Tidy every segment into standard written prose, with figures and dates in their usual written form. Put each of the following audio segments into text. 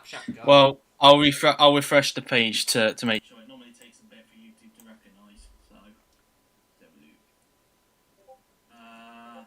Shotgun. Well, I'll refresh the page to make sure. It normally takes a bit for YouTube to recognise. So, let's have a look.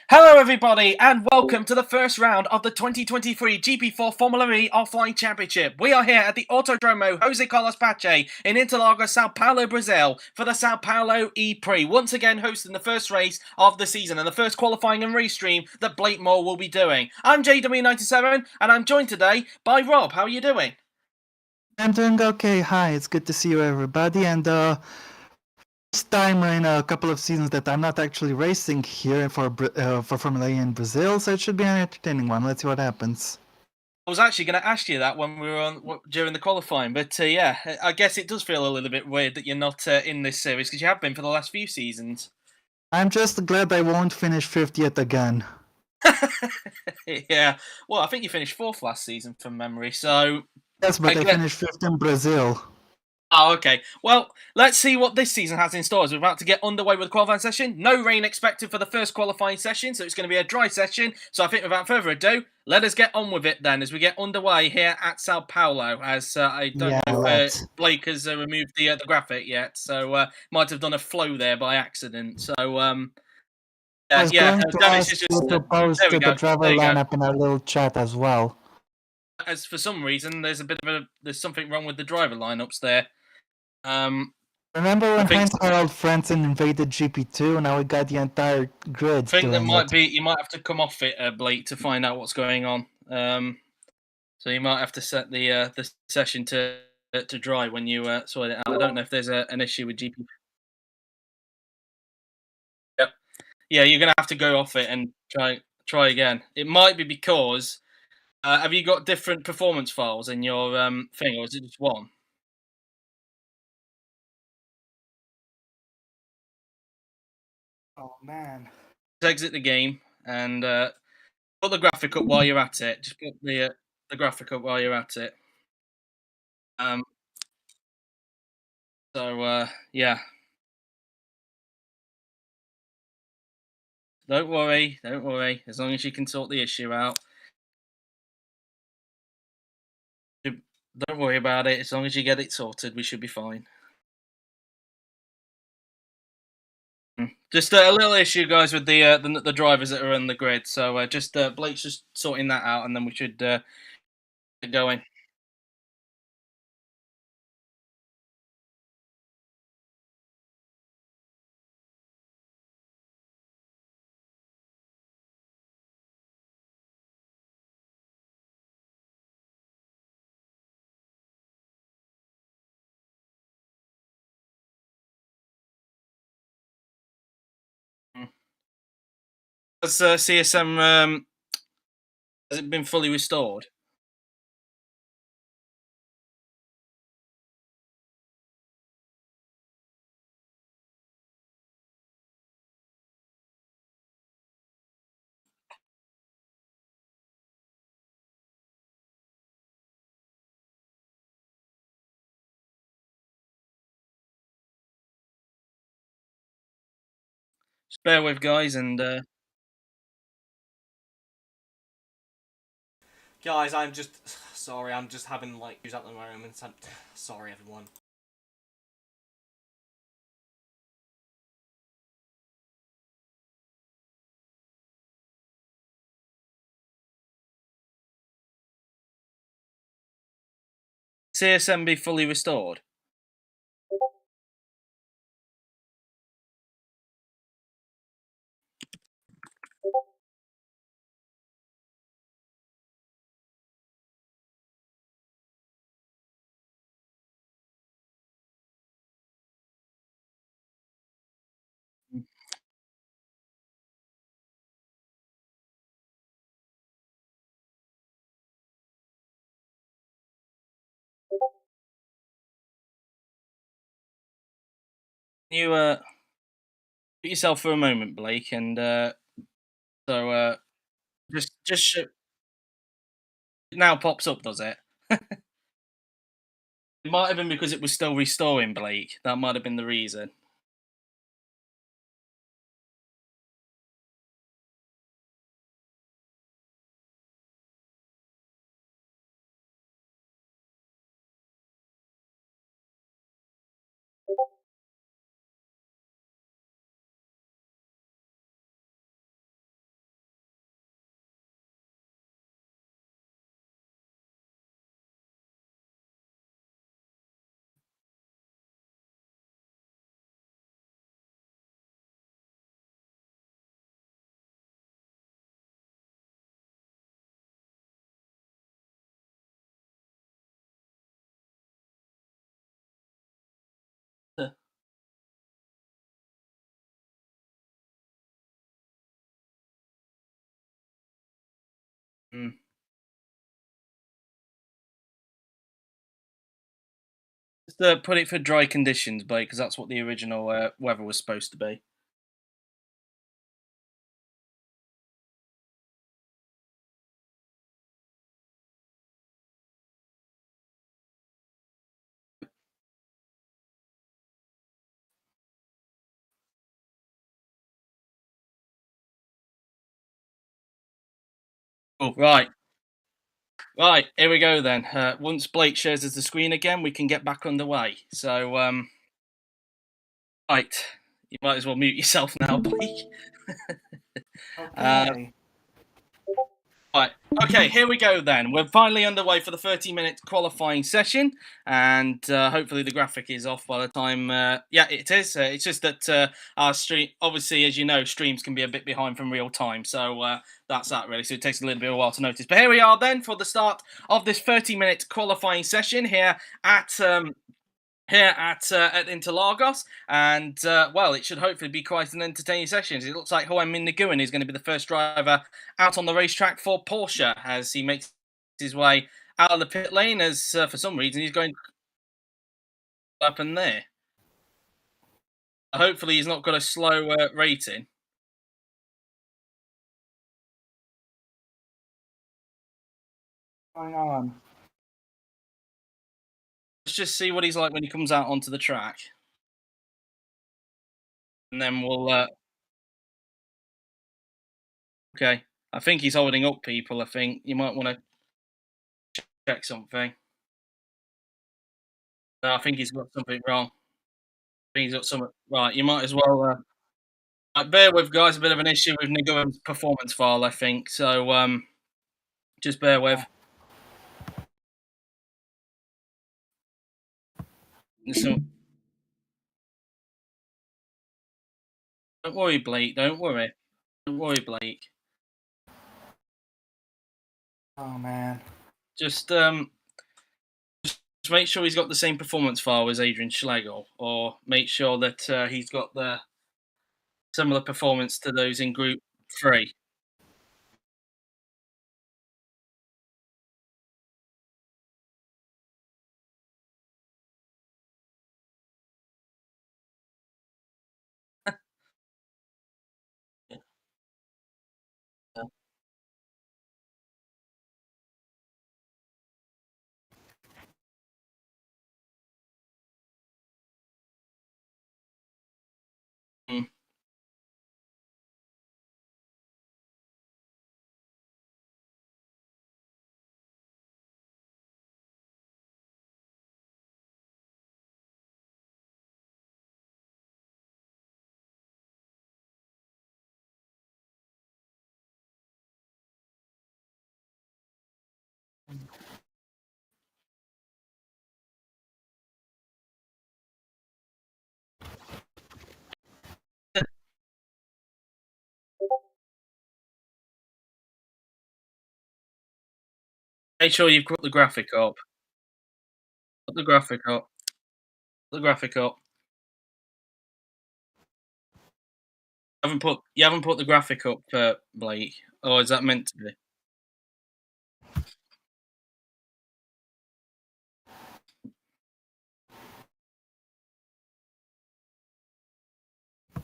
Hello, everybody, and welcome to the first round of the 2023 GP4 Formula E Offline Championship. We are here at the Autodromo Jose Carlos Pache in Interlagos, Sao Paulo, Brazil, for the Sao Paulo ePrix. Once again, hosting the first race of the season and the first qualifying and race stream that Blake Moore will be doing. I'm JW97, and I'm joined today by Rob. How are you doing? I'm doing okay. Hi, it's good to see you, everybody. And first time in a couple of seasons that I'm not actually racing here for Formula E in Brazil, so it should be an entertaining one. Let's see what happens. I was actually going to ask you that when we were on during the qualifying, but yeah, I guess it does feel a little bit weird that you're not in this series because you have been for the last few seasons. I'm just glad I won't finish 50th again. Yeah, well, I think you finished fourth last season from memory, so Yes, but I guess. finished fifth in Brazil. Oh, okay. Well, let's see what this season has in store as we're about to get underway with the qualifying session. No rain expected for the first qualifying session, so it's going to be a dry session. So I think without further ado, let us get on with it then as we get underway here at Sao Paulo. As I don't Yeah, know if let's. Blake has removed the graphic yet, so might have done a flow there by accident. So I was yeah, going to Damage is ask just you to there post we the go. driver There you go. lineup in our little chat as well. As for some reason, there's something wrong with the driver lineups there. Remember I when think Heinz-Harald Frentzen invaded GP2? Now we got the entire grid think there doing might it. be you might have to come off it, Blake, to find out what's going on. So you might have to set the session to dry when you sort it out. I don't know if there's an issue with GP. Yep. Yeah, you're gonna have to go off it and try again. It might be because have you got different performance files in your thing, or is it just one? Oh man. Just exit the game and put the graphic up while you're at it. Just put the graphic up while you're at it. Um, yeah, don't worry. As long as you can sort the issue out, don't worry about it. As long as you get it sorted, we should be fine. Just a little issue, guys, with the drivers that are on the grid. So just Blake's just sorting that out, and then we should get going. Mm. Has CSM has it been fully restored? Just bear with, guys, and Guys, I'm just sorry. I'm just having like issues at the moment. I'm sorry, everyone. CSM be fully restored. You put yourself for a moment, Blake, and so it now pops up, does it? It might have been because it was still restoring, Blake. That might have been the reason. Just put it for dry conditions, Blake, because that's what the original weather was supposed to be. Oh, right. Right, here we go then. Once Blake shares us the screen again, we can get back underway. So, right, you might as well mute yourself now, Blake. Okay. Right, okay, here we go then. We're finally underway for the 30-minute qualifying session, and hopefully the graphic is off by the time. Yeah, it is. It's just that our stream, obviously, as you know, streams can be a bit behind from real time, so that's that really. So it takes a little bit of a while to notice. But here we are then for the start of this 30-minute qualifying session here at Interlagos, and well, it should hopefully be quite an entertaining session. It looks like Juan Nguyen is going to be the first driver out on the racetrack for Porsche as he makes his way out of the pit lane. As for some reason he's going up in there. Hopefully he's not got a slow rating. What's going on? Let's just see what he's like when he comes out onto the track, and then we'll. Okay, I think he's holding up people. I think you might want to check something. No, I think he's got something wrong. I think he's got something right. You might as well. Bear with, guys. A bit of an issue with Nguyen's performance file, I think. So just bear with. So, don't worry, Blake. Don't worry. Don't worry, Blake. Oh man. Just make sure he's got the same performance file as Adrian Schlegel, or make sure that he's got the similar performance to those in Group 3. Mm. Make sure you've got the graphic up. Put the graphic up. Put the graphic up. You haven't put the graphic up, Blake. Or is that meant to be?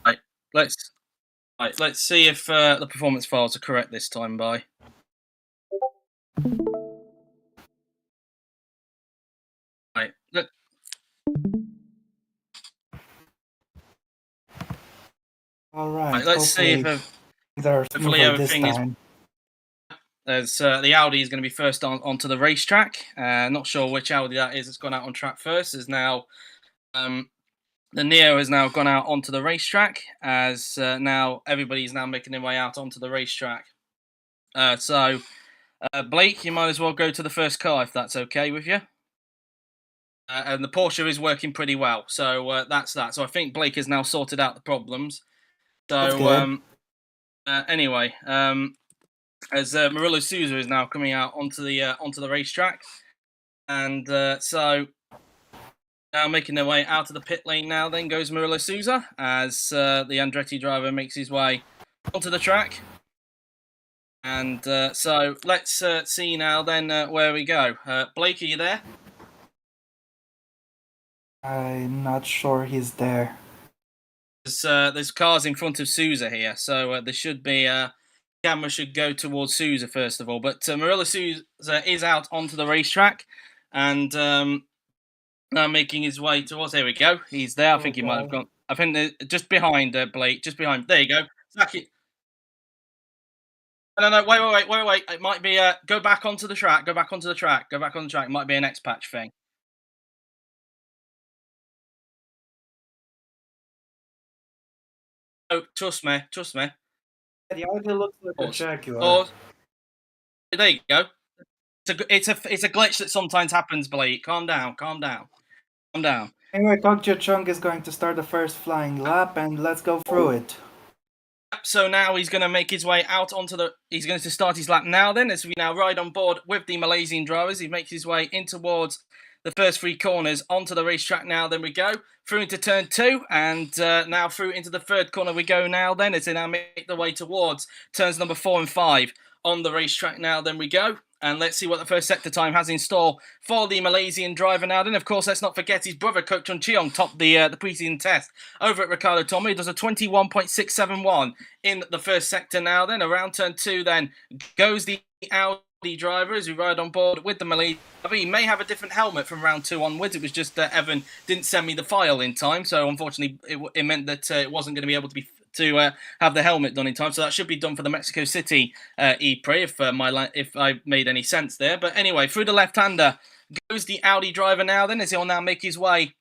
Right. Let's see if the performance files are correct this time, By. Right. All right. Let's see if hopefully everything is. As the Audi is going to be first onto the racetrack. Not sure which Audi that is that's gone out on track first. As now the Neo has now gone out onto the racetrack. As now everybody's now making their way out onto the racetrack. So Blake, you might as well go to the first car if that's okay with you. And the Porsche is working pretty well, so that's that. So I think Blake has now sorted out the problems. So anyway, as Murillo Souza is now coming out onto the racetrack, and so now making their way out of the pit lane. Now then goes Murillo Souza as the Andretti driver makes his way onto the track. And so let's see now then where we go. Blake, are you there? I'm not sure he's there. There's cars in front of Sousa here, so there should be camera should go towards Sousa first of all. But Murillo Sousa is out onto the racetrack, and now making his way towards. There we go. He's there. I think he might have gone. I think just behind Blake, just behind. There you go. Zaki. No, wait. It might be go back onto the track. Go back onto the track. Go back on the track. It might be an X patch thing. Oh, trust me. The audio looks like a Jaguar. Or, there you go. It's a glitch that sometimes happens, Blake. Calm down. Anyway, Tokyo Chung is going to start the first flying lap, and let's go through it. So now he's going to make his way out onto the. He's going to start his lap now. Then, as we now ride on board with the Malaysian drivers, he makes his way in towards the first three corners onto the racetrack. Now, then we go through into turn 2, and now through into the third corner we go. Now, then as they now make the way towards turns number 4 and 5 on the racetrack. Now, then we go. And let's see what the first sector time has in store for the Malaysian driver now. Then, of course, let's not forget his brother, Coach Chun Cheong, topped the pre-season test over at Ricardo Tomo. He does a 21.671 in the first sector now. Then, around turn 2, then goes the Audi driver as we ride on board with the Malaysian. He may have a different helmet from round 2 onwards. It was just Evan didn't send me the file in time, so unfortunately it meant that it wasn't going to be able to have the helmet done in time, so that should be done for the Mexico City ePrix if I made any sense there. But anyway, through the left-hander goes the Audi driver now. Then as he'll now make his way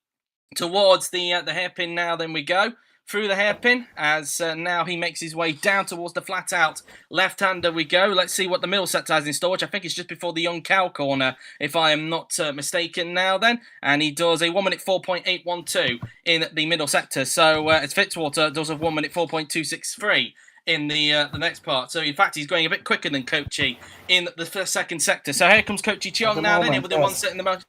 towards the hairpin. Now then we go through the hairpin as now he makes his way down towards the flat-out left-hander we go. Let's see what the middle sector has in store, which I think is just before the Young Cow corner, if I am not mistaken now then. And he does a 1 minute 4.812 in the middle sector. So as Fitzwater does a 1 minute 4.263 in the next part. So in fact, he's going a bit quicker than Kochi in the second sector. So here comes Kochi Cheong now then, within one set in the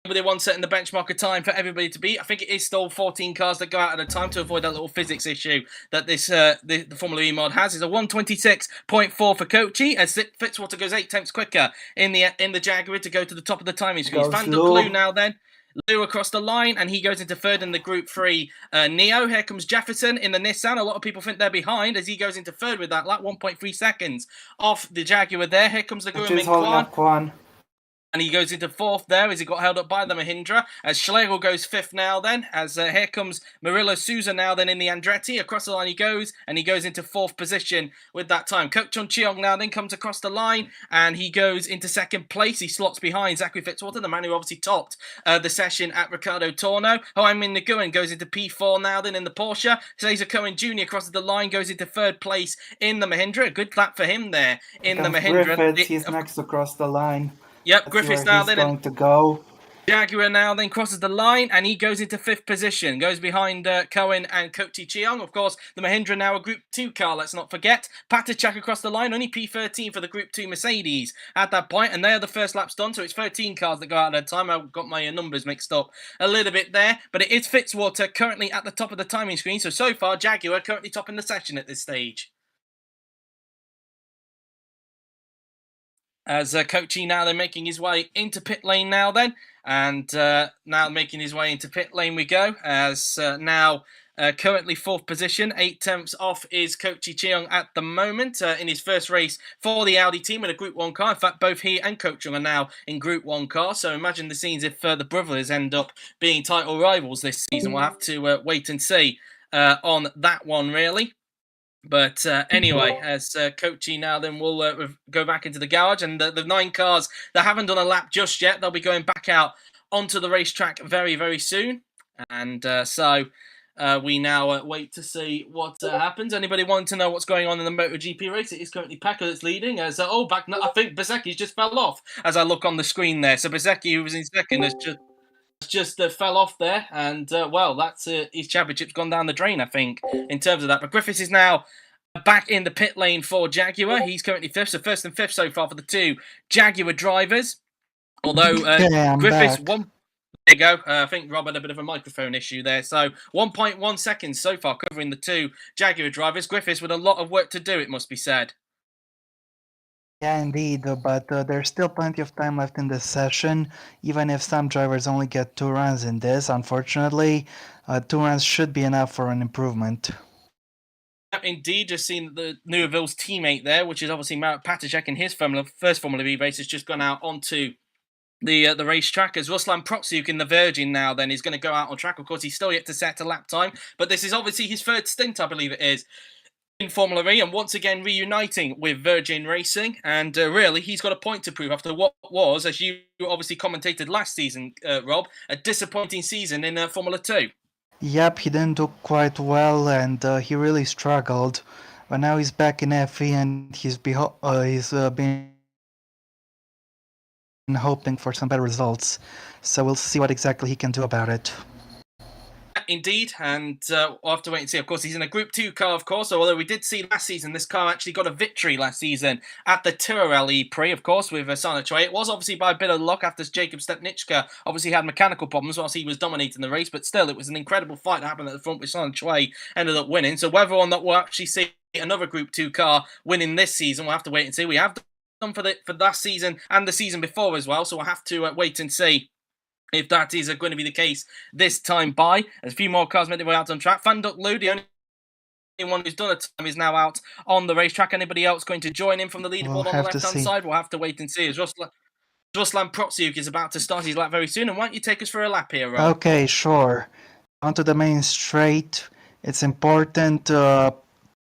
Within one set in the benchmark of time for everybody to beat. I think it is still 14 cars that go out at a time to avoid that little physics issue that this the Formula E mod has. It's a 126.4 for Kochi as Fitzwater goes 8 tenths quicker in the Jaguar to go to the top of the timing screen. Vanderkloo now then. Lou across the line, and he goes into third in the Group 3 Neo. Here comes Jefferson in the Nissan. A lot of people think they're behind as he goes into third with that lap, 1.3 seconds off the Jaguar there. Here comes the Gurman Kwan. And he goes into fourth there as he got held up by the Mahindra. As Schlegel goes fifth now then. As here comes Murillo Sousa now then in the Andretti. Across the line he goes. And he goes into fourth position with that time. Coach Chun Cheong now then comes across the line. And he goes into second place. He slots behind Zachary Fitzwater, the man who obviously topped the session at Ricardo Torno. Hoang-Min Nguyen goes into P4 now then in the Porsche. Cesar Cohen Jr. crosses the line. Goes into third place in the Mahindra. A good clap for him there in the Mahindra. Griffiths, he's next across the line. Yep, Griffiths now then going to go. Jaguar now then crosses the line and he goes into fifth position. Goes behind Cohen and Kochi Cheong. Of course, the Mahindra now a Group 2 car, let's not forget. Patachak across the line, only P13 for the Group 2 Mercedes at that point. And they are the first laps done, so it's 13 cars that go out at that time. I've got my numbers mixed up a little bit there. But it is Fitzwater currently at the top of the timing screen. So far, Jaguar currently topping the session at this stage. As Kochi now then making his way into pit lane now then. And now making his way into pit lane we go. As now currently fourth position. 8 tenths off is Kochi Cheong at the moment in his first race for the Audi team in a Group 1 car. In fact, both he and Kochi are now in Group 1 car. So imagine the scenes if the brothers end up being title rivals this season. We'll have to wait and see on that one really. But anyway, as Kochi now then will go back into the garage, and the 9 cars that haven't done a lap just yet, they'll be going back out onto the racetrack very, very soon. And so we now wait to see what happens. Anybody wanting to know what's going on in the MotoGP race? It is currently Pecco that's leading. As I think Bezzecchi's just fell off as I look on the screen there. So Bezzecchi, who was in second, has just fell off there, and well, that's his championship's gone down the drain, I think, in terms of that. But Griffiths is now back in the pit lane for Jaguar. He's currently fifth, so first and fifth so far for the 2 Jaguar drivers. Although Griffiths there you go. I think Rob had a bit of a microphone issue there. So 1.1 seconds so far covering the 2 Jaguar drivers. Griffiths with a lot of work to do, it must be said. Yeah, indeed, but there's still plenty of time left in this session. Even if some drivers only get 2 runs in this, unfortunately, 2 runs should be enough for an improvement. Indeed, just seen the Neuville's teammate there, which is obviously Marat Paticek in his first Formula V race, has just gone out onto the racetrack as Ruslan Protsiuk in the Virgin now then is going to go out on track. Of course, he's still yet to set a lap time, but this is obviously his third stint, I believe it is, in Formula E, and once again reuniting with Virgin Racing. And really, he's got a point to prove after what was, as you obviously commentated last season, Rob, a disappointing season in Formula 2. Yep, he didn't do quite well, and he really struggled. But now he's back in FE, and he's been hoping for some better results. So we'll see what exactly he can do about it. Indeed, and we'll have to wait and see. Of course, he's in a Group 2 car, of course, although we did see last season this car actually got a victory last season at the Tyrrell Prix, of course, with Sana. It was obviously by a bit of luck after Jacob Stepniczka obviously had mechanical problems whilst he was dominating the race, but still, it was an incredible fight that happened at the front with Sana ended up winning. So whether or not we'll actually see another Group 2 car winning this season, we'll have to wait and see. We have done for last season and the season before as well, so we'll have to wait and see if that is going to be the case this time by. There's a few more cars making their way out on track. Van Duck Lou, the only one who's done a time, is now out on the racetrack. Anybody else going to join in from the leaderboard on the left-hand side? We'll have to wait and see as Ruslan Protsiuk is about to start his lap very soon. And why don't you take us for a lap here, Rob? Okay, sure. Onto the main straight. It's important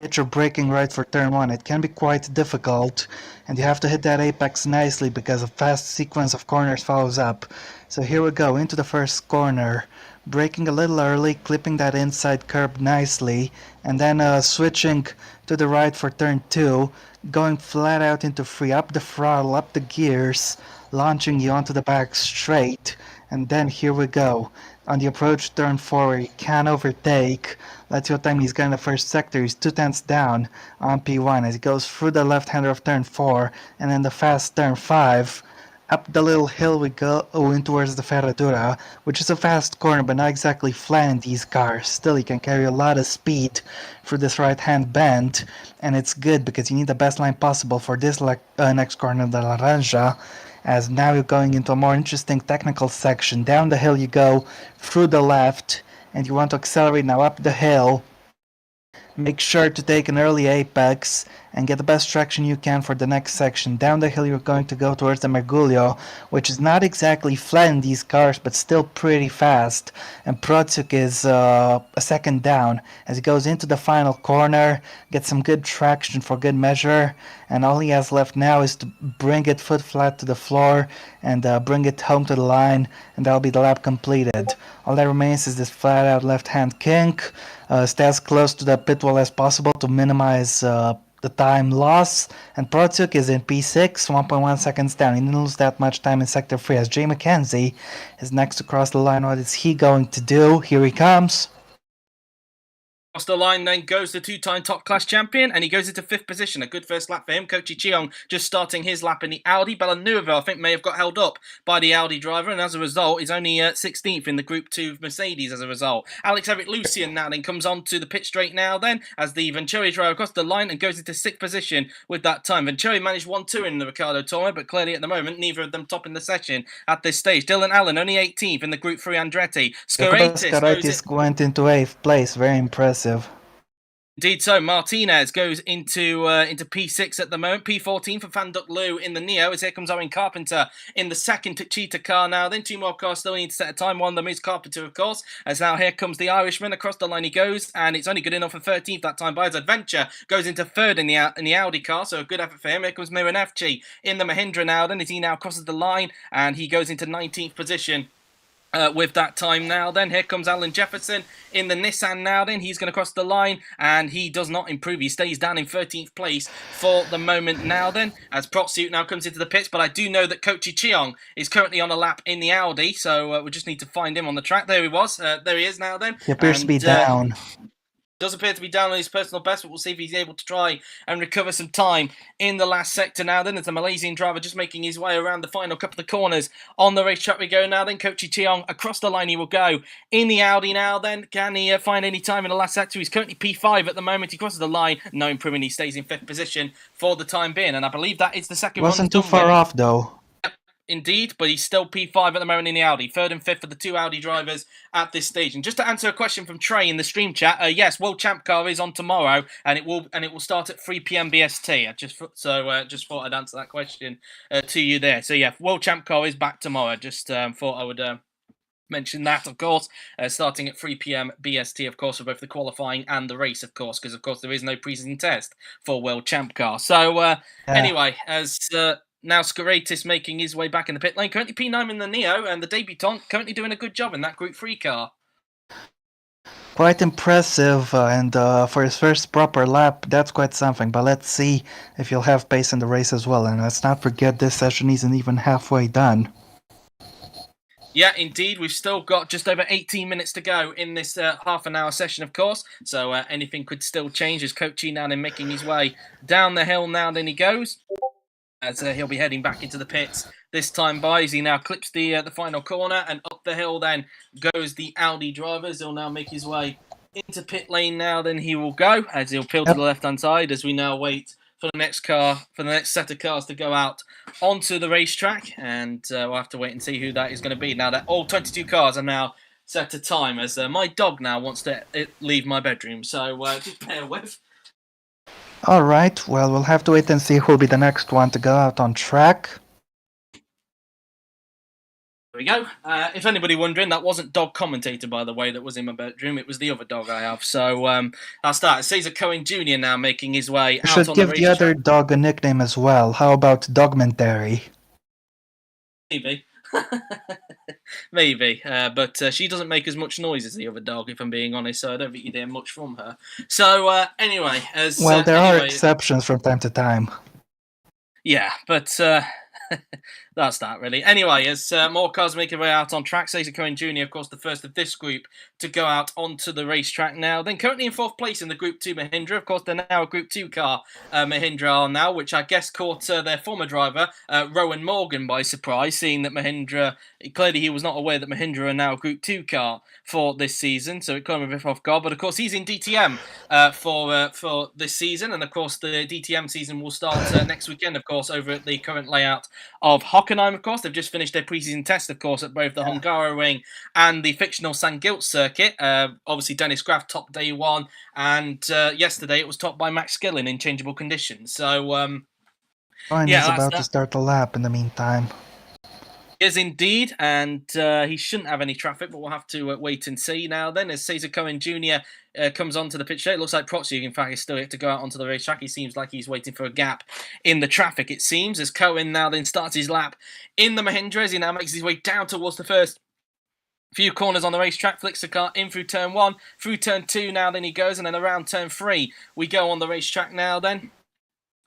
get your braking right for turn 1. It can be quite difficult, and you have to hit that apex nicely because a fast sequence of corners follows up. So here we go, into the first corner. Braking a little early, clipping that inside curb nicely, and then switching to the right for turn 2, going flat out into free, up the throttle, up the gears, launching you onto the back straight, and then here we go. On the approach turn 4 where you can overtake, that's what time he's got in the first sector. He's 2/10 down on P1 as he goes through the left-hander of turn 4, and then the fast turn 5. Up the little hill we go in towards the Ferradura, which is a fast corner but not exactly flat in these cars. Still, you can carry a lot of speed through this right-hand bend, and it's good because you need the best line possible for this next corner, the Laranja, as now you're going into a more interesting technical section. Down the hill you go, through the left, and you want to accelerate now up the hill. Make sure to take an early apex and get the best traction you can for the next section. Down the hill you're going to go towards the Mergulho, which is not exactly flat in these cars, but still pretty fast. And Protsiuk is a second down as he goes into the final corner, gets some good traction for good measure, and all he has left now is to bring it foot flat to the floor and bring it home to the line, and that'll be the lap completed. All that remains is this flat out left hand kink. Stay as close to the pit wall as possible to minimize the time loss, and Protsiuk is in P6, 1.1 seconds down. He didn't lose that much time in Sector 3 as Jay McKenzie is next to cross the line. What is he going to do? Here he comes. Across the line then goes the two-time top-class champion, and he goes into 5th position. A good first lap for him. Kochi Cheong just starting his lap in the Audi. Bellanueva, I think, may have got held up by the Audi driver, and as a result, is only 16th in the Group 2 Mercedes as a result. Alex Eric Lucian now then comes on to the pit straight now then, as the Venturi driver across the line and goes into 6th position with that time. Venturi managed 1-2 in the Ricardo tournament, but clearly at the moment, neither of them topping the session at this stage. Dylan Allen, only 18th in the Group 3 Andretti. Skaraitis went into 8th place. Very impressive. Indeed so. Martinez goes into P6 at the moment. P14 for Van Duck Lou in the Neo, as here comes Owen Carpenter in the second Cheetah car now. Then 2 more cars still need to set a time. One of them is Carpenter, of course, as now here comes the Irishman. Across the line he goes, and it's only good enough for 13th that time by his Adventure. Goes into 3rd in the Audi car, so a good effort for him. Here comes Miranevci in the Mahindra now. Then as he now crosses the line, and he goes into 19th position. With that time now then. Here comes Alan Jefferson in the Nissan now then. He's going to cross the line, and he does not improve. He stays down in 13th place for the moment now then, as Protsiuk now comes into the pits. But I do know that Kochi Cheong is currently on a lap in the Audi, so we just need to find him on the track. There he was. There he is now then. He appears to be down. does appear to be down on his personal best, but we'll see if he's able to try and recover some time in the last sector now. Then there's a Malaysian driver just making his way around the final couple of corners on the racetrack we go now. Then Kochi Cheong across the line he will go in the Audi now. Then can he find any time in the last sector? He's currently P5 at the moment. He crosses the line. No improvement. He stays in 5th position for the time being, and I believe that is the second run. Wasn't too far off though. Indeed, but he's still P5 at the moment in the Audi. 3rd and 5th for the 2 Audi drivers at this stage. And just to answer a question from Trey in the stream chat, yes, World Champ Car is on tomorrow, and it will start at 3 p.m. BST. I just thought I'd answer that question to you there. So yeah, World Champ Car is back tomorrow. Just thought I would mention that, of course, starting at 3 p.m. BST, of course, for both the qualifying and the race, of course, because of course there is no pre-season test for World Champ Car. So anyway, as now Skaratis making his way back in the pit lane, currently P9 in the Neo, and the debutant currently doing a good job in that Group 3 car. Quite impressive, and for his first proper lap, that's quite something. But let's see if he'll have pace in the race as well. And let's not forget this session isn't even halfway done. Yeah, indeed. We've still got just over 18 minutes to go in this half an hour session, of course. So anything could still change as Kochi now then making his way down the hill now then he goes. As he'll be heading back into the pits this time by as he now clips the final corner, and up the hill then goes the Audi drivers. He'll now make his way into pit lane now then he will go as he'll peel to the left hand side as we now wait for the next set of cars to go out onto the racetrack, and we'll have to wait and see who that is going to be. Now that all 22 cars are now set to time as my dog now wants to leave my bedroom, so just bear with. Alright, well, we'll have to wait and see who'll be the next one to go out on track. There we go. If anybody wondering, that wasn't dog commentator, by the way, that was in my bedroom. It was the other dog I have. So I'll start. Cesar Cohen Jr. now making his way out on the racetrack. You should give the other dog a nickname as well. How about Dogmentary? Maybe. Maybe, but she doesn't make as much noise as the other dog, if I'm being honest, so I don't think you'd hear much from her. So, anyway, there are exceptions from time to time. Yeah, but that's that, really. Anyway, as more cars make their way out on track, Cesar Cohen Jr., of course, the first of this group to go out onto the racetrack now. Then currently in 4th place in the Group 2 Mahindra. Of course, they're now a Group 2 car, Mahindra are now, which I guess caught their former driver, Rowan Morgan, by surprise, seeing that Mahindra, clearly he was not aware that Mahindra are now a Group 2 car for this season, so it caught him a bit off guard. But of course, he's in DTM for this season, and of course, the DTM season will start next weekend, of course, over at the current layout of Hockenheim, of course. They've just finished their pre-season test, of course, at both the Hungaroring and the fictional St. Gilt circuit. Obviously, Dennis Graff topped day one, and yesterday it was topped by Max Skillen in changeable conditions. So, he's about to start the lap in the meantime. Is indeed, and he shouldn't have any traffic, but we'll have to wait and see. Now then, as Cesar Cohen Jr. Comes onto the pit straight, it looks like Protsu, in fact, is still yet to go out onto the racetrack. He seems like he's waiting for a gap in the traffic, it seems, as Cohen now then starts his lap in the Mahindra, as he now makes his way down towards the first few corners on the racetrack, flicks the car in through turn 1, through turn 2 now then he goes, and then around turn 3 we go on the racetrack now then.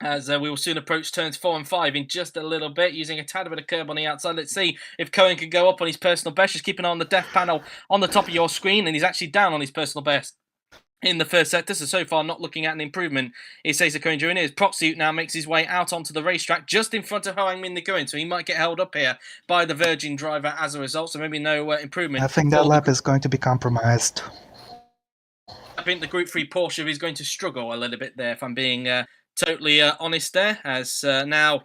As we will soon approach turns 4 and 5 in just a little bit, using a tad bit of curb on the outside. Let's see if Cohen can go up on his personal best. Just keep an eye on the def panel on the top of your screen, and he's actually down on his personal best in the first sector, so far not looking at an improvement. It says the Cohen Jr. His prop suit now makes his way out onto the racetrack just in front of Hoang Min Nguyen, so he might get held up here by the Virgin driver as a result, so maybe no improvement. I think that lap is going to be compromised. I think the Group 3 Porsche is going to struggle a little bit there, if I'm being totally honest there, as now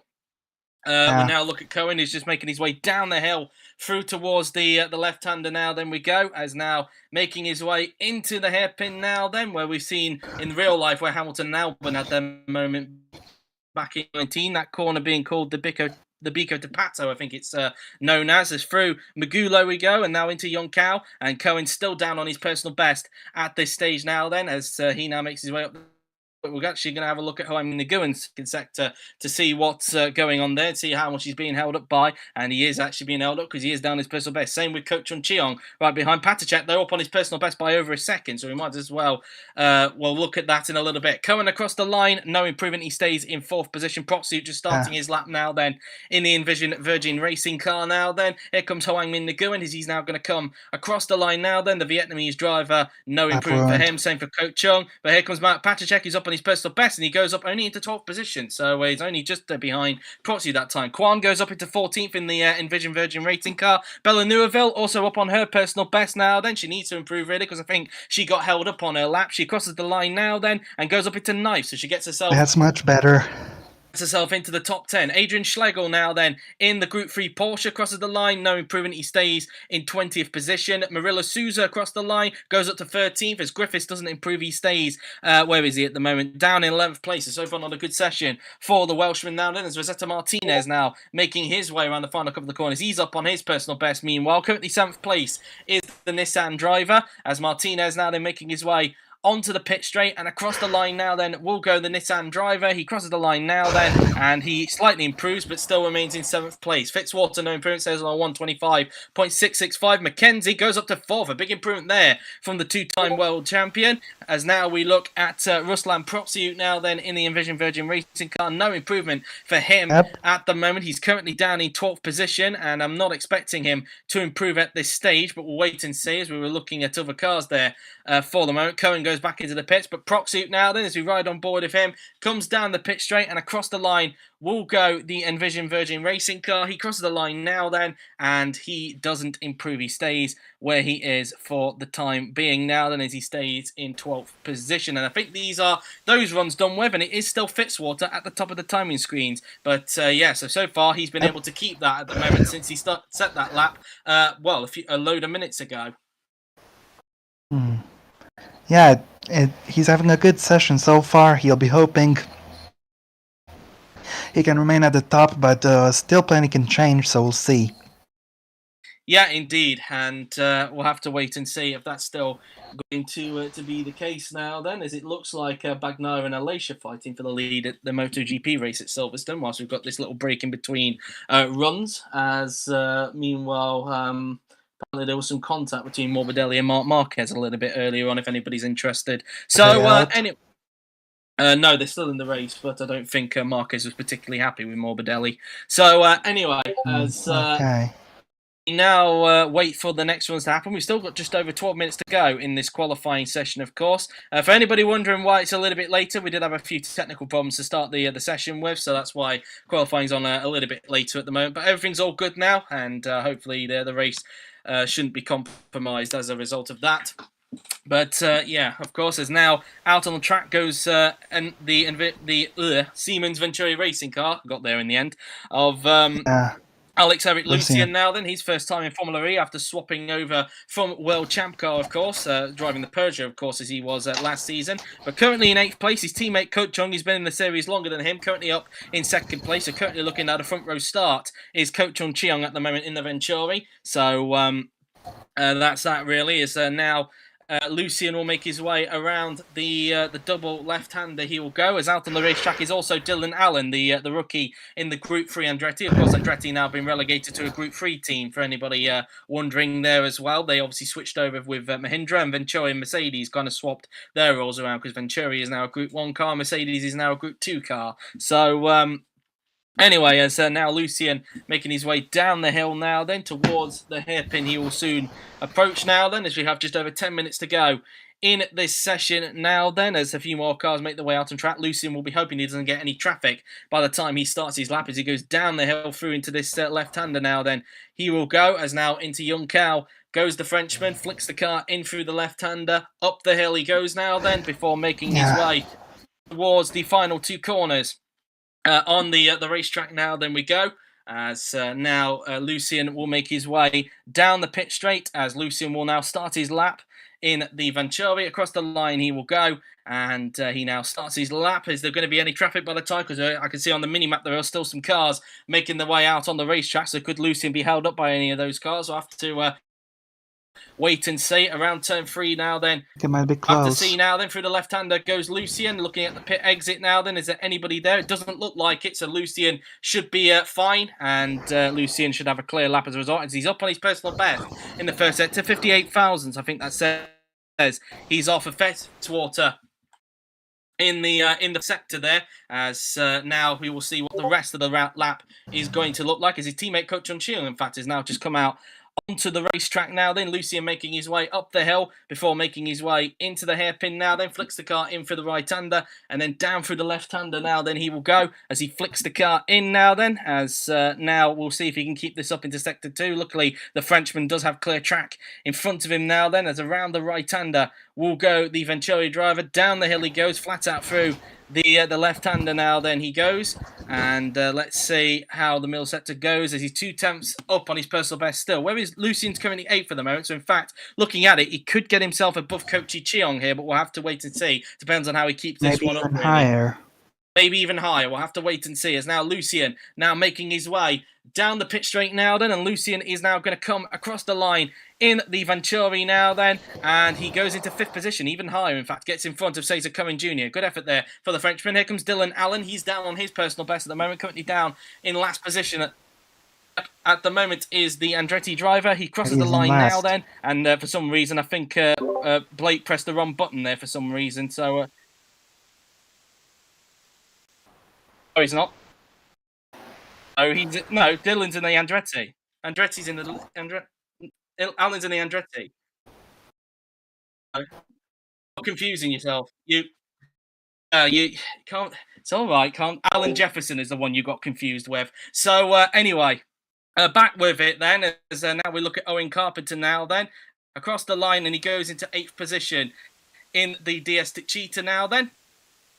we now look at Cohen, who's just making his way down the hill through towards the left-hander now. Then we go, as now making his way into the hairpin now then, where we've seen in real life where Hamilton and Albon had their moment back in 19, that corner being called the Bico de Pato, I think it's known as through Magulo we go, and now into Yonkao, and Cohen's still down on his personal best at this stage now then, as he now makes his way up But we're actually going to have a look at Hoang Nguyen's sector to see what's going on there, see how much he's being held up by. And he is actually being held up because he is down his personal best. Same with Coach Chun Cheong right behind Patacek. They're up on his personal best by over a second, so we might as well we'll look at that in a little bit. Cohen across the line, no improvement. He stays in 4th position. Proxy just starting his lap now then in the Envision Virgin Racing car now then. Here comes Hoang Nguyen as he's now going to come across the line now then. The Vietnamese driver, no improvement for him. Same for Coach Chung. But here comes Matt Patacek, who's up on his personal best, and he goes up only into 12th position. So he's only just behind Proxy that time. Kwan goes up into 14th in the Envision Virgin Racing car. Bella Neuville also up on her personal best now then. She needs to improve really because I think she got held up on her lap. She crosses the line now then and goes up into 9th. So she gets herself... That's much better. Herself into the top 10. Adrian Schlegel now then in the Group 3 Porsche crosses the line, no improvement, he stays in 20th position. Marilla Souza across the line, goes up to 13th as Griffiths doesn't improve, he stays, where is he at the moment? Down in 11th place. So far not a good session for the Welshman now then as Rosetta Martinez now making his way around the final couple of the corners. He's up on his personal best. Meanwhile, currently 7th place is the Nissan driver as Martinez now then making his way onto the pit straight and across the line now then will go the Nissan driver. He crosses the line now then and he slightly improves but still remains in 7th place. Fitzwater, no improvement, says on 125.665. Mackenzie goes up to 4th. A big improvement there from the 2-time world champion. As now we look at Ruslan Protsiut now then in the Envision Virgin Racing car. No improvement for him at the moment. He's currently down in 12th position and I'm not expecting him to improve at this stage, but we'll wait and see as we were looking at other cars there for the moment. Cohen goes back into the pits, but Proxiute now then as we ride on board of him comes down the pit straight and across the line will go the Envision Virgin Racing car. He crosses the line now then and he doesn't improve. He stays where he is for the time being now then as he stays in 12th position. And I think these are those runs done with, and it is still Fitzwater at the top of the timing screens. But yeah, so far he's been able to keep that at the moment since he set that lap a load of minutes ago. Yeah, he's having a good session so far. He'll be hoping he can remain at the top, but still plenty can change, so we'll see. Yeah, indeed, and we'll have to wait and see if that's still going to be the case now then, as it looks like Bagnaia and Alacia fighting for the lead at the MotoGP race at Silverstone, whilst we've got this little break in between runs, as meanwhile... apparently there was some contact between Morbidelli and Marc Marquez a little bit earlier on, if anybody's interested. So, anyway... no, they're still in the race, but I don't think Marquez was particularly happy with Morbidelli. So, anyway, as we now wait for the next ones to happen, we've still got just over 12 minutes to go in this qualifying session, of course. For anybody wondering why it's a little bit later, we did have a few technical problems to start the session with, so that's why qualifying's on a little bit later at the moment. But everything's all good now, and hopefully the race shouldn't be compromised as a result of that. But yeah, of course, as now out on the track goes and the Siemens Venturi racing car. Got there in the end of Alex Eric Lucien now then, his first time in Formula E after swapping over from World Champ car, of course, driving the Peugeot, of course, as he was last season. But currently in 8th place, his teammate Coach Chung, he's been in the series longer than him, currently up in 2nd place. So currently looking at a front row start is Coach Chung Cheong at the moment in the Venturi. So that's that really, is now... Lucien will make his way around the double left-hander. He will go as out on the racetrack is also Dylan Allen, the rookie in the Group 3 Andretti. Of course, Andretti now been relegated to a Group 3 team for anybody wondering there as well. They obviously switched over with Mahindra, and Venturi and Mercedes kind of swapped their roles around because Venturi is now a Group 1 car, Mercedes is now a Group 2 car. So anyway, as now Lucien making his way down the hill now then towards the hairpin, he will soon approach now then, as we have just over 10 minutes to go in this session now then, as a few more cars make their way out on track. Lucien will be hoping he doesn't get any traffic by the time he starts his lap as he goes down the hill through into this left-hander now then. He will go as now into Young Cow goes the Frenchman, flicks the car in through the left-hander. Up the hill he goes now then before making his way towards the final 2 corners. On the racetrack now, then we go, as now Lucien will make his way down the pit straight, as Lucien will now start his lap in the Venturi. Across the line he will go, and he now starts his lap. Is there going to be any traffic by the time? Because I can see on the mini-map there are still some cars making their way out on the racetrack, so could Lucien be held up by any of those cars? I'll have to wait and see. Around turn 3 now then. It might be Have to close. see now then. Through the left-hander goes Lucien, looking at the pit exit now then. Is there anybody there? It doesn't look like it, so Lucien should be fine, and Lucien should have a clear lap as a result, as he's up on his personal best in the first set to 58 thousandths. I think that says he's off of Fettwater in the sector there, as now we will see what the rest of the lap is going to look like, as his teammate Coach Chun-Chiung, in fact, has now just come out onto the racetrack now then. Lucien making his way up the hill before making his way into the hairpin now then. Flicks the car in for the right-hander and then down through the left-hander now then he will go as he flicks the car in now then, as now we'll see if he can keep this up into sector 2. Luckily the Frenchman does have clear track in front of him now then, as around the right-hander will go the Venturi driver. Down the hill he goes, flat out through the left-hander now then he goes, and let's see how the middle sector goes, as he's 2/10 up on his personal best still. Where is Lucien's currently 8th for the moment, so in fact, looking at it, he could get himself above Coach Cheong here, but we'll have to wait and see. Depends on how he keeps this one up. Maybe even higher. Maybe even higher. We'll have to wait and see. As now Lucien now making his way down the pit straight now then, and Lucien is now going to come across the line in the Venturi now then, and he goes into 5th position, even higher in fact, gets in front of Cesar Cohen Jr. Good effort there for the Frenchman. Here comes Dylan Allen. He's down on his personal best at the moment, currently down in last position at the moment is the Andretti driver. He crosses the line now then, and for some reason I think Blake pressed the wrong button there for some reason, so oh, he's not. Oh, no. Dylan's in the Andretti. Andretti's in the Alan's in the Andretti. You're confusing yourself. You can't. It's all right. Can't. Alan Jefferson is the one you got confused with. So anyway, back with it then. As now we look at Owen Carpenter now. Then across the line, and he goes into 8th position in the DS Cheetah now. Then.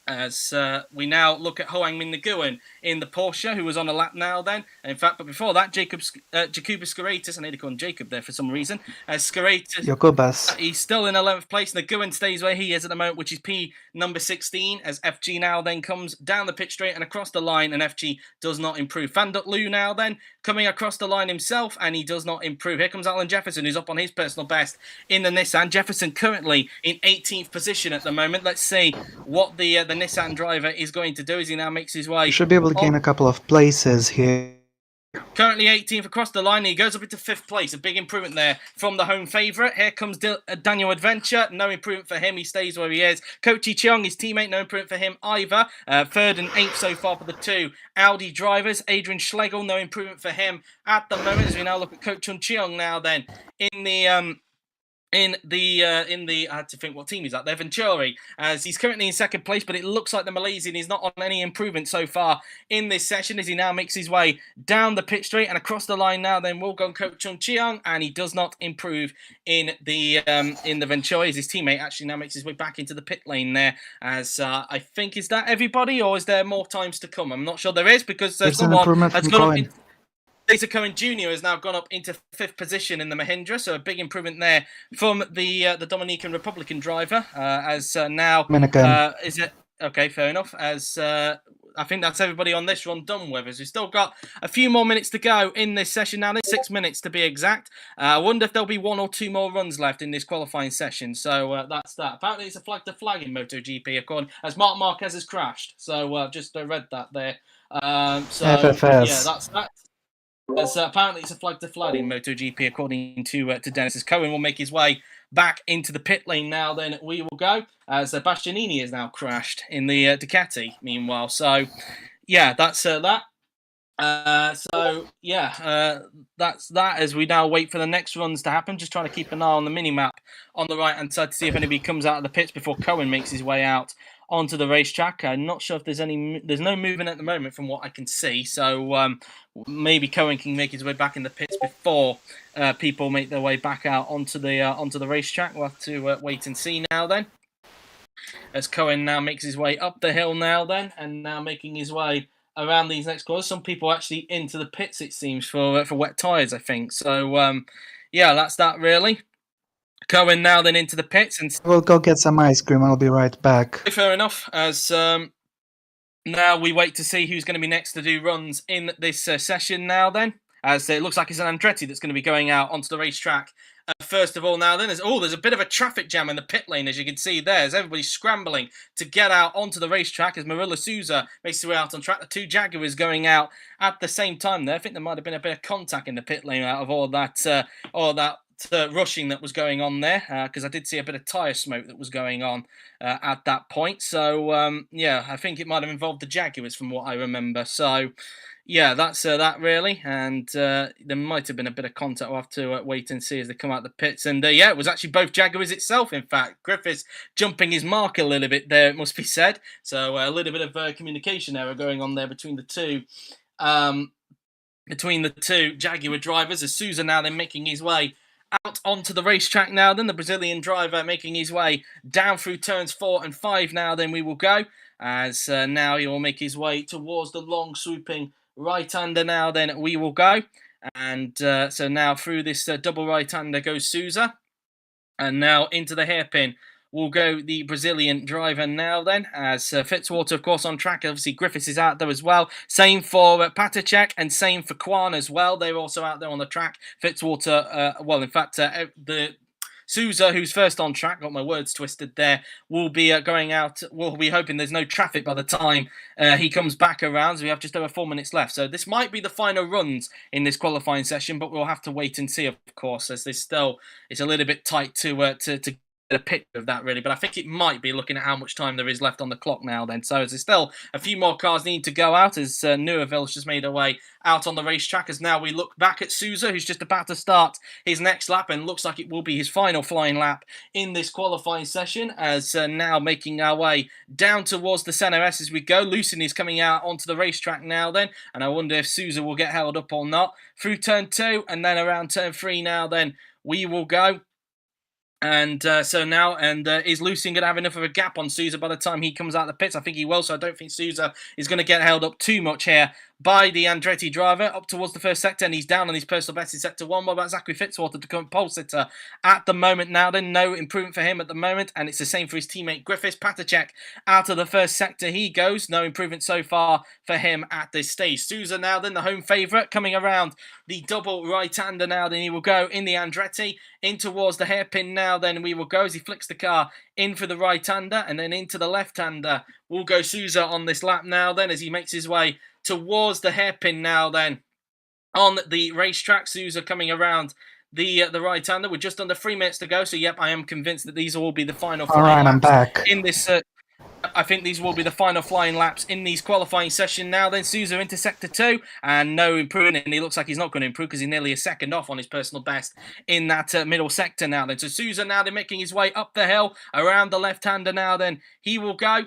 As we now look at Hoang Minh Nguyen in the Porsche, who was on a lap now then. And in fact, but before that, Jacobus Skaratis, I need to call him Jacob there for some reason. Skaratis, he's still in 11th place. Nguyen stays where he is at the moment, which is P number 16, as FG now then comes down the pit straight and across the line, and FG does not improve. Van Dut Lu now then coming across the line himself, and he does not improve. Here comes Alan Jefferson, who's up on his personal best in the Nissan. Jefferson currently in 18th position at the moment. Let's see what the Nissan driver is going to do as he now makes his way. You should be able to gain a couple of places here. Currently 18th across the line. He goes up into 5th place. A big improvement there from the home favourite. Here comes Daniel Adventure. No improvement for him. He stays where he is. Kochi Cheong, his teammate, no improvement for him either. 3rd and 8th so far for the two Audi drivers. Adrian Schlegel, no improvement for him at the moment, as we now look at Coach Chun Cheong now then in the I had to think what team he's at there, Venturi, as he's currently in 2nd place, but it looks like the Malaysian is not on any improvement so far in this session, as he now makes his way down the pit straight and across the line now then will go Coach Chung Cheong, and he does not improve in the Venturi, as his teammate actually now makes his way back into the pit lane there, as I think, is that everybody, or is there more times to come? I'm not sure there is, because someone has gone up Cesar Cohen Jr. has now gone up into 5th position in the Mahindra, so a big improvement there from the Dominican Republican driver. As now, is it okay? Fair enough. As I think that's everybody on this run done with us. We've still got a few more minutes to go in this session now. There's 6 minutes to be exact. I wonder if there'll be 1 or 2 more runs left in this qualifying session. So that's that. Apparently, it's a flag to flag in MotoGP, according as Marc Marquez has crashed. So I've just read that there. FFS. Yeah, that's that. As apparently it's a flag to flag in MotoGP, according to Dennis. As Cohen will make his way back into the pit lane now, then we will go. As Bastianini has now crashed in the Ducati, meanwhile. So, yeah, that's that. That's that, as we now wait for the next runs to happen. Just trying to keep an eye on the mini-map on the right-hand side to see if anybody comes out of the pits before Cohen makes his way out onto the racetrack. I'm not sure if there's no movement at the moment from what I can see, so maybe Cohen can make his way back in the pits before people make their way back out onto the racetrack. We'll have to wait and see now then, as Cohen now makes his way up the hill now then, and now making his way around these next corners. Some people actually into the pits, it seems, for wet tyres, I think. So yeah, that's that really. Cohen now then into the pits, and we'll go get some ice cream. I'll be right back. Fair enough. As now we wait to see who's going to be next to do runs in this session now then, as it looks like it's an Andretti that's going to be going out onto the racetrack First of all, now then, there's a bit of a traffic jam in the pit lane, as you can see there, as everybody's scrambling to get out onto the racetrack as Marilla Souza makes his way out on track. The two Jaguars going out at the same time there. I think there might have been a bit of contact in the pit lane out of all that rushing that was going on there, because I did see a bit of tyre smoke that was going on at that point. So, yeah, I think it might have involved the Jaguars from what I remember. So, yeah, that's that really, and there might have been a bit of contact. We'll have to wait and see as they come out the pits. And yeah, it was actually both Jaguars itself. In fact, Griffiths jumping his mark a little bit there, it must be said. So a little bit of communication error going on there between the two. Jaguar drivers, as Souza now then making his way out onto the racetrack now. Then the Brazilian driver making his way down through turns 4 and 5 now. Then we will go as now he will make his way towards the long swooping right-hander now. Then we will go. And so now through this double right-hander goes Souza. And now into the hairpin will go the Brazilian driver now then, as Fitzwater, of course, on track. Obviously, Griffiths is out there as well. Same for Patacek and same for Kwan as well. They're also out there on the track. Fitzwater, the Souza, who's first on track, got my words twisted there, will be going out. We'll be hoping there's no traffic by the time he comes back around. So we have just over 4 minutes left. So this might be the final runs in this qualifying session, but we'll have to wait and see, of course, as it's a little bit tight to get a picture of that really, but I think it might be looking at how much time there is left on the clock now then. So there's still a few more cars need to go out as Neuville's just made her way out on the racetrack, as now we look back at Souza, who's just about to start his next lap and looks like it will be his final flying lap in this qualifying session, as now making our way down towards the Senna S as we go. Lucien is coming out onto the racetrack now then, and I wonder if Souza will get held up or not. Through turn 2 and then around turn 3 now then we will go. And so now, is Lucien going to have enough of a gap on Souza by the time he comes out of the pits? I think he will, so I don't think Souza is going to get held up too much here by the Andretti driver up towards the first sector, and he's down on his personal best in sector 1. What about Zachary Fitzwater, the current pole sitter at the moment now then? No improvement for him at the moment, and it's the same for his teammate Griffiths. Patacek out of the first sector he goes. No improvement so far for him at this stage. Souza now then, the home favourite, coming around the double right-hander now then. He will go in the Andretti in towards the hairpin now then. We will go as he flicks the car in for the right-hander and then into the left-hander. We'll go Souza on this lap now then, as he makes his way towards the hairpin now then on the racetrack. Souza coming around the right-hander with just under 3 minutes to go. So, yep, I am convinced that these will be the final All right, I'm back. in this. I think these will be the final flying laps in these qualifying session now. Then Souza into sector 2 and no improvement. And he looks like he's not going to improve because he's nearly a second off on his personal best in that middle sector now. Then so Souza now then making his way up the hill around the left-hander now. Then he will go.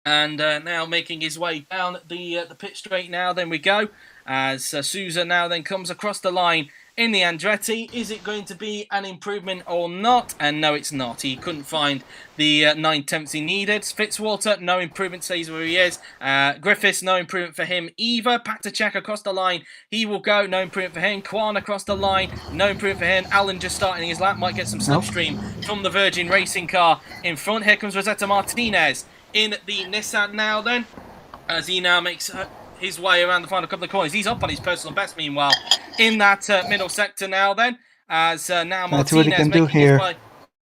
And now making his way down the pit straight now. Then we go as Souza now then comes across the line in the Andretti. Is it going to be an improvement or not? And no, it's not. He couldn't find the 9/10 he needed. Fitzwater, no improvement, stays where he is. Griffiths, no improvement for him either. Patacek across the line, he will go. No improvement for him. Kwan across the line, no improvement for him. Alan just starting his lap, might get some slipstream from the Virgin Racing car in front. Here comes Rosetta Martinez in the Nissan now then, as he now makes his way around the final couple of corners. He's up on his personal best meanwhile in that middle sector now then, as now Martinez making his way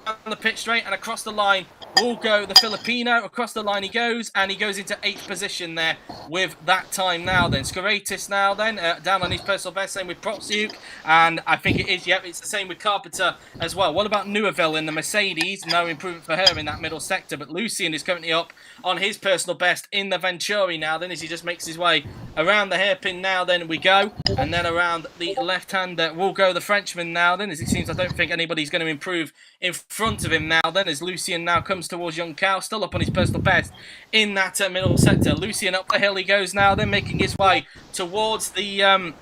down the pit straight and across the line will go the Filipino. Across the line he goes, and he goes into 8th position there with that time now then. Skoureitis now then, down on his personal best, same with Protsiuk, and I think it is, yep, it's the same with Carpenter as well. What about Neuville in the Mercedes? No improvement for her in that middle sector, but Lucien is currently up on his personal best in the Venturi now then, as he just makes his way around the hairpin now then we go, and then around the left-hander will go the Frenchman now then, as it seems I don't think anybody's going to improve in front of him now then, as Lucien now comes towards Young Cow, still up on his personal best in that middle sector. Lucien up the hill he goes now then, making his way towards the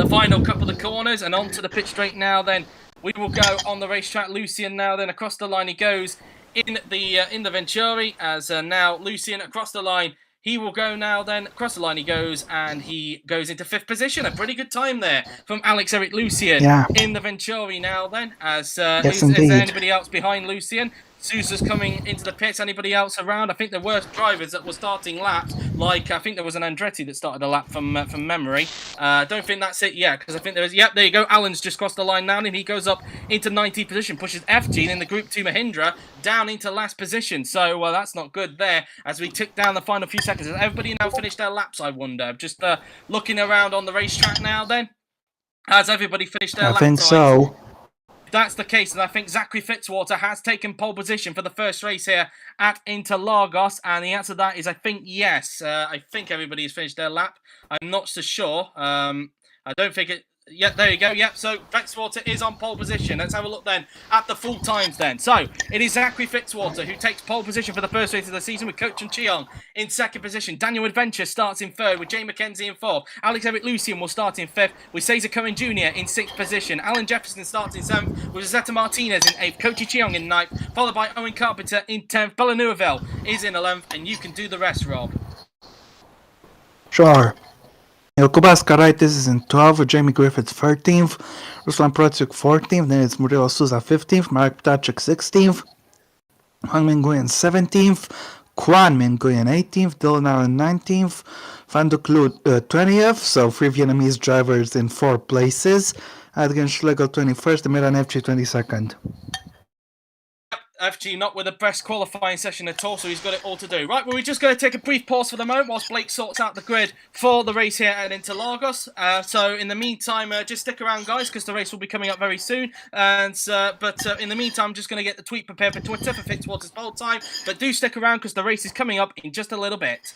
final couple of corners and onto the pit straight now then. We will go on the racetrack. Lucien now then across the line he goes in the Venturi, as now Lucien across the line. He will go now then, across the line he goes, and he goes into 5th position. A pretty good time there from Alex Eric Lucien in the Venturi now then, as yes, is there anybody else behind Lucien? Sousa's coming into the pits. Anybody else around? I think there were drivers that were starting laps. Like, I think there was an Andretti that started a lap from memory. I don't think that's it yet, because I think there is... Yep, there you go. Alan's just crossed the line now, and he goes up into 19th position, pushes FG in the Group 2 Mahindra down into last position. So, that's not good there as we tick down the final few seconds. Has everybody now finished their laps, I wonder? Just looking around on the racetrack now, then. Has everybody finished their I lap think times? so. If that's the case, and I think Zachary Fitzwater has taken pole position for the first race here at Interlagos, and the answer to that is I think yes. I think everybody has finished their lap. I'm not so sure. I don't think it... Yep, there you go. Yep, so Fitzwater is on pole position. Let's have a look then at the full times then. So, it is Zachary Fitzwater who takes pole position for the first race of the season with Coach and Cheong in second position. Daniel Adventure starts in third with Jay McKenzie in fourth. Alex Eric Lucian will start in fifth with Cesar Cohen Jr. in sixth position. Alan Jefferson starts in seventh with Zeta Martinez in eighth. Coach Cheong in ninth, followed by Owen Carpenter in 10th. Bella Nueville is in 11th, and you can do the rest, Rob. Sure. Kubas Karaitis is in 12th, with Jamie Griffith 13th, Ruslan Protsuk 14th, then it's Murilo Souza 15th, Mark Ptachek 16th, Hwang Min Nguyen 17th, Kwan Min Nguyen 18th, Dylan Allen 19th, Van de Kloot 20th, so 3 Vietnamese drivers in 4 places, Adrian Schlegel 21st, and Miran FG 22nd. FG not with a best qualifying session at all, so he's got it all to do. Right, well, we're just going to take a brief pause for the moment whilst Blake sorts out the grid for the race here at Interlagos. So in the meantime, just stick around, guys, because the race will be coming up very soon. And But in the meantime, I'm just going to get the tweet prepared for Twitter for Fitzwater's pole time. But do stick around because the race is coming up in just a little bit.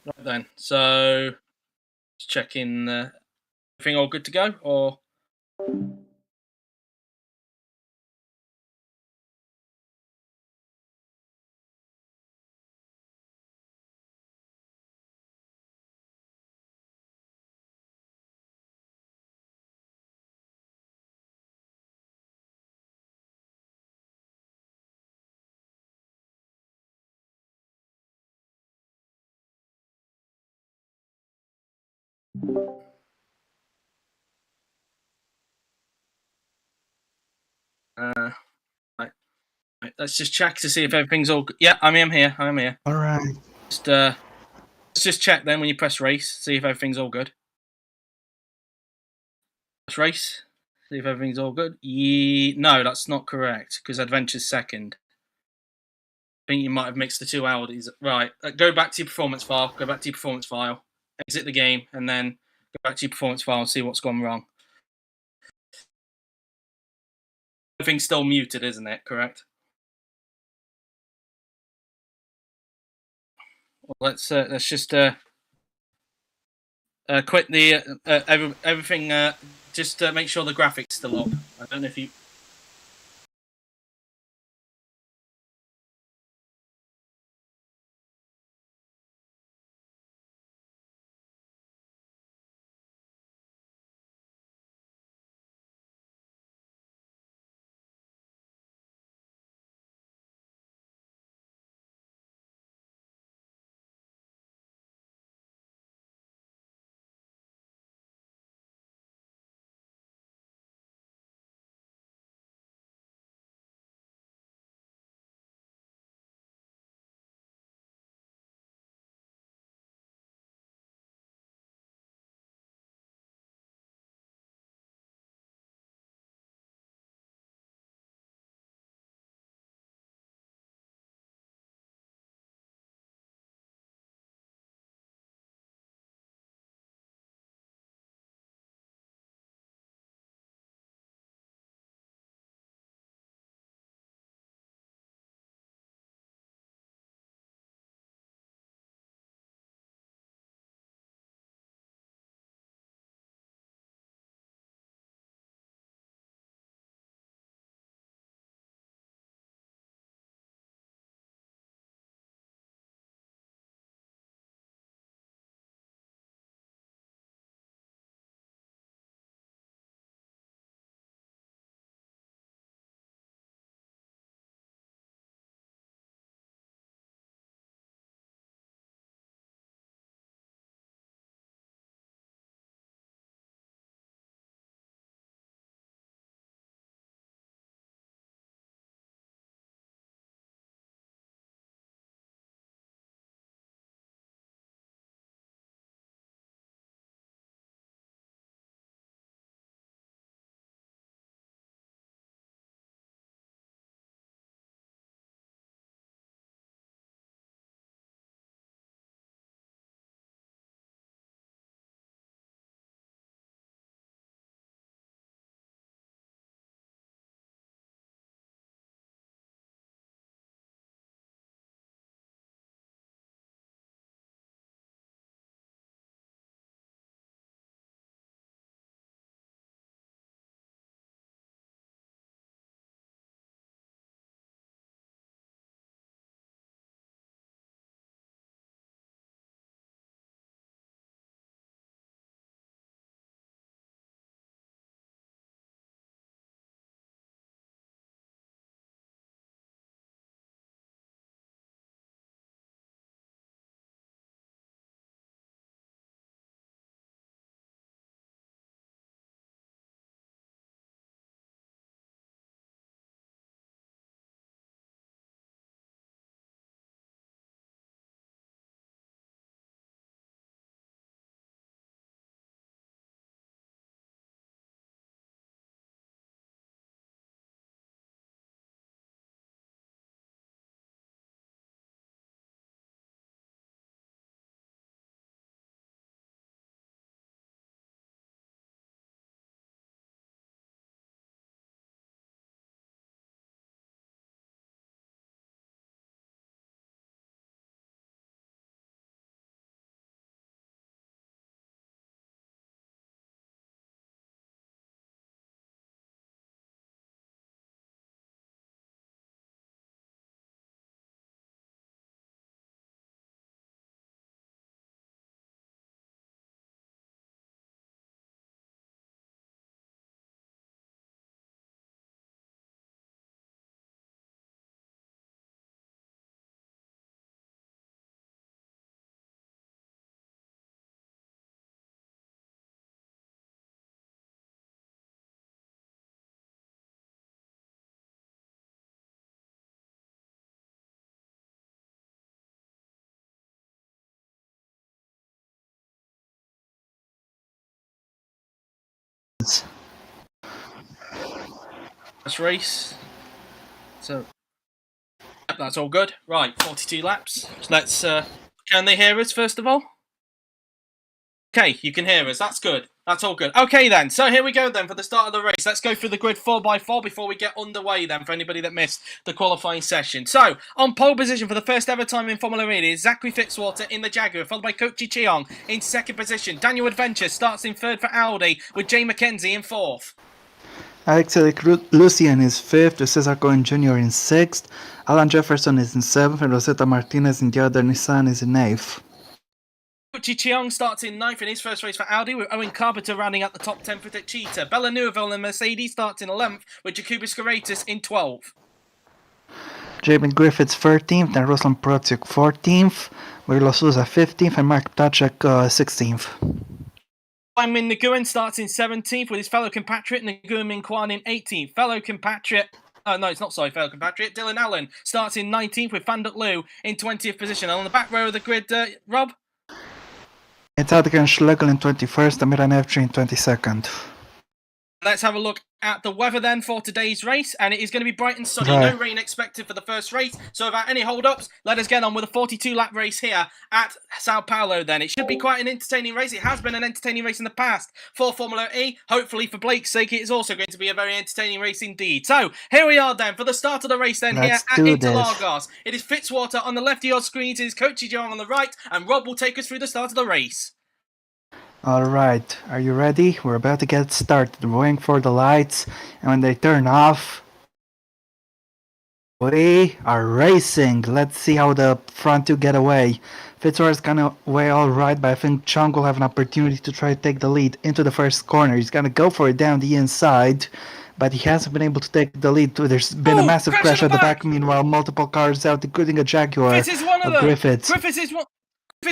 Right then. So just checking. Everything all good to go, or? Right. Right. Let's just check to see if everything's all good. Yeah, I'm here. I'm here. All right. Just let's just check then when you press race, see if everything's all good. Press race, see if everything's all good. No, that's not correct because adventure's second. I think you might have mixed the two Audis. Right, go back to your performance file. Go back to your performance file. Exit the game and then go back to your performance file and see what's gone wrong. Everything's still muted, isn't it? Correct. Well, let's just quit the everything. Just make sure the graphics still up. I don't know if you. First race. So that's all good. Right, 42 laps. So let's. Can they hear us first of all? Okay, you can hear us. That's good. That's all good. Okay then, so here we go then for the start of the race. Let's go through the grid 4x4 before we get underway then for anybody that missed the qualifying session. So, on pole position for the first ever time in Formula E is Zachary Fitzwater in the Jaguar, followed by Kochi Cheong in second position. Daniel Adventure starts in third for Audi with Jay McKenzie in fourth. Alex Lucian is fifth, Cesar Cohen Jr. in sixth, Alan Jefferson is in seventh, and Rosetta Martinez in the other Nissan is in eighth. Kochi Cheong starts in ninth in his first race for Audi, with Owen Carpenter rounding out the top 10 for Techeetah. Bella Neuville and Mercedes starts in 11th, with Jacobus Carretas in 12th. Jamie Griffiths 13th, and Ruslan Protsiuk 14th, Murilo Souza 15th, and Mark Ptacek 16th. Min Nguyen starts in 17th with his fellow compatriot Nguyen Minh Quan in 18th. Fellow compatriot Dylan Allen starts in 19th with Phan Duc Liu in 20th position. And on the back row of the grid, Rob? It's Adrian Schlegel in 21st, Amira Nevci in 22nd. Let's have a look at the weather then for today's race, and it is going to be bright and sunny. Right. No rain expected for the first race, so without any hold-ups, let us get on with a 42-lap race here at Sao Paulo then. It should be quite an entertaining race. It has been an entertaining race in the past for Formula E. Hopefully, for Blake's sake, it is also going to be a very entertaining race indeed. So, here we are then for the start of the race then Let's here at do Interlagos. It is Fitzwater on the left of your screens, it is Kochi Cheong on the right, and Rob will take us through the start of the race. Alright, are you ready? We're about to get started. We're waiting for the lights, and when they turn off, we are racing. Let's see how the front two get away. Fitzwater is gonna away alright, but I think Chung will have an opportunity to try to take the lead into the first corner. He's gonna go for it down the inside, but he hasn't been able to take the lead. There's been a massive crash at the back. Meanwhile, multiple cars out, including a Jaguar. This is one of them. Griffiths. Griffiths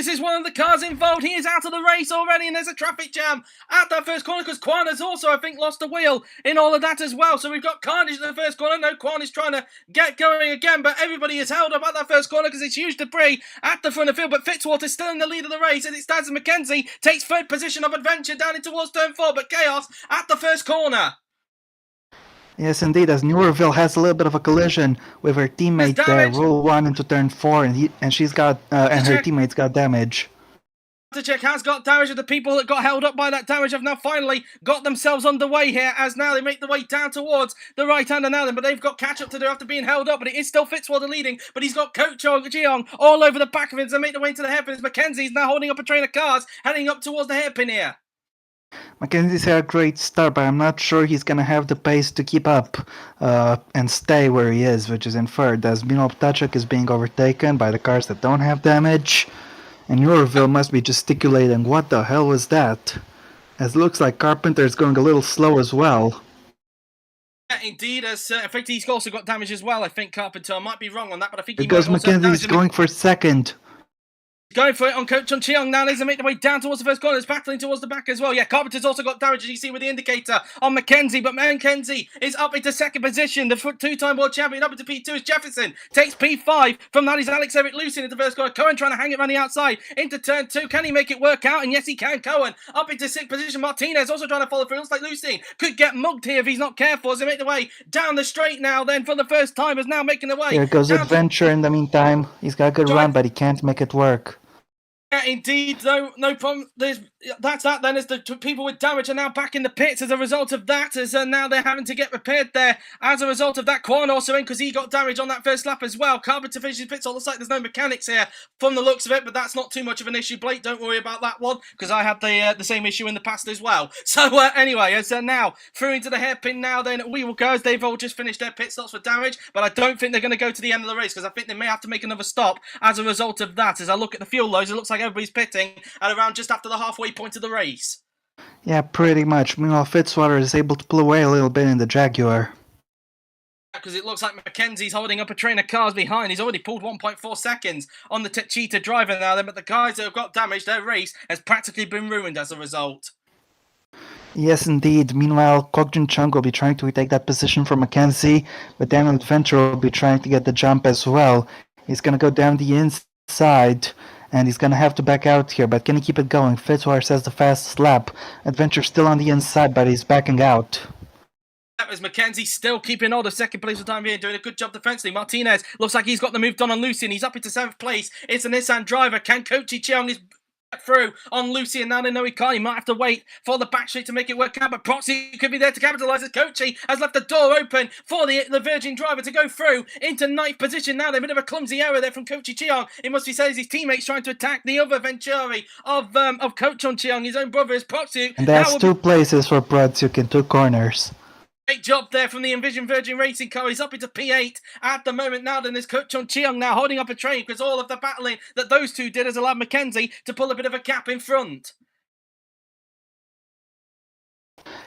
is one of the cars involved. He is out of the race already, and there's a traffic jam at that first corner because Quan has also, I think, lost a wheel in all of that as well. So we've got carnage in the first corner. No, Quan is trying to get going again, but everybody is held up at that first corner because it's huge debris at the front of the field. But Fitzwater still in the lead of the race, and it stands as McKenzie takes third position of Adventure down in towards turn 4, but chaos at the first corner. Yes, indeed, as Newerville has a little bit of a collision with her teammate there, roll one into turn 4, and she's got and her teammates got damage. Ptacek has got damage, and the people that got held up by that damage have now finally got themselves underway here, as now they make the way down towards the right-hander now then, but they've got catch-up to do after being held up, but it is still Fitzwater leading, but he's got Kochi Cheong all over the back of him, so make the way into the hairpin as Mackenzie's now holding up a train of cars, heading up towards the hairpin here. Mackenzie's had a great start, but I'm not sure he's going to have the pace to keep up and stay where he is, which is in third, as meanwhile Ptacek is being overtaken by the cars that don't have damage, and Newerville must be gesticulating. What the hell was that? As it looks like Carpenter is going a little slow as well. Yeah, indeed, as I think he's also got damage as well. I think Carpenter, I might be wrong on that, but I think he Because might also have Mackenzie's damage. going for second. Going for it on Kochi Cheong now. They make their way down towards the first corner. It's battling towards the back as well. Yeah, Carpenter's also got damage, as you see with the indicator on Mackenzie. But Mackenzie is up into second position. The two-time world champion up into P2 is Jefferson. Takes P5. From that is Alex Eric Lucien into the first corner. Cohen trying to hang it around the outside into turn 2. Can he make it work out? And yes, he can. Cohen up into sixth position. Martinez also trying to follow through. Looks like Lucien could get mugged here if he's not careful. As they make their way down the straight now then for the first time. Is now making their way. Here goes Adventure in the meantime. He's got a good run, but he can't make it work. Yeah, indeed, no problem. That's that then, as the people with damage are now back in the pits as a result of that, as now they're having to get repaired there as a result of that. Quan also in because he got damage on that first lap as well. Carpenter finishes pits. It looks like there's no mechanics here from the looks of it, but that's not too much of an issue. Blake, don't worry about that one because I had the same issue in the past as well. So anyway, as now through into the hairpin now, then we will go as they've all just finished their pit stops for damage, but I don't think they're going to go to the end of the race because I think they may have to make another stop as a result of that. As I look at the fuel loads, it looks like everybody's pitting at around just after the halfway point of the race. Yeah, pretty much. Meanwhile, Fitzwater is able to pull away a little bit in the Jaguar. Because it looks like Mackenzie's holding up a train of cars behind. He's already pulled 1.4 seconds on the Techeetah driver now, but the guys that have got damaged, their race has practically been ruined as a result. Yes, indeed. Meanwhile, Kogjin Chung will be trying to retake that position from Mackenzie, but Daniel Adventure will be trying to get the jump as well. He's going to go down the inside, and he's going to have to back out here, but can he keep it going? Fitzwater says the fastest lap. Adventure still on the inside, but he's backing out. Yep, as Mackenzie still keeping hold of second place for the time being, doing a good job defensively. Martinez looks like he's got the move done on Lucian. He's up into 7th place. It's a Nissan driver. Can Kochi Cheong is through on Lucian now? No, he can't. He might have to wait for the back straight to make it work out, but Proxy could be there to capitalise as Kochi has left the door open for the Virgin driver to go through into 9th position now. They're a bit of a clumsy error there from Kochi Cheong. It must be said as his teammates trying to attack the other Venturi of Kochon Cheong, his own brother, is Proxy. And that's 2 places for Pratsuk in 2 corners. Great job there from the Envision Virgin Racing car. He's up into P8 at the moment now. Then there's Kochon Cheong now holding up a train because all of the battling that those two did has allowed Mackenzie to pull a bit of a gap in front.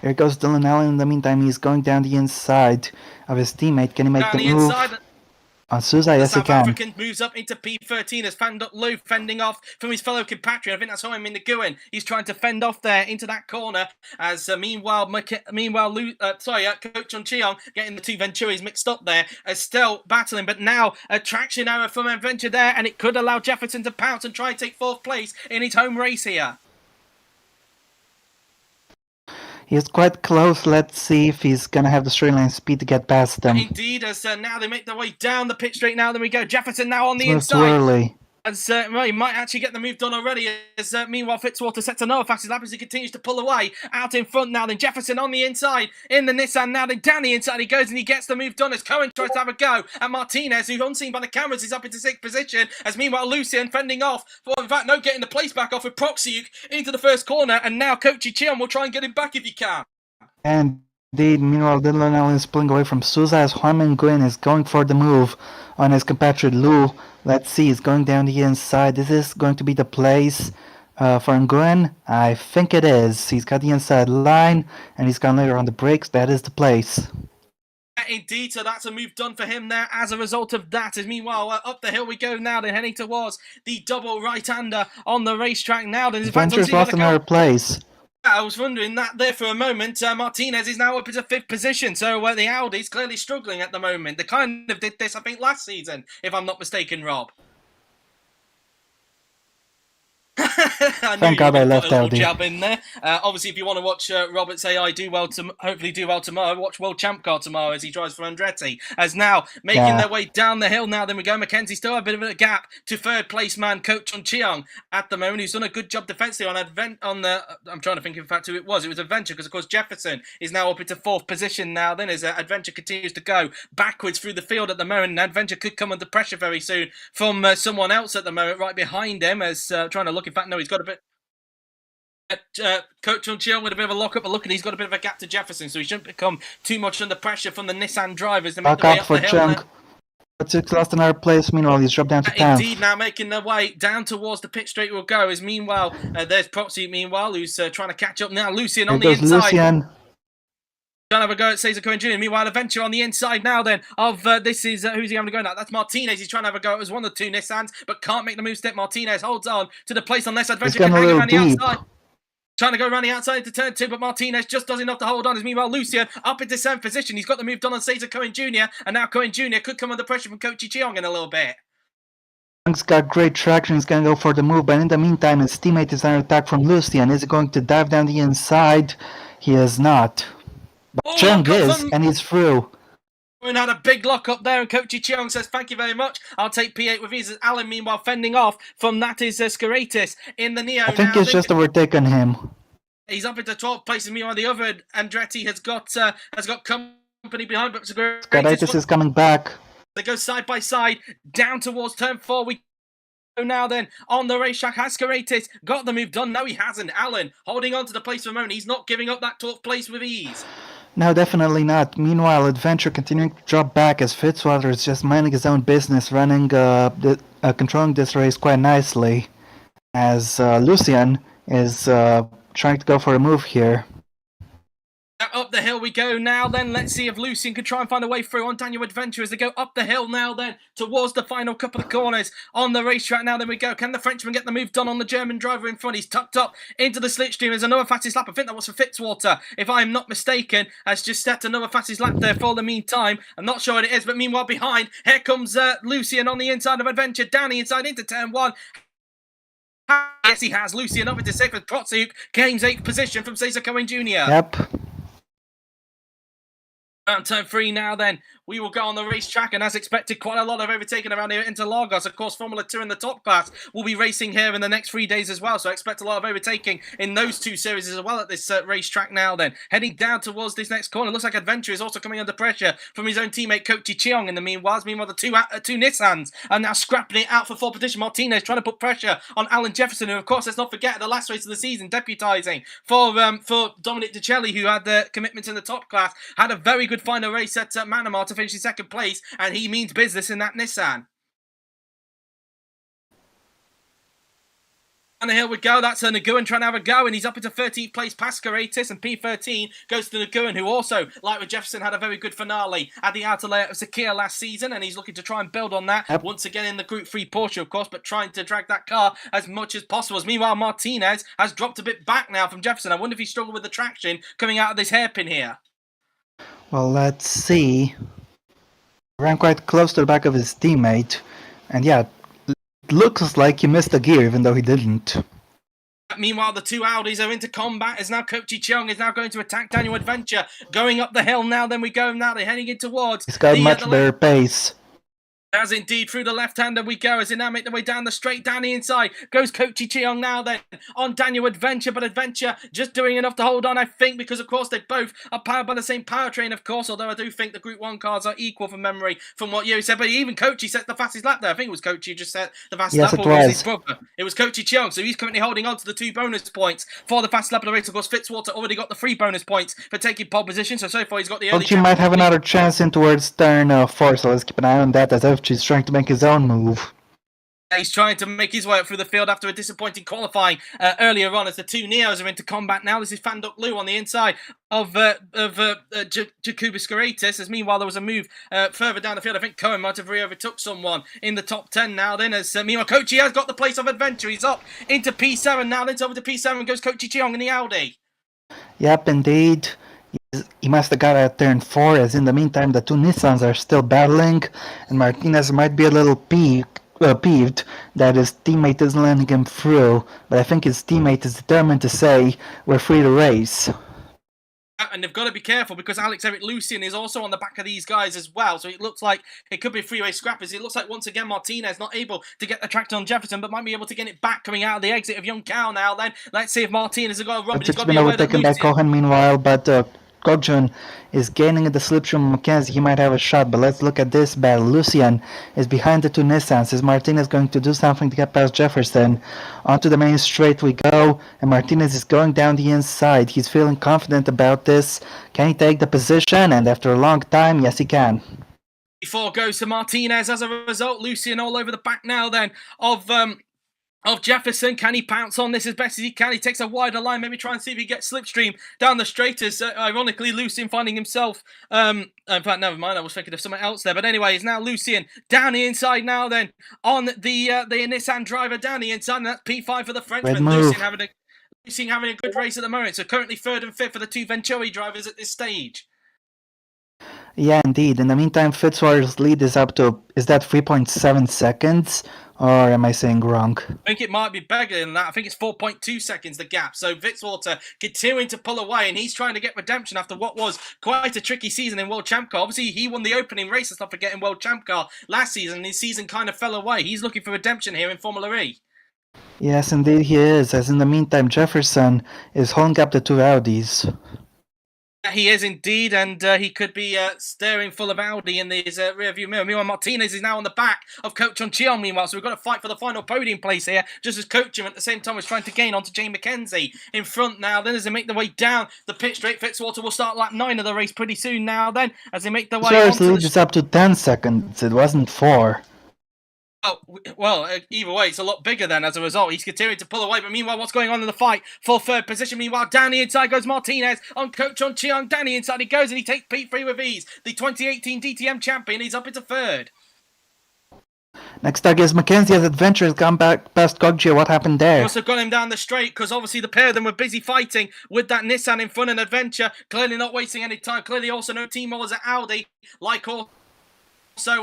Here goes Dylan Allen. In the meantime, he's going down the inside of his teammate. Can he make the move? On Souza, yes, he can. South African moves up into P13 as Fandut Lou fending off from his fellow compatriot. I think that's him in the Guin. He's trying to fend off there into that corner. As meanwhile, Kochon Cheong getting the 2 Venturis mixed up there. As still battling, but now a traction error from Adventure there, and it could allow Jefferson to pounce and try and take 4th place in his home race here. He's quite close. Let's see if he's going to have the straight line speed to get past them. Indeed, as now they make their way down the pit straight now. Then we go. Jefferson now on the It's inside. swirly. As well, he might actually get the move done already. As meanwhile, Fitzwater sets another fastest lap as he continues to pull away out in front now. Then Jefferson on the inside in the Nissan now. Then down the inside he goes and he gets the move done as Cohen tries to have a go at Martinez, who's unseen by the cameras, is up into 6th position. As meanwhile, Lucian fending off. Well, in fact, no, getting the place back off with Proxy into the first corner. And now Kochi Cheong will try and get him back if he can. And indeed, meanwhile, Dylan Allen is pulling away from Souza as Harman Nguyen is going for the move on his compatriot Lou. Let's see, he's going down the inside. This is going to be the place for Nguyen. I think it is. He's got the inside line, and he's gone later on the brakes. That is the place. Indeed, so that's a move done for him there as a result of that. As meanwhile, up the hill we go now, then heading towards the double right-hander on the racetrack now. Then Adventure's lost another place. I was wondering that there for a moment. Martinez is now up into 5th position, so the Audi's clearly struggling at the moment. They kind of did this, I think, last season, if I'm not mistaken, Rob. Thank God I left Audi. Jab in there. Obviously, if you want to watch Robert say I do well, hopefully do well tomorrow, watch World Champ Car tomorrow as he drives for Andretti. As now making their way down the hill now, then we go. Mackenzie still a bit of a gap to 3rd place man Kochon Cheong at the moment, who's done a good job defensively on the. I'm trying to think in fact who it was. It was Adventure because of course Jefferson is now up into 4th position now. Then as Adventure continues to go backwards through the field at the moment, and Adventure could come under pressure very soon from someone else at the moment right behind him. As trying to look. In fact, no, he's got a bit. Kochon Cheong with a bit of a lock up, but look at he's got a bit of a gap to Jefferson, so he shouldn't become too much under pressure from the Nissan drivers to make the way up the hill. Pratsuk lost another place. Meanwhile, he's dropped down to 10th. Indeed, now making their way down towards the pit straight will go. As meanwhile, there's Proxy. Meanwhile, who's trying to catch up now. Lucian on the inside. Lucian. Trying to have a go at Cesar Cohen Jr. Meanwhile, Adventure on the inside now then of this is, who's he having a go now? That's Martinez. He's trying to have a go. It was one of the 2 Nissans, but can't make the move step. Martinez holds on to the place unless Adventure can hang around the outside. Trying to go around the outside into turn 2, but Martinez just does enough to hold on. As meanwhile, Lucian up into 7th position. He's got the move done on Cesar Cohen Jr. And now Cohen Jr. could come under pressure from Kochi Cheong in a little bit. He's got great traction. He's going to go for the move, but in the meantime, his teammate is under attack from Lucian. Is he going to dive down the inside? He is not. But Cheong is, and he's through. We had a big lock up there, and Kochi Cheong says, thank you very much. I'll take P8 with ease. Alan, meanwhile, fending off from that is Skaratis in the Neo. I think he's just overtaken him. He's up into 12th place, and meanwhile, the other Andretti has got company behind, but Skaratis is coming back. They go side by side down towards turn 4. We go now then on the racetrack. Has Skaratis got the move done? No, he hasn't. Alan holding on to the place for a moment. He's not giving up that 12th place with ease. No, definitely not. Meanwhile, Adventure continuing to drop back as Fitzwater is just minding his own business, running, controlling this race quite nicely. As Lucian is trying to go for a move here. Up the hill we go now then. Let's see if Lucian can try and find a way through on Daniel Adventure as they go up the hill now then towards the final couple of corners on the racetrack. Now then we go. Can the Frenchman get the move done on the German driver in front? He's tucked up into the slipstream. There's another fastest lap. I think that was for Fitzwater, if I'm not mistaken. Has just set another fastest lap there for the meantime. I'm not sure what it is, but meanwhile behind, here comes Lucian on the inside of Adventure. Down the inside into turn 1. Yes, he has. Lucian up into 6th with Protsuk. Gains 8th position from Cesar Cohen Jr. Yep. Around turn 3 now then, we will go on the racetrack, and as expected, quite a lot of overtaking around here at Interlagos. Of course, Formula 2 in the top class will be racing here in the next 3 days as well, so I expect a lot of overtaking in those two series as well at this racetrack now then. Heading down towards this next corner, looks like Adventure is also coming under pressure from his own teammate Kochi Cheong in the meanwhile. Meanwhile, the two Nissans are now scrapping it out for 4th position. Martinez trying to put pressure on Alan Jefferson, who, of course, let's not forget, the last race of the season, deputising for Dominic DeCelli, who had the commitments in the top class, had a very good final race at Manamar to finish in 2nd place, and he means business in that Nissan. And here we go, that's Nguyen trying to have a go, and he's up into 13th place past Karatis, and P13 goes to Nguyen, who also, like with Jefferson, had a very good finale at the outer layout of Sakia last season, and he's looking to try and build on that, once again in the Group 3 Porsche, of course, but trying to drag that car as much as possible. Meanwhile, Martinez has dropped a bit back now from Jefferson. I wonder if he struggled with the traction coming out of this hairpin here. Well, let's see. Ran quite close to the back of his teammate, and yeah, it looks like he missed a gear even though he didn't. Meanwhile, the two Audis are into combat as now Kochi Cheong is now going to attack Daniel Adventure. Going up the hill now, then we go now. They're heading in towards. He's got much better pace. As indeed, through the left-hander we go as they now make their way down the straight. Down the inside goes Kochi Cheong now then on Daniel Adventure, but Adventure just doing enough to hold on, I think, because of course they both are powered by the same powertrain, of course, although I do think the Group 1 cars are equal from memory from what you said, but even Kochi set the fastest lap there. I think it was Kochi who just set the fastest lap. Yes, it was. His brother. It was Kochi Cheong, so he's currently holding on to the 2 bonus points for the fastest lap of the race. Of course, Fitzwater already got the 3 bonus points for taking pole position, so far he's got the early. Kochi might have another chance in towards turn 4, so let's keep an eye on that as FG's trying to make his own move. He's trying to make his way up through the field after a disappointing qualifying earlier on as the 2 Neos are into combat now. This is Fanduk Liu on the inside of Jacobus Garatis, as meanwhile there was a move further down the field. I think Cohen might have re-overtook someone in the top 10 now then, as meanwhile Kochi has got the place of Adventure. He's up into P7 now, then it's over to P7 goes Kochi Cheong in the Audi. Yep, indeed. He must have got at turn 4, as in the meantime the 2 Nissans are still battling, and Martinez might be a little peeved that his teammate isn't letting him through, but I think his teammate is determined to say, we're free to race. And they've got to be careful because Alex Eric Lucien is also on the back of these guys as well. So it looks like it could be freeway scrappers. It looks like once again Martinez not able to get the tractor on Jefferson, but might be able to get it back coming out of the exit of Young Cow now. Then let's see if Martinez has got a run. But he's got to be overtaken by Cohen meanwhile, but Gokjun is gaining at the slipstream of Mackenzie. He might have a shot, but let's look at this battle. Lucien is behind the 2 Nissans. Is Martinez going to do something to get past Jefferson? Onto the main straight we go, and Martinez is going down the inside. He's feeling confident about this. Can he take the position? And after a long time, yes he can. Before goes to Martinez as a result. Lucien all over the back now then of Jefferson. Can he pounce on this as best as he can? He takes a wider line, maybe try and see if he gets slipstream down the straight as, ironically, Lucien finding himself, in fact, never mind, I was thinking of something else there, but anyway, it's now Lucien down the inside now then, on the Nissan driver down the inside, and that's P5 for the Frenchman. Lucien having a good race at the moment, so currently 3rd and 5th for the 2 Venturi drivers at this stage. Yeah, indeed. In the meantime, Fitzwater's lead is up to, is that 3.7 seconds? Or am I saying wrong? I think it might be bigger than that. I think it's 4.2 seconds, the gap. So Fitzwater continuing to pull away, and he's trying to get redemption after what was quite a tricky season in World Champ Car. Obviously, he won the opening race, let's not forget, in World Champ Car last season, and his season kind of fell away. He's looking for redemption here in Formula E. Yes, indeed he is, as in the meantime, Jefferson is holding up the 2 Audis. He is indeed, and he could be staring full of Audi in his rearview mirror. Meanwhile, Martinez is now on the back of Coach on Cheong, meanwhile, so we've got to fight for the final podium place here, just as Coach at the same time is trying to gain onto Jay McKenzie in front now. Then as they make their way down the pit straight, Fitzwater will start lap 9 of the race pretty soon now then, as they make their way onto the lead is up to 10 seconds, it wasn't 4. Oh, well, either way, it's a lot bigger then as a result. He's continuing to pull away, but meanwhile, what's going on in the fight for 3rd position? Meanwhile, down the inside goes Martinez on Coach on Cheong. Down the inside he goes, and he takes P3 with ease. The 2018 DTM champion, he's up into 3rd. Next up is Mackenzie as Adventure has gone back past Goggia. What happened there? Must have got him down the straight because obviously the pair of them were busy fighting with that Nissan in front, and Adventure clearly not wasting any time. Clearly also no team orders at Audi, like also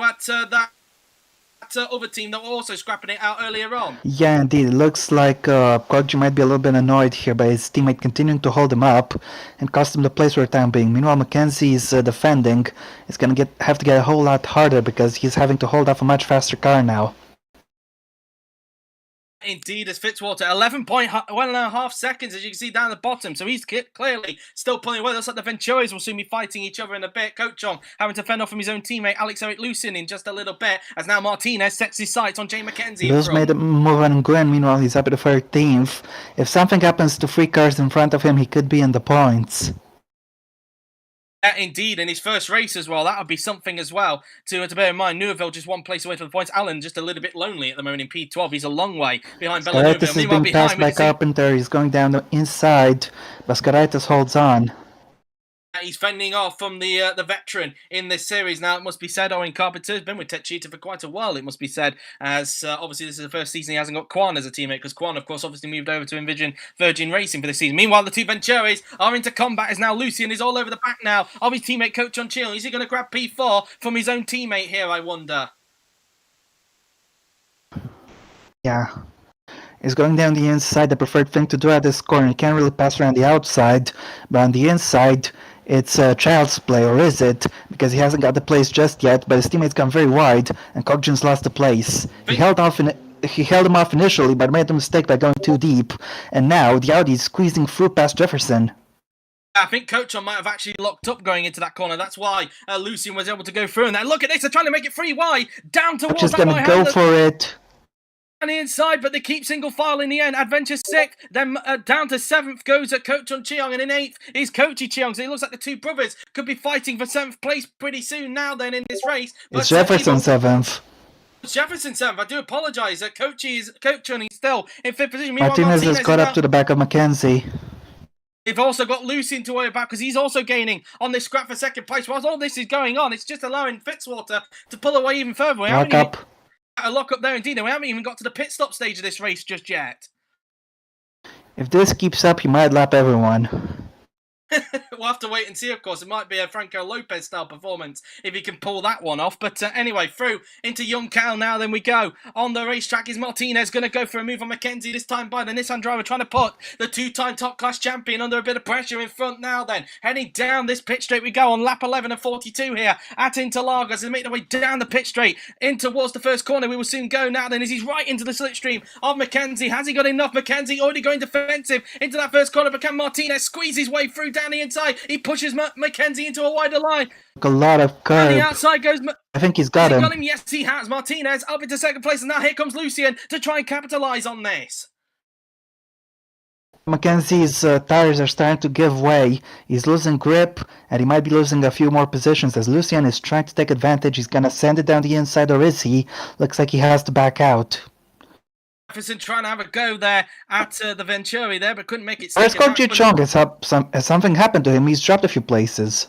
at that that other team that were also scrapping it out earlier on. Yeah, indeed. It looks like Koji might be a little bit annoyed here by his teammate continuing to hold him up and cost him the place for the time being. Meanwhile, Mackenzie's defending is going to have to get a whole lot harder because he's having to hold off a much faster car now. Indeed, as Fitzwater, 11.5 seconds, as you can see down the bottom. So he's clearly still pulling away. Looks like the Venturis will soon be fighting each other in a bit. Coach Chong having to fend off from his own teammate, Alex-Eric Lucien, in just a little bit, as now Martinez sets his sights on Jay Mackenzie. Luz made a move on Gwen. Meanwhile, he's up at the 13th. If something happens to 3 cars in front of him, he could be in the points. Indeed, in his first race as well. That would be something as well to bear in mind. Neuville just 1 place away from the points. Allen just a little bit lonely at the moment in P12. He's a long way behind Bellanova. Bascaraitis is being passed by Carpenter. He's going down the inside. Bascaraitis holds on. He's fending off from the veteran in this series. Now, it must be said, Owen Carpenter has been with Techita for quite a while, it must be said, as obviously this is the first season he hasn't got Kwan as a teammate, because Kwan, of course, obviously moved over to Virgin Racing for this season. Meanwhile, the two Venturis are into combat, as now Lucien is all over the back now of his teammate, Coach John Cheong. Is he going to grab P4 from his own teammate here, I wonder? Yeah. He's going down the inside. The preferred thing to do at this corner. He can't really pass around the outside, but on the inside, it's child's play, or is it? Because he hasn't got the place just yet, but his teammates come very wide, and Cogjin's lost the place. He held him off initially, but made the mistake by going too deep, and now the Audi's squeezing through past Jefferson. I think Coach might have actually locked up going into that corner. That's why Lucien was able to go through. And then look at this, they're trying to make it 3 wide, down towards Coach is going to go for it. On the inside, but they keep single file in the end. Adventure 6th, then down to 7th goes Coach Chon Cheong, and in 8th is Coachy Cheong. So it looks like the two brothers could be fighting for 7th place pretty soon now then in this race. But it's Jefferson 7th. Jefferson 7th, I do apologise. Coach Chon is still in 5th position. Martinez has got up to the back of Mackenzie. They've also got Lucien to worry about because he's also gaining on this scrap for 2nd place. Whilst all this is going on, it's just allowing Fitzwater to pull away even further. Lock up. A lock up there indeed, and we haven't even got to the pit stop stage of this race just yet. If this keeps up, he might lap everyone. We'll have to wait and see, of course. It might be a Franco Lopez style performance if he can pull that one off. But anyway, through into Young Cal now, then we go. On the racetrack is Martinez going to go for a move on Mackenzie, this time by the Nissan driver, trying to put the 2-time top class champion under a bit of pressure in front now then. Heading down this pit straight we go on lap 11 and 42 here at Interlagos. They make their way down the pit straight in towards the first corner. We will soon go now then as he's right into the slipstream of Mackenzie. Has he got enough? Mackenzie already going defensive into that first corner, but can Martinez squeeze his way through down the inside? He pushes Mackenzie into a wider line. A lot of curve. On the outside goes... I think he's got him. Got him. Yes, he has. Martinez up into 2nd place, and now here comes Lucien to try and capitalise on this. Mackenzie's tires are starting to give way. He's losing grip, and he might be losing a few more positions as Lucien is trying to take advantage. He's going to send it down the inside, or is he? Looks like he has to back out. Jefferson trying to have a go there at the Venturi there, but couldn't make it. Where's Koji Chong? Has something happened to him? He's dropped a few places.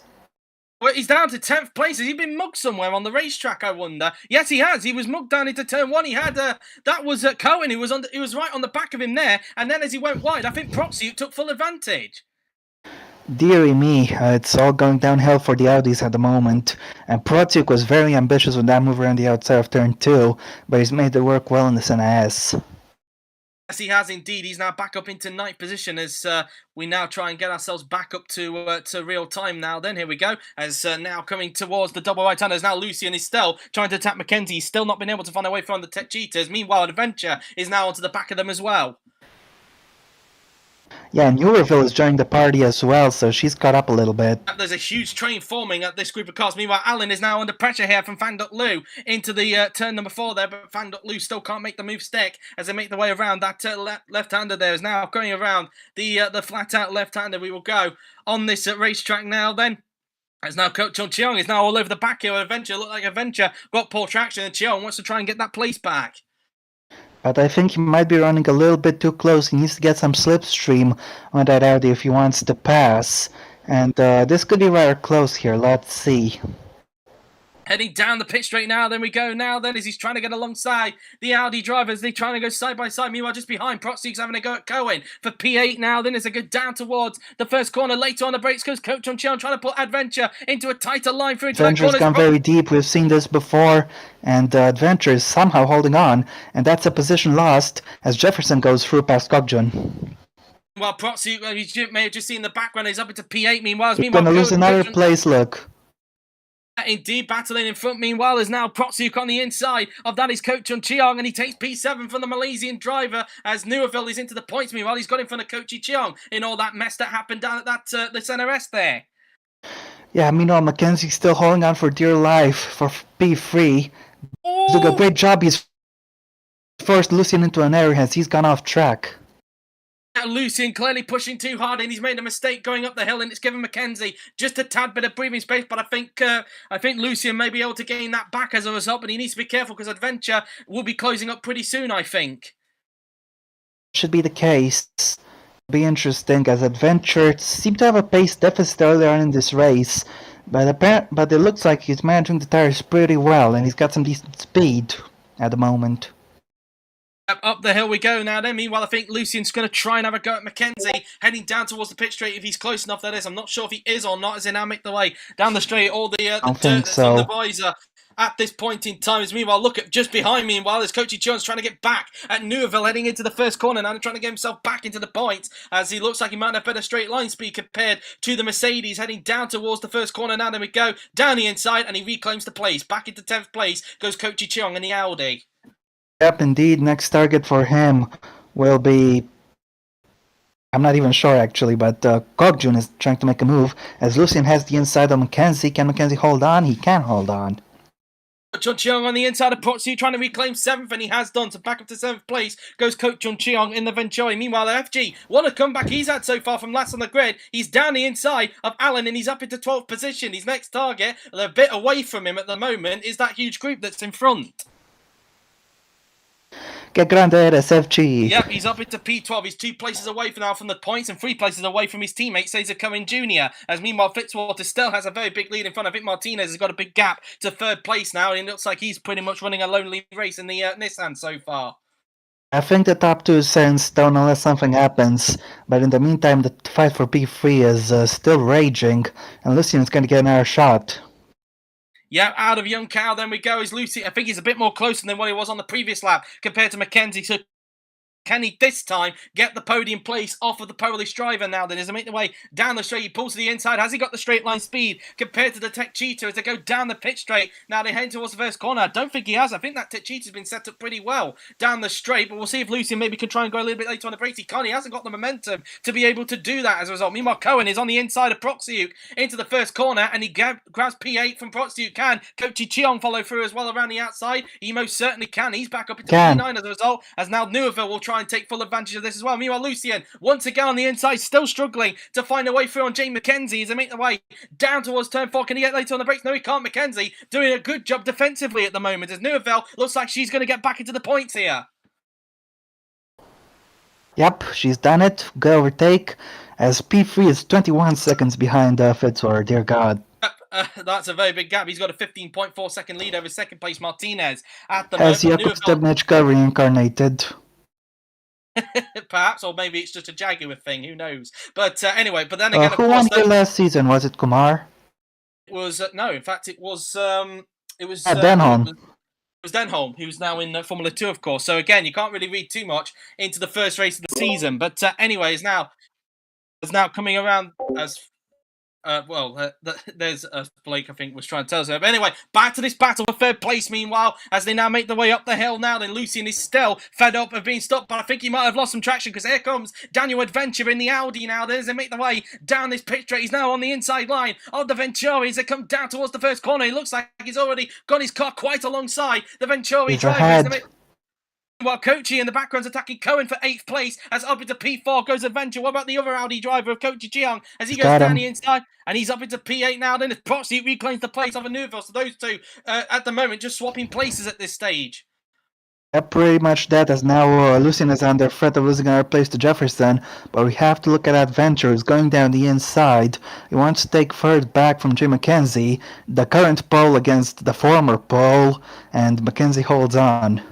Well, he's down to 10th place. Has he been mugged somewhere on the racetrack, I wonder? Yes, he has. He was mugged down into turn 1. He had, that was Cohen. He was right on the back of him there. And then as he went wide, I think Proxy took full advantage. Deary me, it's all going downhill for the Audis at the moment. And Protsiuk was very ambitious with that move around the outside of turn 2, but he's made it work well in the NAS. Yes, he has indeed. He's now back up into 9th position as we now try and get ourselves back up to real time now. Then here we go. As now coming towards the double right-handers. Now Lucien is still trying to attack Mackenzie. He's still not been able to find a way from the Tech Cheetahs. Meanwhile, Adventure is now onto the back of them as well. Yeah, Newerville is joining the party as well, so she's caught up a little bit. There's a huge train forming at this group of cars. Meanwhile, Allen is now under pressure here from Fanduk Lu into the turn number 4 there, but Fanduk Lu still can't make the move stick as they make their way around. That left-hander there is now going around the flat-out left-hander. We will go on this racetrack now then. As now Coach Chon Cheong is now all over the back here. Adventure look like Adventure got poor traction, and Cheong wants to try and get that place back. But I think he might be running a little bit too close. He needs to get some slipstream on that Audi if he wants to pass. And this could be rather close here. Let's see. Heading down the pit straight now, then we go now, then as he's trying to get alongside the Audi drivers, they're trying to go side by side. Meanwhile, just behind, Protsiuk's having a go at Cohen for P8 now, then as they go down towards the first corner. Later on the brakes goes Coach on Cheon, trying to put Adventure into a tighter line through into that Adventure's corner. gone very deep. We've seen this before, and Adventure is somehow holding on, and that's a position lost as Jefferson goes through past Kogjun. Well, Protsiuk, you may have just seen the background, he's up into P8. Meanwhile, He's going to lose another Coach place, look. Indeed, battling in front. Meanwhile, is now Protsiuk on the inside of that is Coach Chun Cheong, and he takes P7 from the Malaysian driver as Nueville is into the points. Meanwhile, he's got in front of Coach Cheong in all that mess that happened down at that the NRS there. Yeah, meanwhile, Mackenzie's still holding on for dear life for P3. He's doing a great job. He's forced Lucien into an area as he's gone off track. Lucien clearly pushing too hard, and he's made a mistake going up the hill, and it's given Mackenzie just a tad bit of breathing space. But I think Lucien may be able to gain that back as a result, but he needs to be careful because Adventure will be closing up pretty soon, I think. Should be the case. Be interesting as Adventure seemed to have a pace deficit earlier on in this race, but it looks like he's managing the tires pretty well, and he's got some decent speed at the moment. Up the hill we go now then. Meanwhile, I think Lucien's going to try and have a go at Mackenzie, heading down towards the pit straight if he's close enough, that is. I'm not sure if he is or not, as they now make the way down the straight. All the dirt that's on the visor at this point in time. As meanwhile, look at just behind me, meanwhile, as Coachy Jones trying to get back at Neuville, heading into the first corner now, trying to get himself back into the points, as he looks like he might have better straight line speed compared to the Mercedes, heading down towards the first corner now. Then we go down the inside, and he reclaims the place. Back into 10th place goes Coachy Cheong in the Audi. Yep, indeed. Next target for him will be... I'm not even sure, actually, but Kogjun is trying to make a move. As Lucien has the inside of Mackenzie. Can Mackenzie hold on? He can hold on. Chun Cheong on the inside of Protsiuk trying to reclaim 7th, and he has done. So back up to 7th place goes Coach Chun Cheong in the Venturi. Meanwhile, FG, what a comeback he's had so far from last on the grid. He's down the inside of Allen, and he's up into 12th position. His next target, a bit away from him at the moment, is that huge group that's in front. Que grande eres, FG. Yep, he's up into P12. He's 2 places away for now from the points and 3 places away from his teammate, Cesar Cohen Jr. As meanwhile, Fitzwater still has a very big lead in front of Vic Martinez. Has got a big gap to 3rd place now, and it looks like he's pretty much running a lonely race in the Nissan so far. I think the top 2 is set in stone unless something happens, but in the meantime, the fight for P3 is still raging, and Lucien is going to get another shot. Yeah, out of Young Cow, then we go. Is Lucy? I think he's a bit more closer than what he was on the previous lap compared to Mackenzie. So can he this time get the podium place off of the Polish driver now? Then as they make the way down the straight, he pulls to the inside. Has he got the straight line speed compared to the Tech Cheetah as they go down the pit straight? Now they head towards the first corner. I don't think he has. I think that Tech Cheetah's been set up pretty well down the straight, but we'll see if Lucien maybe can try and go a little bit later on the brakes. He can't. He hasn't got the momentum to be able to do that as a result. Meanwhile, Cohen is on the inside of Protsiuk into the first corner, and he grabs P8 from Protsiuk. Can Coachy Cheong follow through as well around the outside? He most certainly can. He's back up into P9 as a result, as now Neuville will try and take full advantage of this as well. Meanwhile, Lucien, once again on the inside, still struggling to find a way through on Jane Mackenzie as they make the way down towards turn 4. Can he get later on the brakes? No, he can't. Mackenzie doing a good job defensively at the moment as Neuville looks like she's going to get back into the points here. Yep, she's done it. Good overtake, as P3 is 21 seconds behind Fitzwater. Dear God. That's a very big gap. He's got a 15.4 second lead over 2nd place Martinez at the as moment. Jakub Stebniczka reincarnated. Perhaps, or maybe it's just a Jaguar thing. Who knows? But anyway, but then again, who won the last season? Was it Kumar? It was no. In fact, it was Denholm. It was Denholm, who's now in Formula 2, of course. So again, you can't really read too much into the first race of the season. But anyway, is now coming around as. There's Blake, I think, was trying to tell us. But anyway, back to this battle for 3rd place, meanwhile, as they now make their way up the hill now. Then Lucien is still fed up of being stopped, but I think he might have lost some traction because here comes Daniel Adventure in the Audi now. As they make their way down this pit straight. He's now on the inside line of the Venturi as they come down towards the first corner. It looks like he's already got his car quite alongside the Venturi driver. While Coachy in the background's attacking Cohen for 8th place, as up into P4 goes Adventure. What about the other Audi driver of Coachy Cheong as he goes down the inside, and he's up into P8 now. Then Protsiuk reclaims the place of a Neuville. So those two at the moment just swapping places at this stage. Yeah, pretty much that, as now Lucian is under threat of losing our place to Jefferson, but we have to look at Adventure, who's going down the inside. He wants to take third back from Jim McKenzie, the current pole against the former pole, and McKenzie holds on.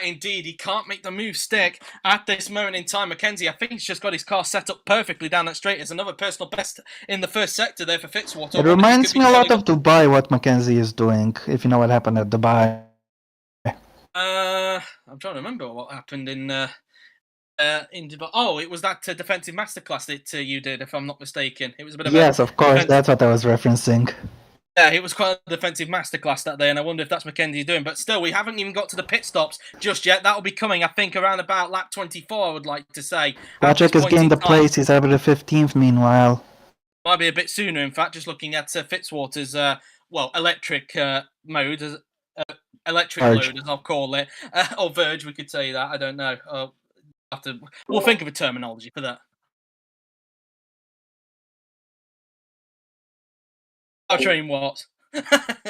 Indeed, he can't make the move stick at this moment in time. McKenzie, I think he's just got his car set up perfectly down that straight. It's another personal best in the first sector there for Fitzwater. It reminds me a lot of Dubai, what McKenzie is doing, if you know what happened at Dubai. I'm trying to remember what happened in Dubai. Oh, it was that defensive masterclass that you did, if I'm not mistaken. It was a bit of yes, of course, that's what I was referencing. Yeah, it was quite a defensive masterclass that day, and I wonder if that's McKenzie's doing. But still, we haven't even got to the pit stops just yet. That will be coming, I think, around about lap 24, I would like to say. Patrick has gained the place. He's over the 15th, meanwhile. Might be a bit sooner, in fact, just looking at Fitzwater's, electric mode, electric load, as I'll call it. Or Verge, we could say that. I don't know. We'll think of a terminology for that. Powertrain watts.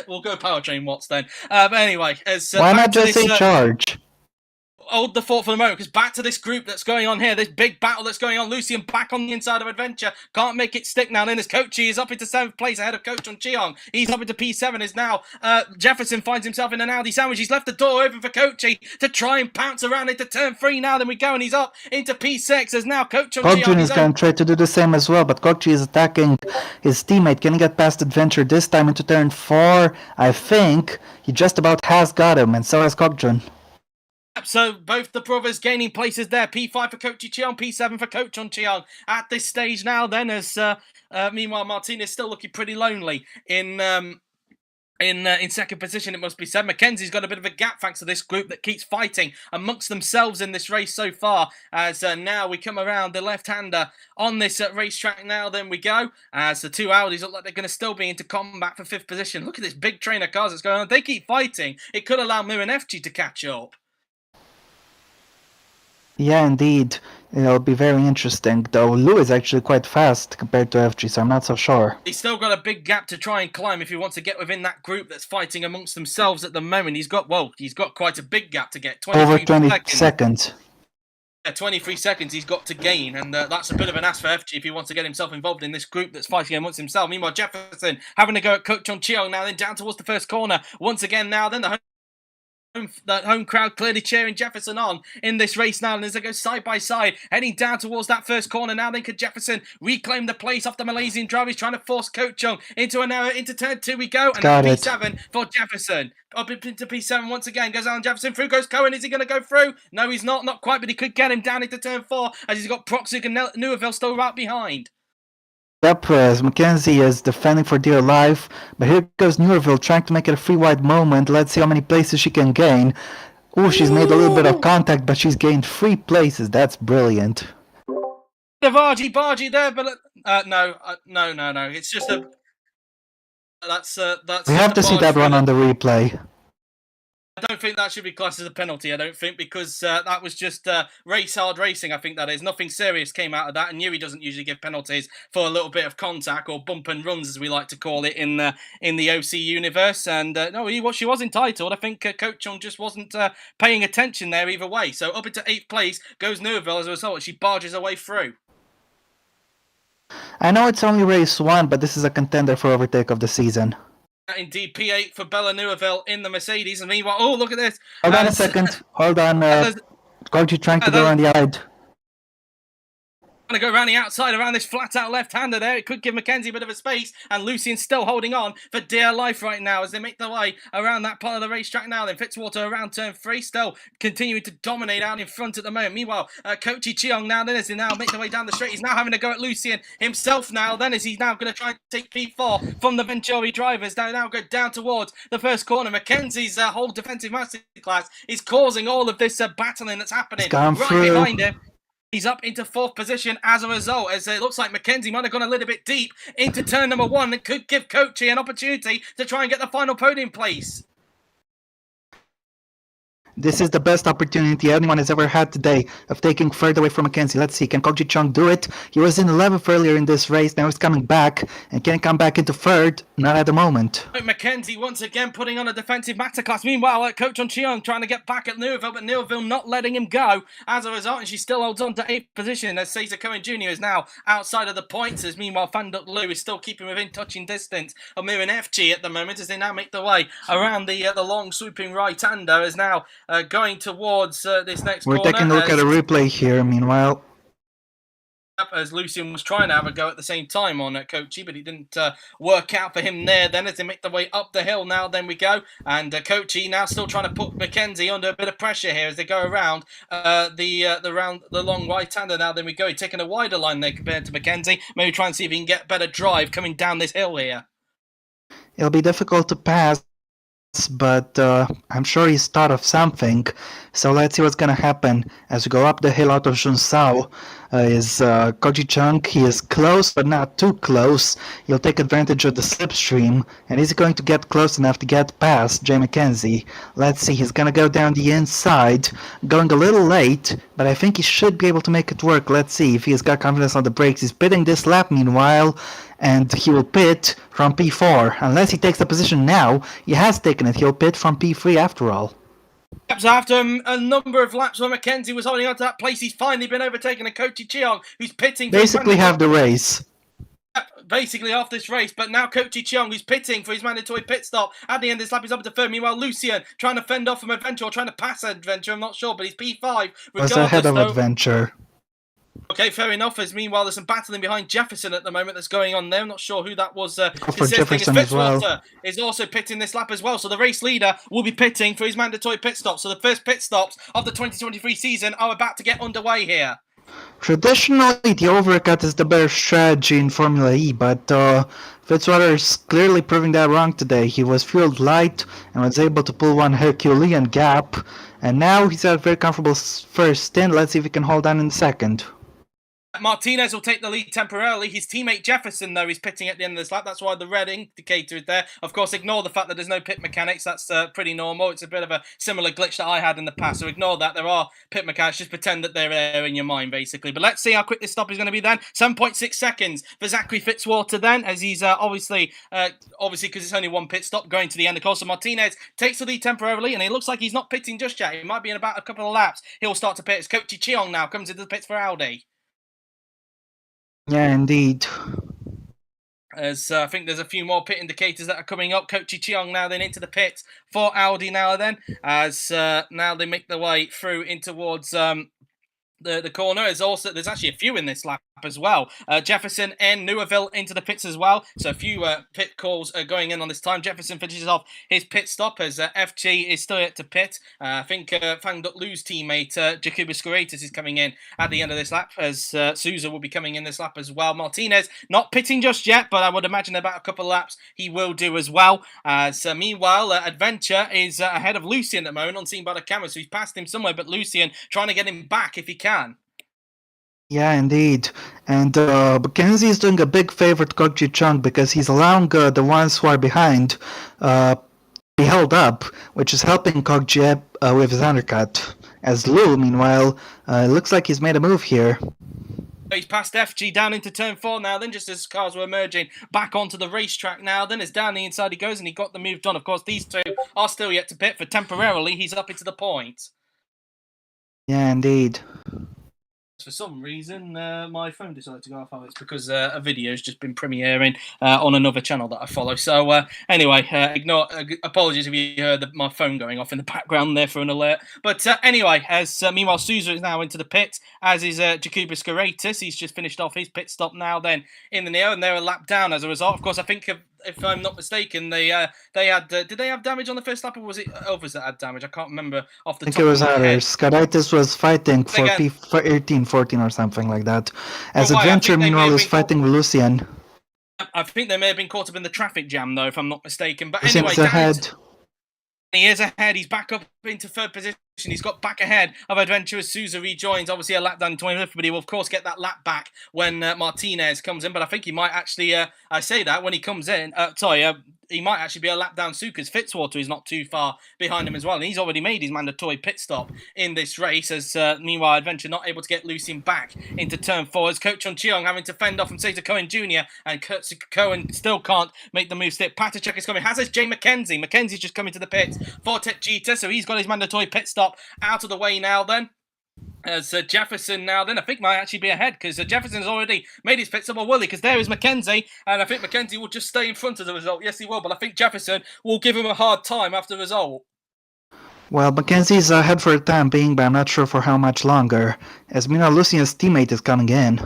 We'll go powertrain watts then. But anyway, why not just say charge? Hold the thought for the moment, because back to this group that's going on here, this big battle that's going on. Lucian back on the inside of Adventure, can't make it stick now. Then as Kochi is up into 7th place ahead of Coach on Cheong. He's up into P7 is now. Jefferson finds himself in an Audi sandwich. He's left the door open for Kochi to try and pounce around into turn 3 now. Then we go, and he's up into P6 as now Coach on Cheong. Kochi is going to try to do the same as well, but Kochi is attacking his teammate. Can he get past Adventure this time into turn 4? I think he just about has got him, and so has Kokjun. So both the brothers gaining places there. P5 for Coach Cheong, P7 for Coach on Cheong. At this stage now, then, as meanwhile Martinez still looking pretty lonely in second position, it must be said. McKenzie's got a bit of a gap thanks to this group that keeps fighting amongst themselves in this race so far. As now we come around the left-hander on this racetrack now, then we go. As the two Audis look like they're going to still be into combat for 5th position. Look at this big train of cars that's going on. They keep fighting. It could allow Mir and FG to catch up. Yeah, indeed. It'll be very interesting, though Lou is actually quite fast compared to FG, so I'm not so sure. He's still got a big gap to try and climb if he wants to get within that group that's fighting amongst themselves at the moment. He's got quite a big gap to get. Over 20 seconds. Yeah, 23 seconds he's got to gain, and that's a bit of an ask for FG if he wants to get himself involved in this group that's fighting amongst himself. Meanwhile, Jefferson having to go at Coach on Cheong now, then down towards the first corner. Once again now, then that home crowd clearly cheering Jefferson on in this race now, and as they go side by side, heading down towards that first corner now. Then could Jefferson reclaim the place off the Malaysian driver? He's trying to force Coach Chung into turn 2 we go, and P7 for Jefferson. Up into P7 once again, goes Alan Jefferson, through goes Cohen. Is he going to go through? No, he's not quite, but he could get him down into turn 4 as he's got Proxy and Neuville still right behind. Yep, as McKenzie is defending for dear life, but here goes Neuville trying to make it a free-wide moment. Let's see how many places she can gain. Oh, she's made a little bit of contact, but she's gained 3 places. That's brilliant. The Bargy there, but no. It's just a. That's. We have to see that one on the replay. I don't think that should be classed as a penalty, I don't think, because that was just race hard racing, I think that is. Nothing serious came out of that, and Yuri doesn't usually give penalties for a little bit of contact, or bump and runs, as we like to call it in the OC universe. And no, she was entitled. I think Coach Chung just wasn't paying attention there either way. So up into 8th place goes Neuville as a result. She barges her way through. I know it's only race 1, but this is a contender for overtake of the season. Indeed, P8 for Bella Neuville in the Mercedes. And meanwhile, oh, look at this. Hold on a second. Hold on. Kochi trying to go around the side. Going to go around the outside, around this flat-out left-hander there. It could give McKenzie a bit of a space, and Lucian's still holding on for dear life right now as they make their way around that part of the racetrack now. Then Fitzwater around turn 3, still continuing to dominate out in front at the moment. Meanwhile, Kochi Cheong now, then as they now make their way down the straight, he's now having to go at Lucian himself now, then as he's now going to try and take P4 from the Venturi drivers. They now go down towards the first corner. McKenzie's whole defensive masterclass is causing all of this battling that's happening right behind him. He's up into 4th position as a result, as it looks like McKenzie might have gone a little bit deep into turn number 1 and could give Kochi an opportunity to try and get the final podium place. This is the best opportunity anyone has ever had today of taking third away from Mackenzie. Let's see, can Kok Ji-chung do it? He was in 11th earlier in this race, now he's coming back, and can he come back into third? Not at the moment. Mackenzie once again putting on a defensive masterclass. Meanwhile, Coach Chun Cheong trying to get back at Neuville, but Neuville not letting him go. As a result, and she still holds on to 8th position as Cesar Cohen Jr. is now outside of the points. As meanwhile, Fanduk Liu is still keeping within touching distance of Mirin FG at the moment as they now make their way around the long swooping right-hander. Is now going towards this next We're corner. taking a look at a replay here, meanwhile. As Lucian was trying to have a go at the same time on Kochi, but it didn't work out for him there. Then as they make their way up the hill now, then we go. And Kochi now still trying to put Mackenzie under a bit of pressure here as they go around the long right-hander now. Then we go. He's taking a wider line there compared to Mackenzie. Maybe try and see if he can get better drive coming down this hill here. It'll be difficult to pass, but I'm sure he's thought of something. So let's see what's going to happen as we go up the hill out of Junsao. Is Kok Ji-chung. He is close, but not too close. He'll take advantage of the slipstream, and is he going to get close enough to get past Jay Mackenzie? Let's see, he's going to go down the inside, going a little late, but I think he should be able to make it work. Let's see if he's got confidence on the brakes. He's pitting this lap meanwhile, and he will pit from P4. Unless he takes the position now, he has taken it. He'll pit from P3 after all. So after a number of laps where Mackenzie was holding on to that place, he's finally been overtaken. And Kochi Cheong, who's pitting... Basically half the race. Basically off this race, but now Kochi Cheong, who's pitting for his mandatory pit stop at the end of this lap, is up to third. Meanwhile, Lucian trying to fend off from Adventure, or trying to pass Adventure, I'm not sure, but he's P5. Was ahead of Adventure. Okay, fair enough. As meanwhile, there's some battling behind Jefferson at the moment that's going on there. I'm not sure who that was. For Jefferson as well. Is also pitting this lap as well. So the race leader will be pitting for his mandatory pit stop. So the first pit stops of the 2023 season are about to get underway here. Traditionally, the overcut is the better strategy in Formula E, but Fitzwater is clearly proving that wrong today. He was fueled light and was able to pull one Herculean gap, and now he's at a very comfortable first stint. Let's see if he can hold on in the second. Martinez will take the lead temporarily. His teammate Jefferson, though, is pitting at the end of this lap. That's why the red indicator is there. Of course, ignore the fact that there's no pit mechanics. That's pretty normal. It's a bit of a similar glitch that I had in the past. So ignore that. There are pit mechanics. Just pretend that they're there in your mind, basically. But let's see how quick this stop is going to be then. 7.6 seconds for Zachary Fitzwater then, as he's obviously because it's only one pit stop going to the end of the course. So Martinez takes the lead temporarily, and it looks like he's not pitting just yet. He might be in about a couple of laps. He'll start to pit. As Kochi Cheong now comes into the pits for Audi. Yeah, indeed. As I think there's a few more pit indicators that are coming up. Kochi Cheong now then into the pit for Audi now then. As now they make their way through in towards the corner. There's actually a few in this lap as well. Jefferson and Neuville into the pits as well. So a few pit calls are going in on this time. Jefferson finishes off his pit stop as FG is still yet to pit. I think Fang Duk Lu's teammate Jacobus Corretus is coming in at the end of this lap, as Souza will be coming in this lap as well. Martinez not pitting just yet, but I would imagine about a couple of laps he will do as well. Meanwhile, Adventure is ahead of Lucian at the moment, unseen by the camera, so he's passed him somewhere, but Lucian trying to get him back if he can. Yeah, indeed. And Mackenzie is doing a big favor to Kok Ji-chung because he's allowing the ones who are behind be held up, which is helping Kok Ji with his undercut. As Lu, meanwhile, looks like he's made a move here. He's passed FG down into turn 4 now, then just as cars were merging back onto the racetrack now, then as down the inside he goes and he got the move done. Of course, these two are still yet to pit, for temporarily he's up into the point. Yeah, indeed. For some reason, my phone decided to go off. It's because a video's just been premiering on another channel that I follow. So anyway, apologies if you heard my phone going off in the background there for an alert. But anyway, as meanwhile Souza is now into the pit, as is Jacobus Corretus. He's just finished off his pit stop now then in the Neo, and they're a lap down as a result. Of course, I think if I'm not mistaken, they had did they have damage on the first lap, or was it others that had damage? I can't remember off the top of my head. I think it was others. Corretus was fighting for P13, 14 or something like that. As Adventure, meanwhile, is fighting with Lucian. I think they may have been caught up in the traffic jam, though, if I'm not mistaken. But Lucian's anyway, ahead. He is ahead. He's back up into third position. He's got back ahead of Adventure as Souza rejoins. Obviously, a lap down in 20th, but he will, of course, get that lap back when Martinez comes in. But I think he might actually, I say that, when he comes in, he might actually be a lap down soon because Fitzwater is not too far behind him as well. And he's already made his mandatory pit stop in this race. As meanwhile, Adventure not able to get Lucien back into turn 4. As Coach Chun Cheong having to fend off from Cesar Cohen Jr. and Kurt Cohen still can't make the move. Stick. Patacek is coming. Has this Jay McKenzie. McKenzie's just coming to the pits for Techita, so he's got his mandatory pit stop out of the way now. Then. As Jefferson now then, I think might actually be ahead because Jefferson's already made his pit stop, or will he? Because there is McKenzie, and I think McKenzie will just stay in front of the result. Yes, he will, but I think Jefferson will give him a hard time after the result. Well, Mackenzie's ahead for the time being, but I'm not sure for how much longer. As meanwhile, Lucien's teammate is coming in.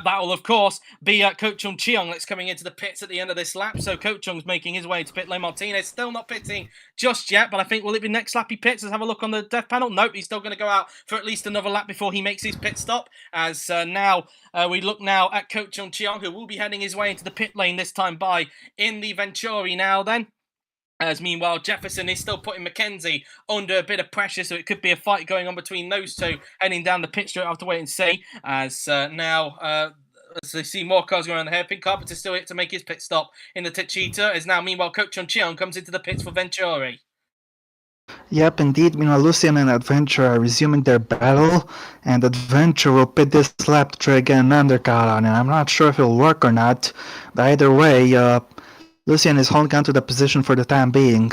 That will, of course, be Coach Chung Cheong that's coming into the pits at the end of this lap. So Coach Chung's making his way to pit lane. Martinez still not pitting just yet, but I think will it be next lap he pits? Let's have a look on the death panel. Nope, he's still going to go out for at least another lap before he makes his pit stop. As now we look now at Coach Chung Cheong, who will be heading his way into the pit lane this time by in the Venturi now then. As meanwhile, Jefferson is still putting McKenzie under a bit of pressure, so it could be a fight going on between those two heading down the pit straight. I'll have to wait and see. As now, as they see more cars going around the hairpin, Carpenter's still here to make his pit stop in the Techita. As now, meanwhile, Coach Chun Cheong comes into the pits for Venturi. Yep, indeed. Meanwhile, Lucien and Adventure are resuming their battle, and Adventure will pit this lap to try to get an undercut on it. I'm not sure if it'll work or not, but either way, Lucien is holding on to the position for the time being.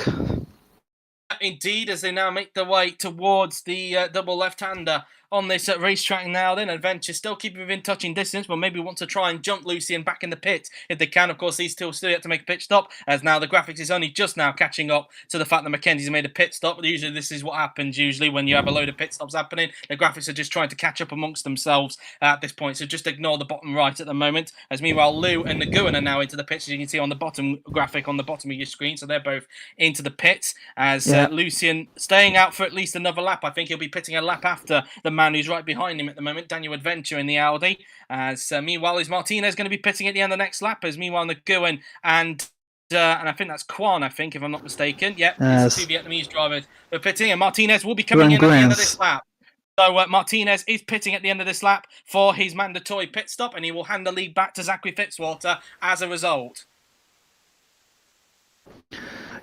Indeed, as they now make their way towards the double left-hander on this racetrack now then. Adventure still keeping within touching distance, but maybe want to try and jump Lucien back in the pit if they can. Of course, these two still yet to make a pit stop, as now the graphics is only just now catching up to the fact that Mackenzie's made a pit stop. But usually this is what happens usually when you have a load of pit stops happening. The graphics are just trying to catch up amongst themselves at this point, so just ignore the bottom right at the moment. As meanwhile, Lou and Nguyen are now into the pits, as you can see on the bottom graphic on the bottom of your screen, so they're both into the pits. As Lucien staying out for at least another lap. I think he'll be pitting a lap after the man who's right behind him at the moment, Daniel Adventure in the Audi. As meanwhile, is Martinez going to be pitting at the end of the next lap? As meanwhile, Nguyen and I think that's Kwan, I think, if I'm not mistaken. Yep, it's the two Vietnamese drivers who are pitting, and Martinez will be coming in at the end of this lap. So Martinez is pitting at the end of this lap for his mandatory pit stop, and he will hand the lead back to Zachary Fitzwater as a result.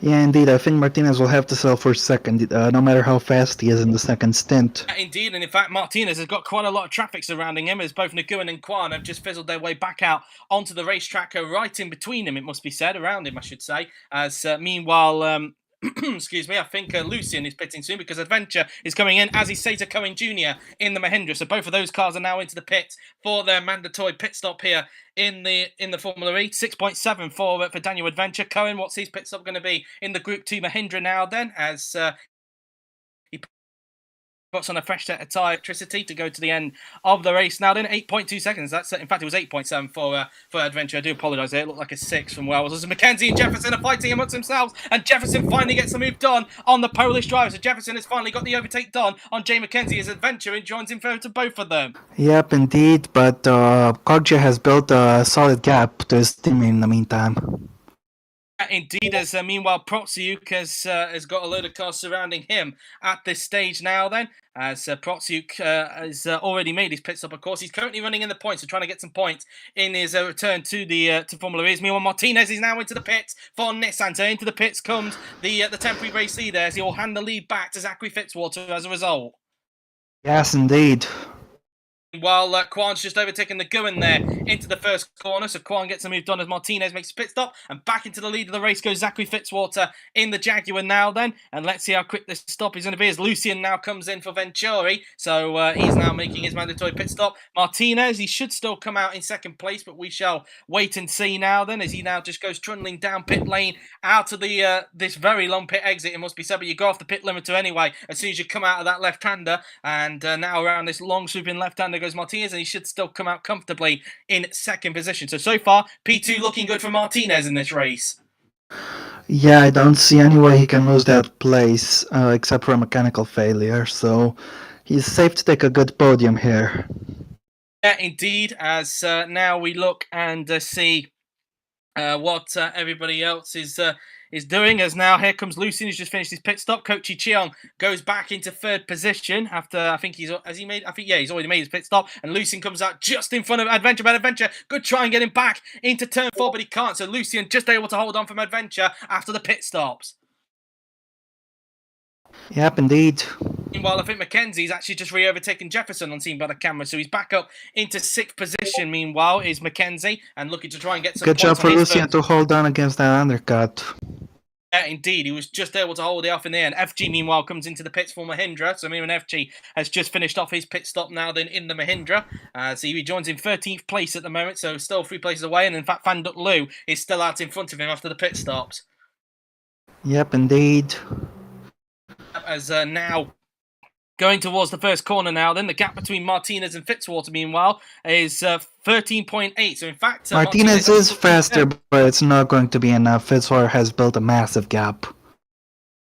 Yeah, indeed. I think Martinez will have to settle for second, no matter how fast he is in the second stint. Indeed, and in fact, Martinez has got quite a lot of traffic surrounding him, as both Nguyen and Kwan have just fizzled their way back out onto the racetrack, right in between him, it must be said, around him, I should say. As meanwhile, excuse me, I think Lucien is pitting soon because Adventure is coming in, as is Cesar Cohen Jr. in the Mahindra. So both of those cars are now into the pit for their mandatory pit stop here in the Formula E. 6.7 for Daniel Adventure. Cohen, what's his pit stop going to be in the Group 2 Mahindra now then, as he puts on a fresh set of tyre electricity to go to the end of the race now then. 8.2 seconds. That's in fact it was 8.7 for Adventure. I do apologise there. It looked like a 6 from where I was. As Mackenzie and Jefferson are fighting amongst themselves, and Jefferson finally gets the move done on the Polish driver. So Jefferson has finally got the overtake done on Jay Mackenzie as Adventure joins in further to both of them. Yep, indeed, but Kogja has built a solid gap to his team in the meantime. Indeed, as meanwhile Protsiuk has got a load of cars surrounding him at this stage now then, as Protsiuk has already made his pit stop, of course. He's currently running in the points, so trying to get some points in his return to the to Formula E. Meanwhile, Martinez is now into the pits for Nissan. So into the pits comes the temporary race leader, as he will hand the lead back to Zachary Fitzwater as a result. Yes, indeed. While Kwan's just overtaken Nguyen there into the first corner, so Kwan gets a move done as Martinez makes a pit stop, and back into the lead of the race goes Zachary Fitzwater in the Jaguar now then, and let's see how quick this stop is going to be as Lucien now comes in for Venturi, so he's now making his mandatory pit stop. Martinez, he should still come out in second place, but we shall wait and see now then, as he now just goes trundling down pit lane out of the this very long pit exit, it must be said, but you go off the pit limiter anyway as soon as you come out of that left-hander, and now around this long swooping left-hander goes Martinez, and he should still come out comfortably in second position. So far, P2 looking good for Martinez in this race. Yeah, I don't see any way he can lose that place, except for a mechanical failure, so he's safe to take a good podium here. Yeah, indeed, as now we look and see what everybody else is is doing, as now here comes Lucien, who's just finished his pit stop. Kochi Cheong goes back into third position after, I think he's already made his pit stop, and Lucien comes out just in front of Adventure, but Adventure good try and get him back into turn 4, but he can't, so Lucien just able to hold on from Adventure after the pit stops. Yep, indeed. Meanwhile, I think Mackenzie's actually just re-overtaken Jefferson on seen by the camera, so he's back up into 6th position. Meanwhile, is Mackenzie, and looking to try and get some Good points job for on his Lucien first. to hold on against that undercut. Yeah, indeed, he was just able to hold it off in the end. FG, meanwhile, comes into the pits for Mahindra, so Miran FG has just finished off his pit stop now then in the Mahindra. So he joins in 13th place at the moment, so still 3 places away, and in fact, Fan Duc Liu is still out in front of him after the pit stops. Yep, indeed. As now going towards the first corner now, then the gap between Martinez and Fitzwater, meanwhile, is 13.8. So in fact, Martinez is faster, but it's not going to be enough. Fitzwater has built a massive gap.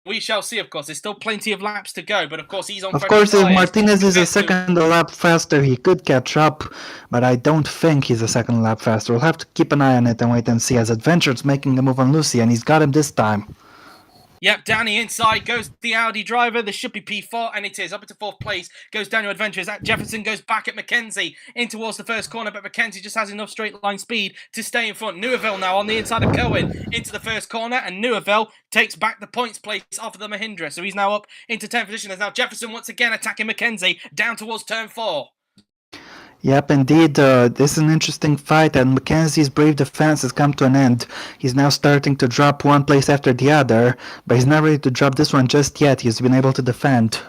We shall see, of course. There's still plenty of laps to go, but of course he's on. Of course, if Martinez is a second lap faster, he could catch up, but I don't think he's a second lap faster. We'll have to keep an eye on it and wait and see, as Adventure's making a move on Lucy, and he's got him this time. Yep, down the inside goes the Audi driver. This should be P4, and it is. Up into 4th place goes Daniel Adventure. As Jefferson goes back at Mackenzie in towards the first corner, but Mackenzie just has enough straight line speed to stay in front. Neuville now on the inside of Cohen into the first corner, and Neuville takes back the points place off of the Mahindra. So he's now up into 10th position. As now Jefferson once again attacking Mackenzie down towards turn 4. Yep, indeed. This is an interesting fight, and Mackenzie's brave defense has come to an end. He's now starting to drop one place after the other, but he's not ready to drop this one just yet. He's been able to defend.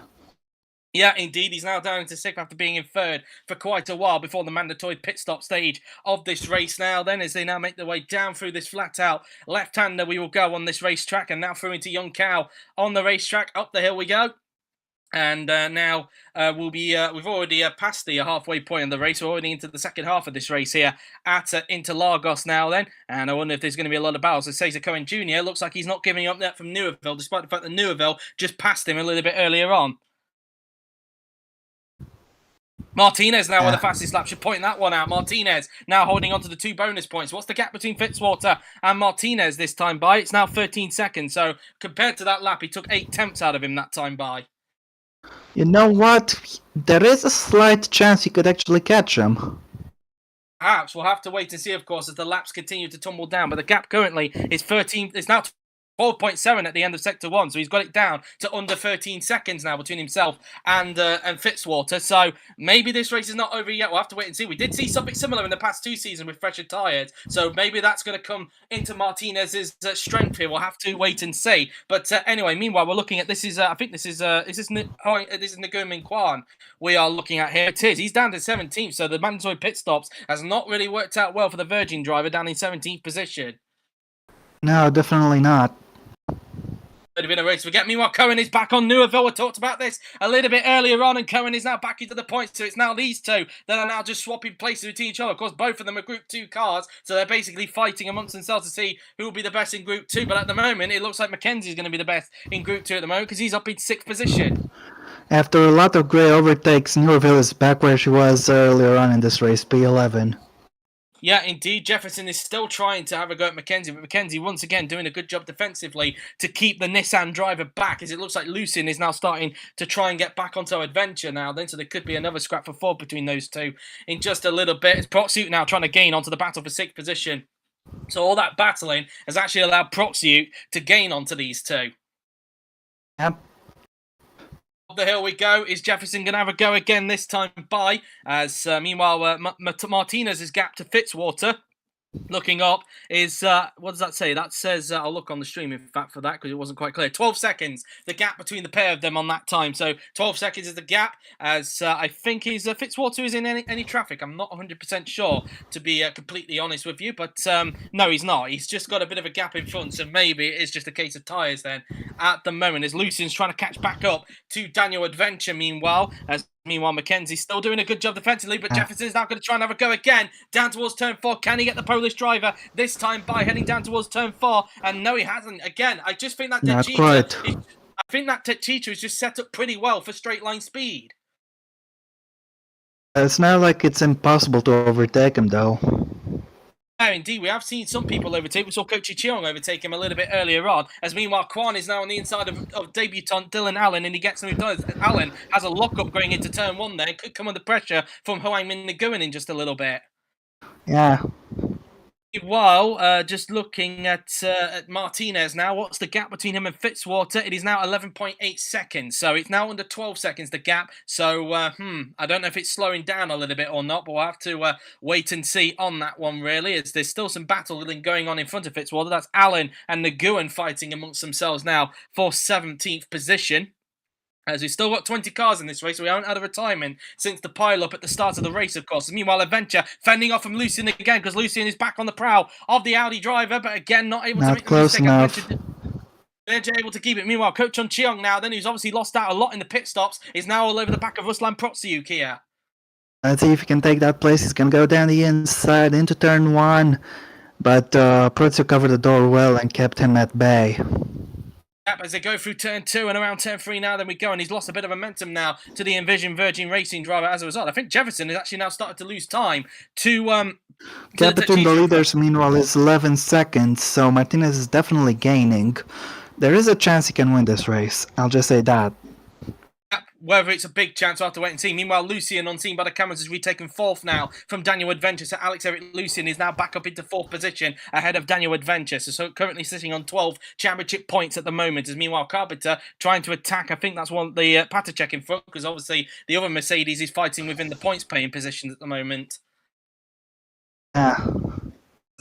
Yeah, indeed. He's now down into 6th after being in 3rd for quite a while before the mandatory pit stop stage of this race now. Then, as they now make their way down through this flat-out left-hander, we will go on this racetrack, and now through into Young Cow on the racetrack. Up the hill we go. And now we've already passed the halfway point of the race. We're already into the second half of this race here at Interlagos now then. And I wonder if there's going to be a lot of battles. As Cesar Cohen Jr. looks like he's not giving up that from Neuville, despite the fact that Neuville just passed him a little bit earlier on. Martinez now with the fastest lap. Should point that one out. Martinez now holding on to the 2 bonus points. What's the gap between Fitzwater and Martinez this time by? It's now 13 seconds. So compared to that lap, he took 8 tenths out of him that time by. You know what? There is a slight chance he could actually catch him. Perhaps. We'll have to wait and see, of course, as the laps continue to tumble down. But the gap currently is 13. It's now 12.7 at the end of Sector 1, so he's got it down to under 13 seconds now between himself and Fitzwater. So maybe this race is not over yet. We'll have to wait and see. We did see something similar in the past 2 seasons with fresher tyres, so maybe that's going to come into Martinez's strength here. We'll have to wait and see. But anyway, meanwhile, we're looking at this is I think this is Nguyen Kwan we are looking at here. It is. He's down to 17th, so the mandatory pit stops has not really worked out well for the Virgin driver down in 17th position. No, definitely not. Could have been a race to forget. Meanwhile, Cohen is back on Neuville. We talked about this a little bit earlier on, and Cohen is now back into the points. So it's now these two that are now just swapping places between each other. Of course, both of them are Group 2 cars, so they're basically fighting amongst themselves to see who will be the best in Group 2. But at the moment, it looks like Mackenzie's going to be the best in Group 2 at the moment because he's up in 6th position. After a lot of great overtakes, Neuville is back where she was earlier on in this race, P11. Yeah, indeed. Jefferson is still trying to have a go at Mackenzie, but Mackenzie once again doing a good job defensively to keep the Nissan driver back, as it looks like Lucien is now starting to try and get back onto Adventure now then, so there could be another scrap for 4 between those two in just a little bit. It's Proxute now trying to gain onto the battle for 6th position. So all that battling has actually allowed Proxute to gain onto these two. Yep. Up the hill we go. Is Jefferson going to have a go again this time by? As meanwhile, Martinez's gap to Fitzwater, looking up, is, what does that say? That says, I'll look on the stream, in fact, for that, because it wasn't quite clear. 12 seconds, the gap between the pair of them on that time. So 12 seconds is the gap, as I think Fitzwater is in any traffic. I'm not 100% sure, to be completely honest with you, but no, he's not. He's just got a bit of a gap in front, so maybe it is just a case of tyres then at the moment, as Lucien's trying to catch back up to Daniel Adventure, meanwhile, Meanwhile, Mackenzie's still doing a good job defensively, but Jefferson's now going to try and have a go again down towards turn 4. Can he get the Polish driver this time by heading down towards turn 4? And no, he hasn't. Again, I just think that Techeetah is just set up pretty well for straight line speed. It's not like it's impossible to overtake him, though. Yeah, indeed, we have seen some people overtake. We saw Coach Cheong overtake him a little bit earlier on. As meanwhile, Kwan is now on the inside of debutant Dylan Allen, and he gets moved on. Allen has a lockup going into turn one there. Could come under pressure from Hoang Min Nguyen in just a little bit. Yeah. While just looking at Martinez now, what's the gap between him and Fitzwater? It is now 11.8 seconds, so it's now under 12 seconds, the gap. So, I don't know if it's slowing down a little bit or not, but we'll have to wait and see on that one, really, as there's still some battle going on in front of Fitzwater. That's Allen and Nguyen fighting amongst themselves now for 17th position. As we've still got 20 cars in this race, we haven't had a retirement since the pile-up at the start of the race, of course. Meanwhile, Adventure fending off from Lucien again, because Lucien is back on the prowl of the Audi driver, but again, not able to make the mistake. Adventure able to keep it. Meanwhile, Coach Chun Cheong now, then, who's obviously lost out a lot in the pit stops, is now all over the back of Ruslan Protsiuk here. Let's see if he can take that place. He's going to go down the inside into turn one, but Protsiuk covered the door well and kept him at bay. As they go through turn two and around turn three now, then we go, and he's lost a bit of momentum now to the Envision Virgin Racing driver as a result. I think Jefferson has actually now started to lose time to gap between the leaders, meanwhile, is 11 seconds, so Martinez is definitely gaining. There is a chance he can win this race. I'll just say that. Whether it's a big chance, we'll have to wait and see. Meanwhile, Lucien, unseen by the cameras, has retaken fourth now from Daniel Adventure. So Alex Eric Lucien is now back up into fourth position ahead of Daniel Adventure. So currently sitting on 12 championship points at the moment. As meanwhile, Carpenter trying to attack. I think that's one the Patacek in front, because obviously the other Mercedes is fighting within the points paying positions at the moment. Yeah.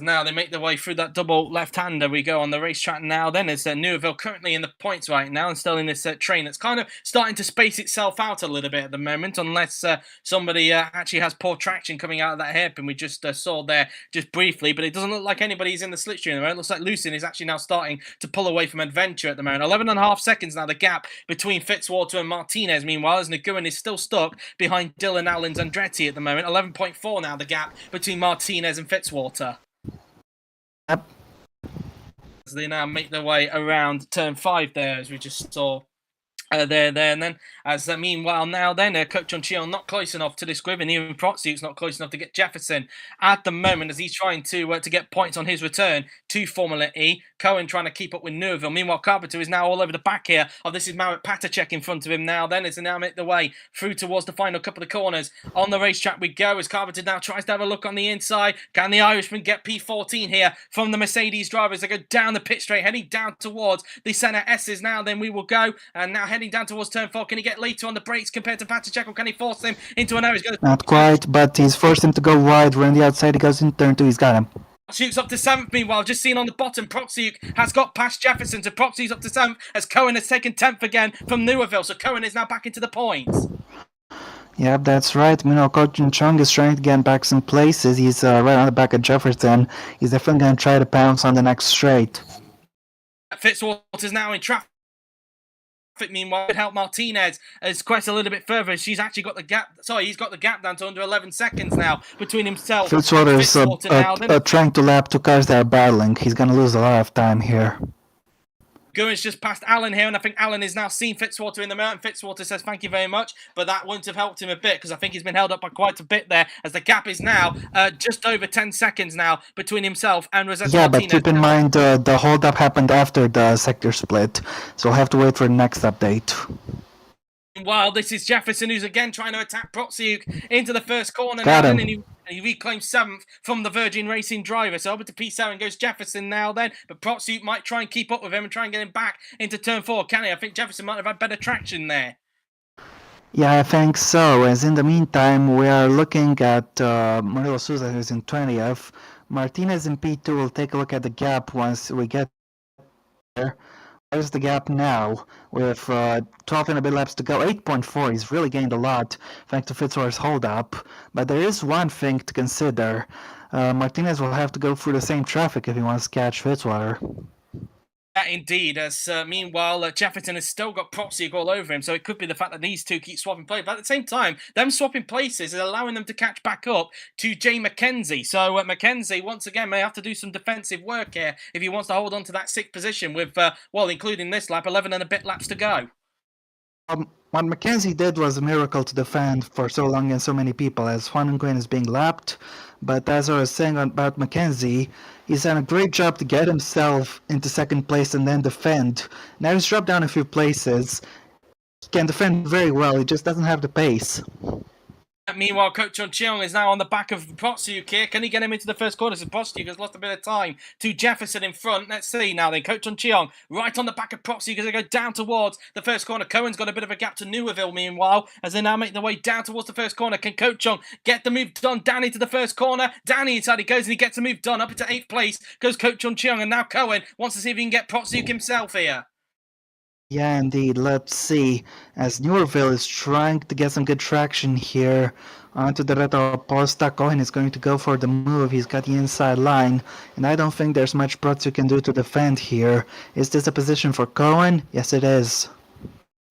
Now they make their way through that double left-hander. We go on the racetrack now. Then is Neuville currently in the points right now and still in this train that's kind of starting to space itself out a little bit at the moment, unless somebody actually has poor traction coming out of that hairpin we just saw there just briefly. But it doesn't look like anybody's in the slipstream at the moment. It looks like Lucien is actually now starting to pull away from Adventure at the moment. 11.5 seconds now, the gap between Fitzwater and Martinez. Meanwhile, as Nguyen is still stuck behind Dylan Allen's Andretti at the moment. 11.4 now, the gap between Martinez and Fitzwater. Yep. As they now make their way around turn 5 there, as we just saw there, and then as meanwhile now then Coach Chun Cheong not close enough to this grid, and even Protsiuk's not close enough to get Jefferson at the moment, as he's trying to get points on his return to Formula E. Cohen trying to keep up with Neuville. Meanwhile, Carpenter is now all over the back here of this is Marit Patacek in front of him now then, as they now make their way through towards the final couple of corners. On the racetrack we go, as Carpenter now tries to have a look on the inside. Can the Irishman get P14 here from the Mercedes drivers? They go down the pit straight, heading down towards the Senna S's now. Then we will go, and now heading down towards turn 4. Can he get later on the brakes compared to Patacek, or can he force him into an error? Not quite, but he's forced him to go wide. We're on the outside, he goes in turn 2, he's got him. Protsiuk's up to 7th, meanwhile, just seen on the bottom, Protsiuk has got past Jefferson, so Protsiuk's up to 7th, as Cohen has taken 10th again from Neuville, so Cohen is now back into the points. Yep, that's right. Meanwhile, Coach Chung is trying to get back some places. He's right on the back of Jefferson. He's definitely going to try to pounce on the next straight. Fitzwater's now in traffic. Meanwhile, would help Martinez as quite a little bit further. She's actually got the gap. Sorry, he's got the gap down to under 11 seconds now between himself. Fitzwater is trying to lap 2 cars that are battling. He's going to lose a lot of time here. Nguyen's just past Allen here, and I think Allen is now seen Fitzwater in the mirror, and Fitzwater says thank you very much, but that wouldn't have helped him a bit, because I think he's been held up by quite a bit there, as the gap is now just over 10 seconds now between himself and Rosetta Martinez. But keep in mind the hold-up happened after the sector split, so we'll have to wait for the next update. While this is Jefferson, who's again trying to attack Protsiuk into the first corner Got now, him. and he reclaims 7th from the Virgin Racing driver. So over to P7 goes Jefferson now then, but Protsiuk might try and keep up with him and try and get him back into turn 4. Can he? I think Jefferson might have had better traction there. Yeah, I think so. As in the meantime, we are looking at Murilo Souza, who's in 20th. Martinez in P2 will take a look at the gap once we get there. Where's the gap now? With 12 and a bit laps to go. 8.4. He's really gained a lot thanks to Fitzwater's hold up. But there is one thing to consider. Martinez will have to go through the same traffic if he wants to catch Fitzwater. Yeah, indeed. As meanwhile, Jefferson has still got Protsiuk all over him, so it could be the fact that these two keep swapping places. But at the same time, them swapping places is allowing them to catch back up to Jay McKenzie. So McKenzie, once again, may have to do some defensive work here if he wants to hold on to that 6th position with, well, including this lap, 11 and a bit laps to go. What Mackenzie did was a miracle to defend for so long and so many people, as Juan Nguyen is being lapped. But as I was saying about Mackenzie, he's done a great job to get himself into second place and then defend. Now he's dropped down a few places. He can defend very well, he just doesn't have the pace. Meanwhile, Coach Chun Cheong is now on the back of Protsiuk here. Can he get him into the first corner? So Protsiuk has lost a bit of time to Jefferson in front. Let's see now then. Coach Chun Cheong right on the back of Protsiuk as they go down towards the first corner. Cohen's got a bit of a gap to Newerville meanwhile as they now make their way down towards the first corner. Can Coach Chong get the move done? Down into the first corner. Down inside he goes and he gets the move done. Up into 8th place goes Coach Chun Cheong, and now Cohen wants to see if he can get Protsiuk himself here. Yeah, indeed. Let's see. As Newerville is trying to get some good traction here onto the Reto Posta, Cohen is going to go for the move. He's got the inside line, and I don't think there's much Protsu can do to defend here. Is this a position for Cohen? Yes, it is.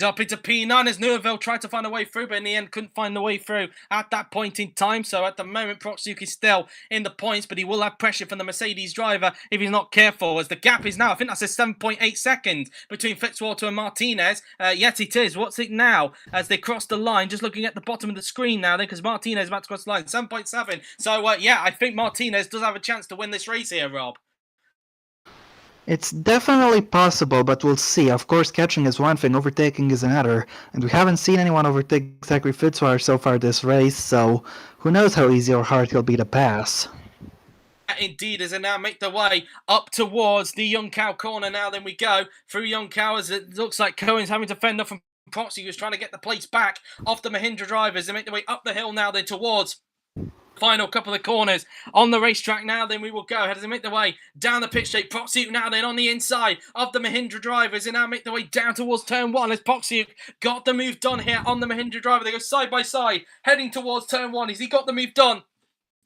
Up into P9 as Newerville tried to find a way through, but in the end couldn't find the way through at that point in time. So at the moment, Protsiuk is still in the points, but he will have pressure from the Mercedes driver if he's not careful. As the gap is now, I think that's a 7.8 seconds between Fitzwater and Martinez. Yes, it is. What's it now? As they cross the line, just looking at the bottom of the screen now, because Martinez is about to cross the line, 7.7. So yeah, I think Martinez does have a chance to win this race here, Rob. It's definitely possible, but we'll see. Of course, catching is one thing, overtaking is another, and we haven't seen anyone overtake Zachary Fitzwater so far this race, so who knows how easy or hard he'll be to pass. Indeed, as they now make their way up towards the Young Cow corner now, then we go through Young Cow as it looks like Cohen's having to fend off from Protsy, who's trying to get the place back off the Mahindra drivers. They make their way up the hill now then towards final couple of corners on the racetrack now, then we will go ahead as they make their way down the pit straight. Protsiuk now then on the inside of the Mahindra drivers and now make their way down towards turn 1 as Protsiuk got the move done here on the Mahindra driver. They go side by side heading towards turn 1. Has he got the move done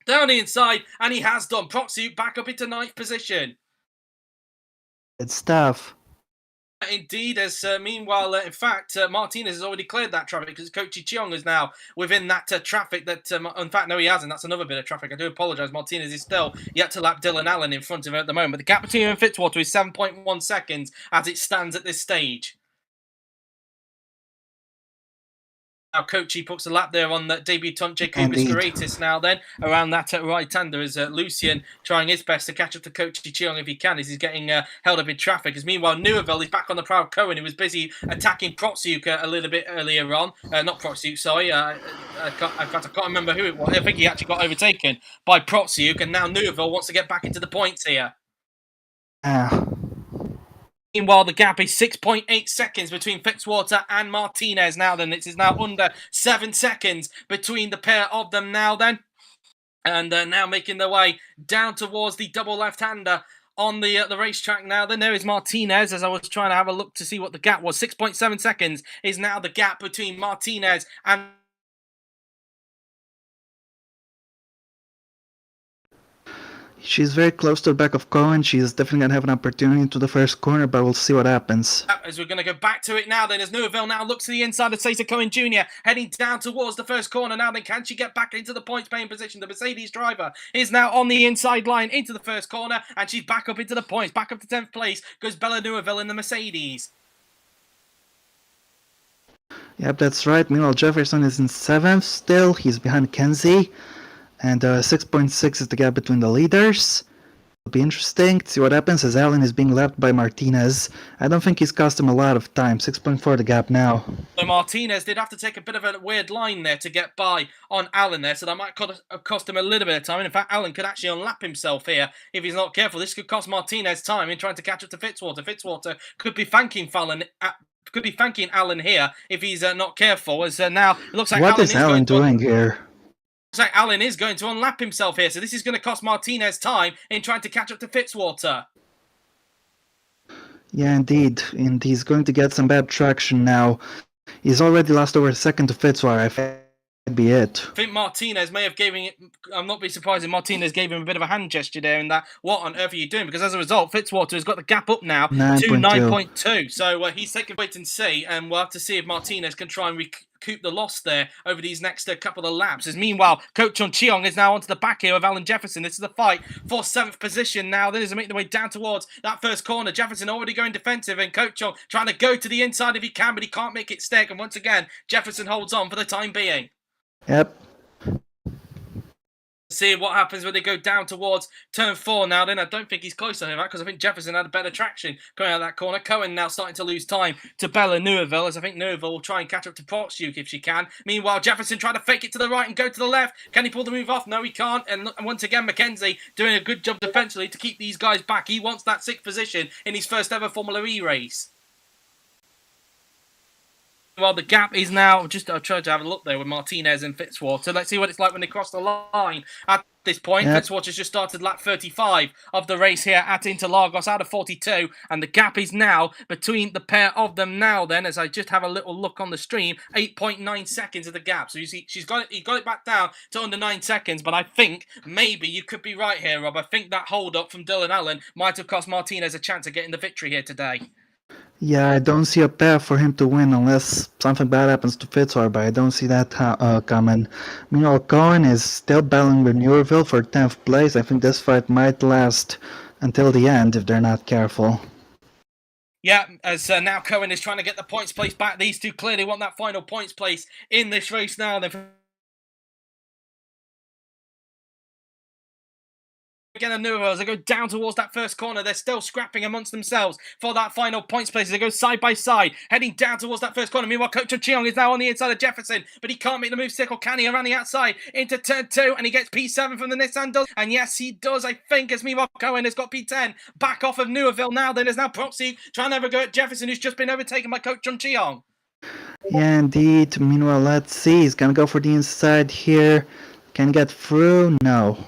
down the inside? And he has done. Protsiuk back up into 9th position. Good stuff. Indeed, as meanwhile, in fact, Martinez has already cleared that traffic because Coach Cheong is now within that traffic that, in fact, no, he hasn't. That's another bit of traffic. I do apologise. Martinez is still yet to lap Dylan Allen in front of him at the moment. But the gap between him and Fitzwater is 7.1 seconds as it stands at this stage. Now, Kochi puts a lap there on the debutant Jacobus Geratis now then, around that right-hander as Lucian trying his best to catch up to Kochi Cheong if he can, as he's getting held up in traffic. As meanwhile, Newerville is back on the proud Cohen, who was busy attacking Protsiuk a little bit earlier on. Not Protsiuk, sorry. I can't remember who it was. I think he actually got overtaken by Protsiuk, and now Newerville wants to get back into the points here. Meanwhile, the gap is 6.8 seconds between Fitzwater and Martinez now then. It is now under 7 seconds between the pair of them now then. And now making their way down towards the double left-hander on the racetrack now. Then there is Martinez, as I was trying to have a look to see what the gap was. 6.7 seconds is now the gap between Martinez and... She's very close to the back of Cohen. She's definitely going to have an opportunity into the first corner, but we'll see what happens. As we're going to go back to it now then, as Newerville now looks to the inside of Cesar Cohen Jr., heading down towards the first corner now then. Can she get back into the points-paying position? The Mercedes driver is now on the inside line into the first corner, and she's back up into the points. Back up to 10th place goes Bella Newerville in the Mercedes. Yep, that's right. Meanwhile, Jefferson is in 7th still. He's behind Kenzie. And 6.6 is the gap between the leaders. It'll be interesting to see what happens as Allen is being left by Martinez. I don't think he's cost him a lot of time. 6.4 the gap now. So Martinez did have to take a bit of a weird line there to get by on Allen there, so that might cost him a little bit of time. And in fact, Allen could actually unlap himself here if he's not careful. This could cost Martinez time in trying to catch up to Fitzwater. Fitzwater could be thanking Allen here if he's not careful. As now it looks like what is Allen doing here? Looks like Allen is going to unlap himself here, so this is going to cost Martinez time in trying to catch up to Fitzwater. Yeah, indeed. And he's going to get some bad traction now. He's already lost over a second to Fitzwater. I think be it. I think Martinez may have given it. I'm not be surprised if Martinez gave him a bit of a hand gesture there in that. What on earth are you doing? Because as a result, Fitzwater has got the gap up now to 9.2. So he's taking wait and see, and we'll have to see if Martinez can try and recoup the loss there over these next couple of laps. As meanwhile, Coach Chun Cheong is now onto the back here of Alan Jefferson. This is the fight for 7th position now. Then as they make their way down towards that first corner, Jefferson already going defensive, and Coach Chong trying to go to the inside if he can, but he can't make it stick. And once again, Jefferson holds on for the time being. Yep. See what happens when they go down towards turn 4 now. Then I don't think he's close to him because I think Jefferson had a better traction going out of that corner. Cohen now starting to lose time to Bella Neuville, as I think Neuville will try and catch up to Protsuk if she can. Meanwhile, Jefferson trying to fake it to the right and go to the left. Can he pull the move off? No, he can't. And once again, McKenzie doing a good job defensively to keep these guys back. He wants that 6th position in his first ever Formula E race. Well, the gap is now just. I'll try to have a look there with Martinez and Fitzwater. Let's see what it's like when they cross the line. At this point, Yep. Fitzwater's just started lap 35 of the race here at Interlagos out of 42, and the gap is now between the pair of them now. Then, as I just have a little look on the stream, 8.9 seconds of the gap. So you see, he got it back down to under 9 seconds. But I think maybe you could be right here, Rob. I think that hold up from Dylan Allen might have cost Martinez a chance of getting the victory here today. Yeah, I don't see a path for him to win unless something bad happens to Fitzwater, but I don't see that coming. Meanwhile, Cohen is still battling with Neuville for 10th place. I think this fight might last until the end if they're not careful. Yeah, as now Cohen is trying to get the points place back. These two clearly want that final points place in this race now. Again, as they go down towards that first corner, they're still scrapping amongst themselves for that final points place. They go side by side, heading down towards that first corner. Meanwhile, Coach Cheong is now on the inside of Jefferson, but he can't make the move stick, or can he? Around the outside into turn 2, and he gets P7 from the Nissan, does. And yes, he does, I think, as meanwhile, Cohen has got P10 back off of Neuville now. Then there's now Protsuk trying to have a go at Jefferson, who's just been overtaken by Coach Cheong. Yeah, indeed. Meanwhile, let's see. He's gonna go for the inside here. Can he get through? No.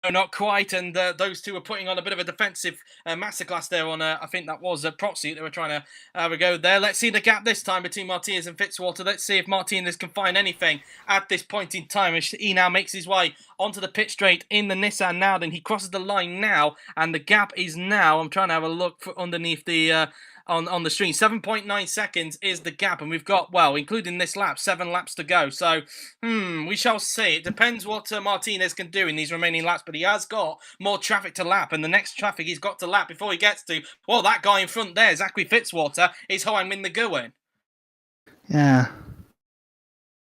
No, not quite, and those two were putting on a bit of a defensive masterclass there on, I think that was Protsuk. They were trying to have a go there. Let's see the gap this time between Martinez and Fitzwater. Let's see if Martinez can find anything at this point in time. As he now makes his way onto the pit straight in the Nissan now. Then he crosses the line now, and the gap is now, I'm trying to have a look for underneath the... On the stream, 7.9 seconds is the gap, and we've got, well, including this lap, 7 laps to go. So, we shall see. It depends what Martinez can do in these remaining laps, but he has got more traffic to lap, and the next traffic he's got to lap before he gets to, well, that guy in front there, Zachary Fitzwater, is Hoang Min Nguyen. Yeah.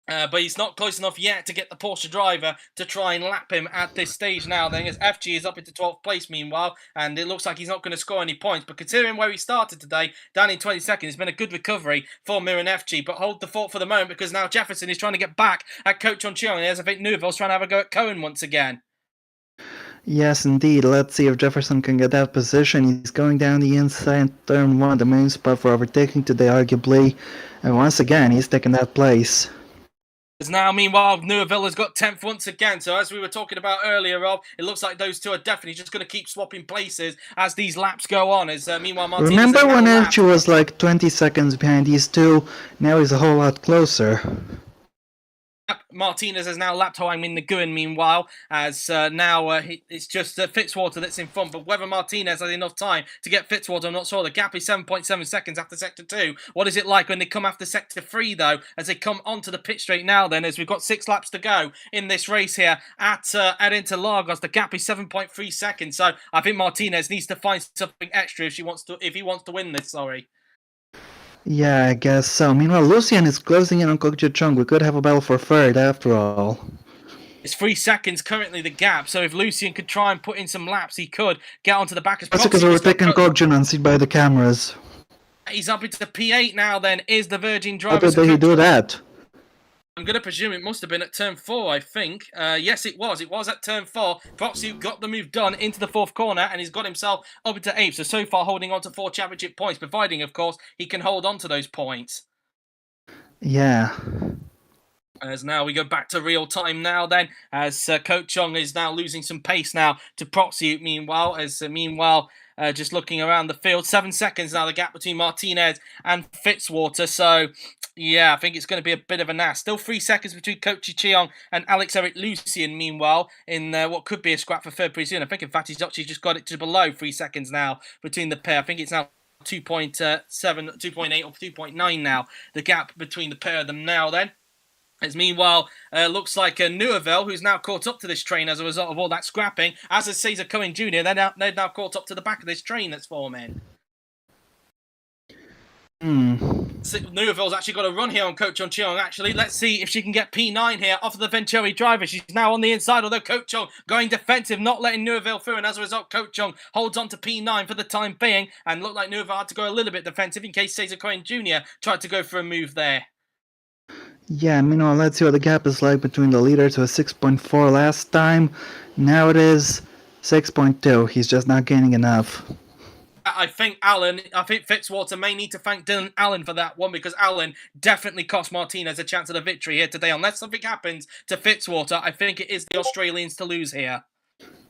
But he's not close enough yet to get the Porsche driver to try and lap him at this stage now. Then as FG is up into 12th place meanwhile, and it looks like he's not going to score any points. But considering where he started today, down in 22nd, it's been a good recovery for Miran FG. But hold the fort for the moment, because now Jefferson is trying to get back at Coach Chun Cheong. And there's, I think, Neuville's trying to have a go at Cohen once again. Yes, indeed. Let's see if Jefferson can get that position. He's going down the inside, turn 1, the main spot for overtaking today, arguably. And once again, he's taking that place. As now, meanwhile, Neuville has got 10th once again. So as we were talking about earlier, Rob, it looks like those two are definitely just going to keep swapping places as these laps go on. As meanwhile, Martinez remember when FG was like 20 seconds behind these two? Now he's a whole lot closer. Martinez has now lapped Hoang Min Nguyen, meanwhile, as now it's just Fitzwater that's in front. But whether Martinez has enough time to get Fitzwater, I'm not sure. The gap is 7.7 seconds after Sector 2. What is it like when they come after Sector 3, though, as they come onto the pit straight now, then, as we've got 6 laps to go in this race here at Interlagos. The gap is 7.3 seconds. So I think Martinez needs to find something extra if he wants to win this, sorry. Yeah, I guess so. Meanwhile, Lucian is closing in on Coach Chung. We could have a battle for third after all. It's 3 seconds currently the gap, so if Lucian could try and put in some laps, he could get onto the back. That's because we're taking Coach and see by the cameras. He's up into the P8 now then, is the Virgin driver. How did he do that? I'm going to presume it must have been at turn 4, I think. Yes, it was. It was at turn 4. Protsuk got the move done into the 4th corner, and he's got himself up into 8th. So far holding on to 4 championship points, providing, of course, he can hold on to those points. Yeah. As now we go back to real time now then, as Coach Chung is now losing some pace now to Protsuk, meanwhile, just looking around the field, 7 seconds now, the gap between Martinez and Fitzwater. So Yeah, I think it's going to be a bit of a nass. Still 3 seconds between Coach Cheong and Alex-Eric Lucien, meanwhile, in what could be a scrap for third pretty soon. I think, in fact, he's actually just got it to below 3 seconds now between the pair. I think it's now 2.7, 2.8 or 2.9 now, the gap between the pair of them now then. As meanwhile, looks like Neuville, who's now caught up to this train as a result of all that scrapping, as is Cesar Cohen Jr., they're now caught up to the back of this train that's forming. Neuville's actually got a run here on Coach Cheong, actually. Let's see if she can get P9 here off of the Venturi driver. She's now on the inside, although Coach Cheong going defensive, not letting Neuville through, and as a result, Coach Cheong holds on to P9 for the time being, and looked like Neuville had to go a little bit defensive in case Cesar Cohen Jr. tried to go for a move there. Yeah, meanwhile, let's see what the gap is like between the leaders. It was 6.4 last time. Now it is 6.2. He's just not gaining enough. I think Fitzwater may need to thank Dylan Allen for that one, because Allen definitely cost Martinez a chance at a victory here today. Unless something happens to Fitzwater, I think it is the Australians to lose here.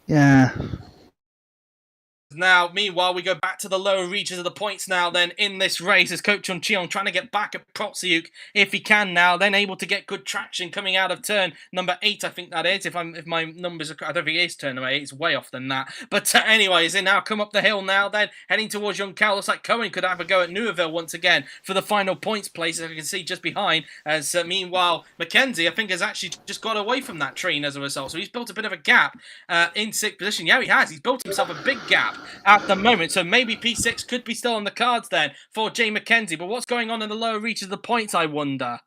Yeah. Now, meanwhile, we go back to the lower reaches of the points now then in this race as Coach Cheong trying to get back at Protsiuk if he can now, then able to get good traction coming out of turn number 8, I think that is, if my numbers are, I don't think it is turn number 8, it's way off than that. But anyways, they now come up the hill now then, heading towards Young Cal. Looks like Cohen could have a go at Neuville once again for the final points place, as you can see just behind, as meanwhile, Mackenzie, I think, has actually just got away from that train as a result, so he's built a bit of a gap in 6th position. Yeah, he has. He's built himself a big gap at the moment, so maybe P6 could be still on the cards then for Jay McKenzie. But what's going on in the lower reaches of the points, I wonder?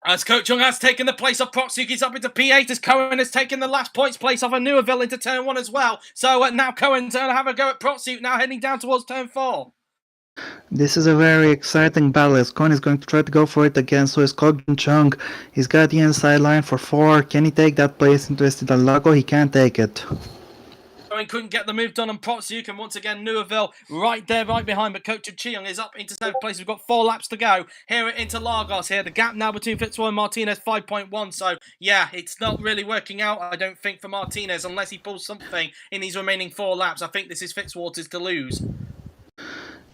As Coach Cheong has taken the place of Protsiuk, he's up into P8 as Cohen has taken the last points place off of Neuville into turn 1 as well. So now Cohen's going to have a go at Protsiuk, now heading down towards turn 4. This is a very exciting battle as Cohen is going to try to go for it again, so is Coach Cheong. He's got the inside line for 4. Can he take that place into Interlagos? He can't take it. Cohen couldn't get the move done on Protsiuk, and once again Neuville right there, right behind, but Coach Cheong is up into 7th place. We've got 4 laps to go here at Interlagos here. The gap now between Fitzroy and Martinez, 5.1, so yeah, it's not really working out, I don't think, for Martinez, unless he pulls something in these remaining 4 laps. I think this is Fitzwater's to lose.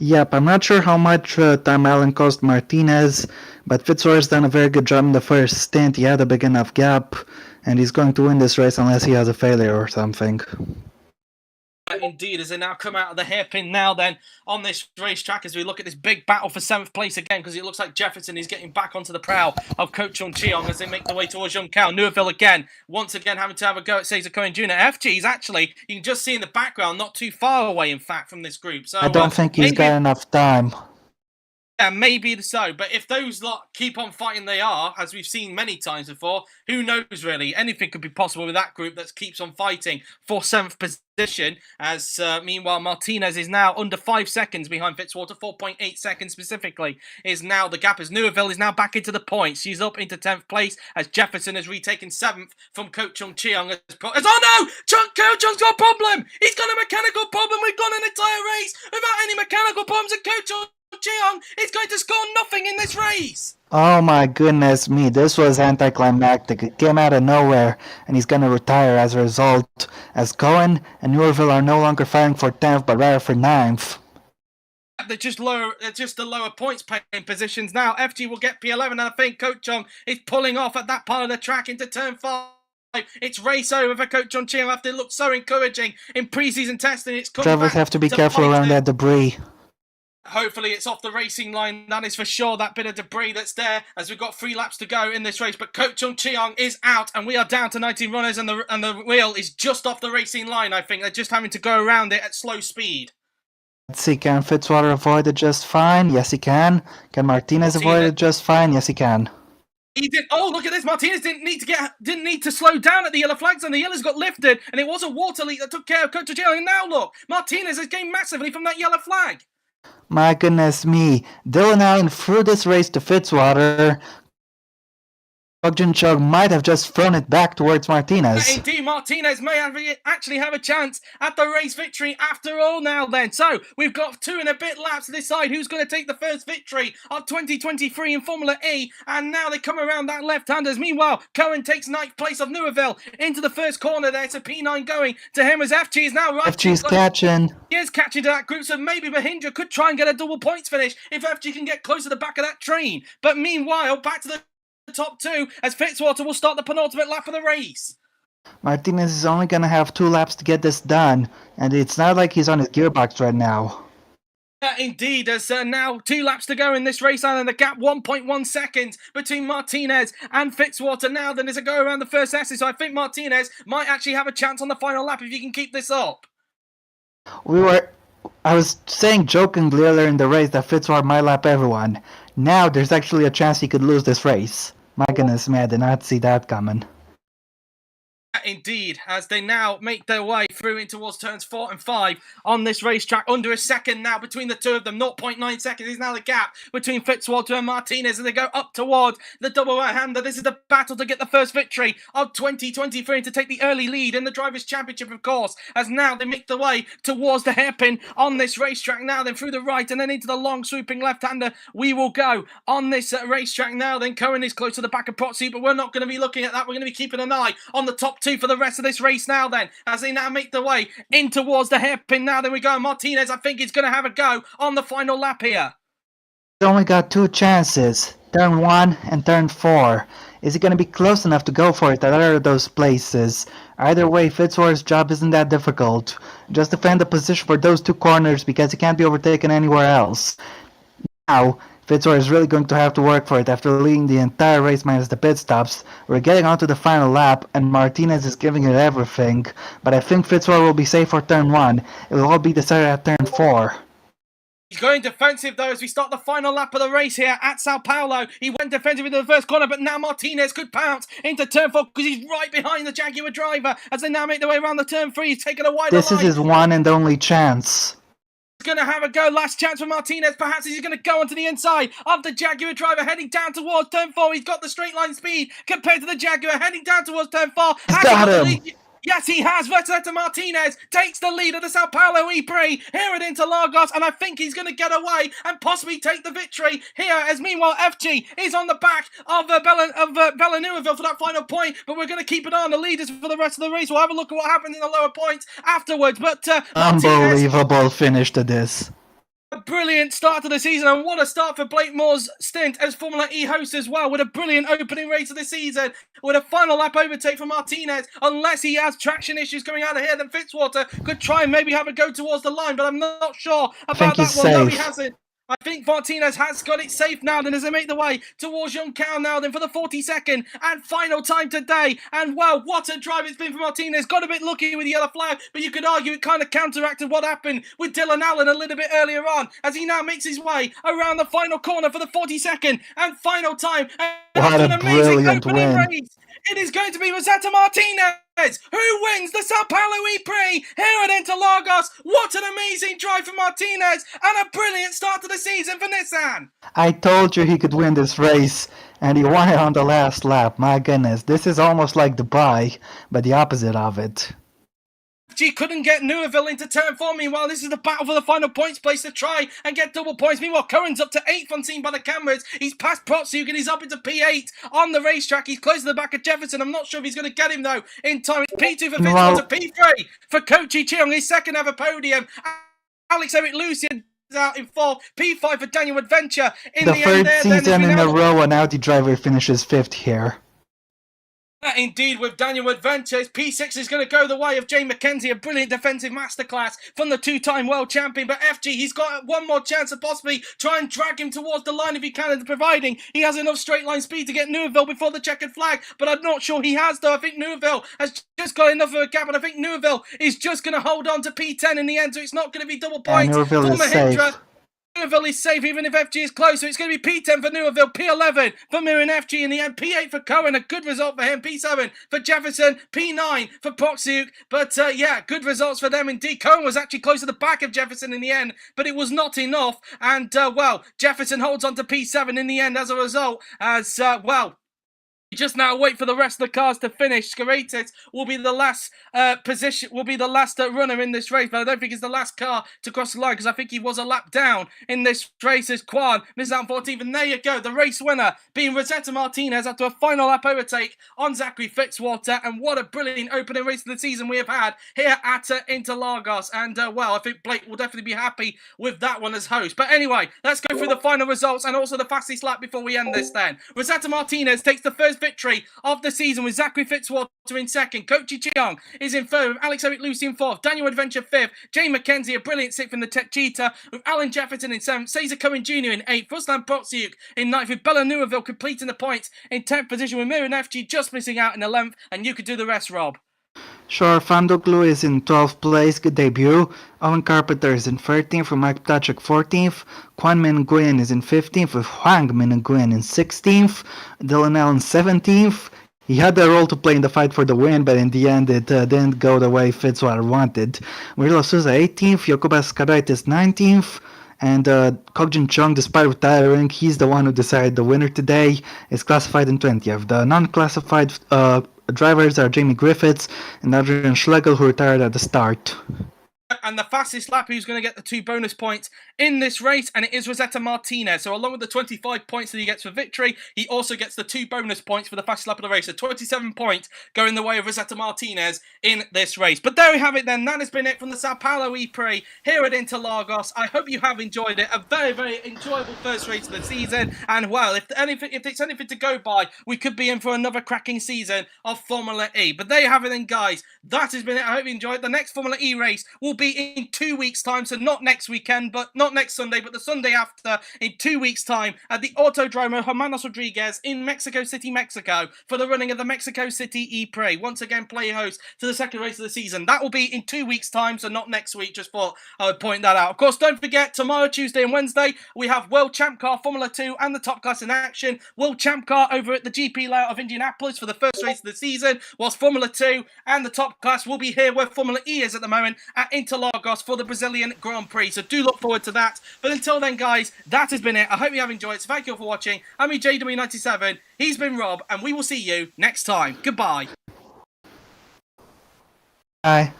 Yep, I'm not sure how much time Allen cost Martinez, but Fitzroy's done a very good job in the first stint. He had a big enough gap, and he's going to win this race unless he has a failure or something. Indeed, as they now come out of the hairpin now then on this racetrack, as we look at this big battle for 7th place again, because it looks like Jefferson is getting back onto the prow of Coach Cheong as they make their way towards Young Cal. Neuville again, once again having to have a go at Cesar Cohen Jr. FG's actually, you can just see in the background, not too far away, in fact, from this group. So I don't think he's got enough time. Yeah, maybe so, but if those lot keep on fighting they are, as we've seen many times before, who knows really? Anything could be possible with that group that keeps on fighting for 7th position, as meanwhile Martinez is now under 5 seconds behind Fitzwater, 4.8 seconds specifically is now the gap, as Neuville is now back into the points. She's up into 10th place as Jefferson has retaken 7th from Coach Cheong. Oh no! Coach Cheong's got a problem! He's got a mechanical problem! We've gone an entire race without any mechanical problems, and Coach Cheong is going to score nothing in this race. Oh my goodness me, this was anticlimactic. It came out of nowhere, and he's going to retire as a result, as Cohen and Neuville are no longer fighting for 10th, but rather for 9th. They're just the lower points paying positions now. FG will get P11, and I think Coach Cheong is pulling off at that part of the track into turn 5. It's race over for Coach Cheong after it looked so encouraging in pre-season testing. It's drivers have to be careful around that debris. Hopefully it's off the racing line, that is for sure, that bit of debris that's there, as we've got 3 laps to go in this race. But Coach Cheong is out, and we are down to 19 runners, and the wheel is just off the racing line, I think. They're just having to go around it at slow speed. Let's see, can Fitzwater avoid it just fine? Yes, he can. Can Martinez avoid it just fine? Yes, he can. He did. Oh, look at this! Martinez didn't need to slow down at the yellow flags, and the yellows got lifted, and it was a water leak that took care of Coach Cheong. And now look, Martinez has gained massively from that yellow flag. My goodness me. Dylan Allen threw this race to Fitzwater. Chug might have just thrown it back towards Martinez. Indeed, Martinez may actually have a chance at the race victory after all now then. So, we've got 2 and a bit laps to decide who's going to take the first victory of 2023 in Formula E. And now they come around that left-handers. Meanwhile, Cohen takes 9th place of Neuville into the first corner there. So P9 going to him as FG is now right. FG's catching. He is catching to that group, so maybe Mahindra could try and get a double points finish if FG can get close to the back of that train. But meanwhile, back to the top 2 as Fitzwater will start the penultimate lap of the race. Martinez is only going to have 2 laps to get this done, and it's not like he's on his gearbox right now. Indeed, there's now 2 laps to go in this race, and the gap 1.1 seconds between Martinez and Fitzwater now. Then there's a go around the first S, so I think Martinez might actually have a chance on the final lap if he can keep this up. I was saying jokingly earlier in the race that Fitzwater might lap everyone. Now there's actually a chance he could lose this race. My goodness, man, I did not see that coming. Indeed, as they now make their way through in towards turns 4 and 5 on this racetrack. Under a second now between the 2 of them. 0.9 seconds is now the gap between Fitzwater and Martinez as they go up towards the double right-hander. This is the battle to get the first victory of 2023 and to take the early lead in the Drivers' Championship, of course, as now they make their way towards the hairpin on this racetrack. Now then through the right and then into the long swooping left-hander we will go on this racetrack now. Then Cohen is close to the back of Protsu, but we're not going to be looking at that. We're going to be keeping an eye on the top 2 for the rest of this race now then, as they now make their way in towards the hairpin now. Then we go. Martinez, I think, is going to have a go on the final lap here. He's only got 2 chances, turn 1 and turn 4. Is he going to be close enough to go for it at either of those places? Either way, Fitzwater's job isn't that difficult. Just defend the position for those 2 corners because he can't be overtaken anywhere else. Now, Fitzwater is really going to have to work for it after leading the entire race minus the pit stops. We're getting onto the final lap, and Martinez is giving it everything. But I think Fitzwater will be safe for turn 1. It will all be decided at turn 4. He's going defensive though as we start the final lap of the race here at Sao Paulo. He went defensive into the first corner, but now Martinez could pounce into turn 4 because he's right behind the Jaguar driver as they now make their way around the turn 3. He's taken a wider line. This is his one and only chance. Going to have a go. Last chance for Martinez. Perhaps he's going to go onto the inside of the Jaguar driver heading down towards turn 4. He's got the straight line speed compared to the Jaguar heading down towards turn 4. He's got him. Yes, he has. Vetteletta Martinez takes the lead of the Sao Paulo ePrix here at Interlagos, and I think he's going to get away and possibly take the victory here. As meanwhile, FG is on the back of Villeneuve for that final point, but we're going to keep it on the leaders for the rest of the race. We'll have a look at what happened in the lower points afterwards. But unbelievable finish to this. A brilliant start to the season, and what a start for Blake Moore's stint as Formula E host as well, with a brilliant opening race of the season, with a final lap overtake for Martinez. Unless he has traction issues coming out of here, then Fitzwater could try and maybe have a go towards the line, but I'm not sure about that one. No, he hasn't. I think Martinez has got it safe now then as they make the way towards Junção now then for the 42nd and final time today. And wow, what a drive it's been for Martinez. Got a bit lucky with the yellow flag, but you could argue it kind of counteracted what happened with Dylan Allen a little bit earlier on as he now makes his way around the final corner for the 42nd and final time. And what a brilliant win. Race. It is going to be Rosetta Martinez who wins the Sao Paulo ePrix here at Interlagos. What an amazing drive for Martinez and a brilliant start to the season for Nissan. I told you he could win this race, and he won it on the last lap. My goodness, this is almost like Dubai, but the opposite of it. G couldn't get Neuville into turn 4. Meanwhile, this is the battle for the final points place to try and get double points. Meanwhile, Cohen's up to 8th on scene by the cameras. He's past Protsuk and he's up into P8 on the racetrack. He's close to the back of Jefferson. I'm not sure if he's going to get him, though, in time. It's P2 for Fitzwater, P3 for Kochi Cheong, his second ever podium. Alex Eric Lucian out in 4th. P5 for Daniel Adventure. In the third end season in a row, an Audi driver finishes 5th here. Indeed, with Daniel Adventures, P6 is going to go the way of Jay McKenzie, a brilliant defensive masterclass from the 2-time world champion. But FG, he's got one more chance to possibly try and drag him towards the line if he can, providing he has enough straight line speed to get Neuville before the checkered flag. But I'm not sure he has, though. I think Neuville has just got enough of a gap, and I think Neuville is just going to hold on to P10 in the end, so it's not going to be double points for Mahindra. Neuville is safe even if FG is close, so it's going to be P10 for Neuville, P11 for Mirin FG in the end, P8 for Cohen, a good result for him, P7 for Jefferson, P9 for Protsuk, but yeah, good results for them indeed. Cohen was actually close to the back of Jefferson in the end, but it was not enough, and well, Jefferson holds on to P7 in the end as a result, as well, just now wait for the rest of the cars to finish. Skiritis will be the last runner in this race, but I don't think it's the last car to cross the line because I think he was a lap down in this race as Quan misses out 14th. And there you go, the race winner being Rosetta Martinez after a final lap overtake on Zachary Fitzwater. And what a brilliant opening race of the season we have had here at Interlagos. And well, I think Blake will definitely be happy with that one as host. But anyway, let's go through the final results and also the fastest lap before we end this then. Rosetta Martinez takes the first victory of the season with Zachary Fitzwater in second. Kochi Cheong is in third with Alex Eric Lucy in fourth. Daniel Adventure fifth. Jay McKenzie a brilliant sixth in the Tech Cheetah with Alan Jefferson in seventh. Cesar Cohen Jr. in eighth. Ruslan Protsiuk in ninth with Bella Newaville completing the points in 10th position with Miriam FG just missing out in 11th. And you could do the rest, Rob. Sure, Fandoglu is in 12th place, good debut. Owen Carpenter is in 13th with Mike Ptacek 14th. Kwan Min Nguyen is in 15th with Huang Min Nguyen in 16th. Dylan Allen 17th. He had a role to play in the fight for the win, but in the end it didn't go the way Fitzwater wanted. Murilo Souza 18th, Jokubas Karaitis 19th. And Kogjin Chung, despite retiring, he's the one who decided the winner today, is classified in 20th. The non-classified drivers are Jamie Griffiths and Adrian Schlegel, who retired at the start. And the fastest lap who's going to get the 2 bonus points in this race, and it is Rosetta Martinez. So along with the 25 points that he gets for victory, he also gets the 2 bonus points for the fastest lap of the race. So 27 points going the way of Rosetta Martinez in this race. But there we have it then. That has been it from the Sao Paulo ePrix here at Interlagos. I hope you have enjoyed it. A very, very enjoyable first race of the season. And well, if it's anything to go by, we could be in for another cracking season of Formula E. But there you have it then, guys. That has been it. I hope you enjoyed. The next Formula E race will be in 2 weeks' time, so not next weekend, but not next Sunday, but the Sunday after, in 2 weeks' time, at the Autodromo Hermanos Rodriguez in Mexico City, Mexico, for the running of the Mexico City ePrix. Once again, play host to the second race of the season. That will be in 2 weeks' time, so not next week. Just thought I would point that out. Of course, don't forget, tomorrow, Tuesday and Wednesday, we have World Champ Car Formula 2 and the Top Class in action. World Champ Car over at the GP layout of Indianapolis for the first race of the season, whilst Formula 2 and the Top Class will be here where Formula E is at the moment at Interlagos for the Brazilian Grand Prix. So do look forward to that. But until then, guys, that has been it. I hope you have enjoyed. So thank you all for watching. I'm JW97. He's been Rob, and we will see you next time. Goodbye. Bye.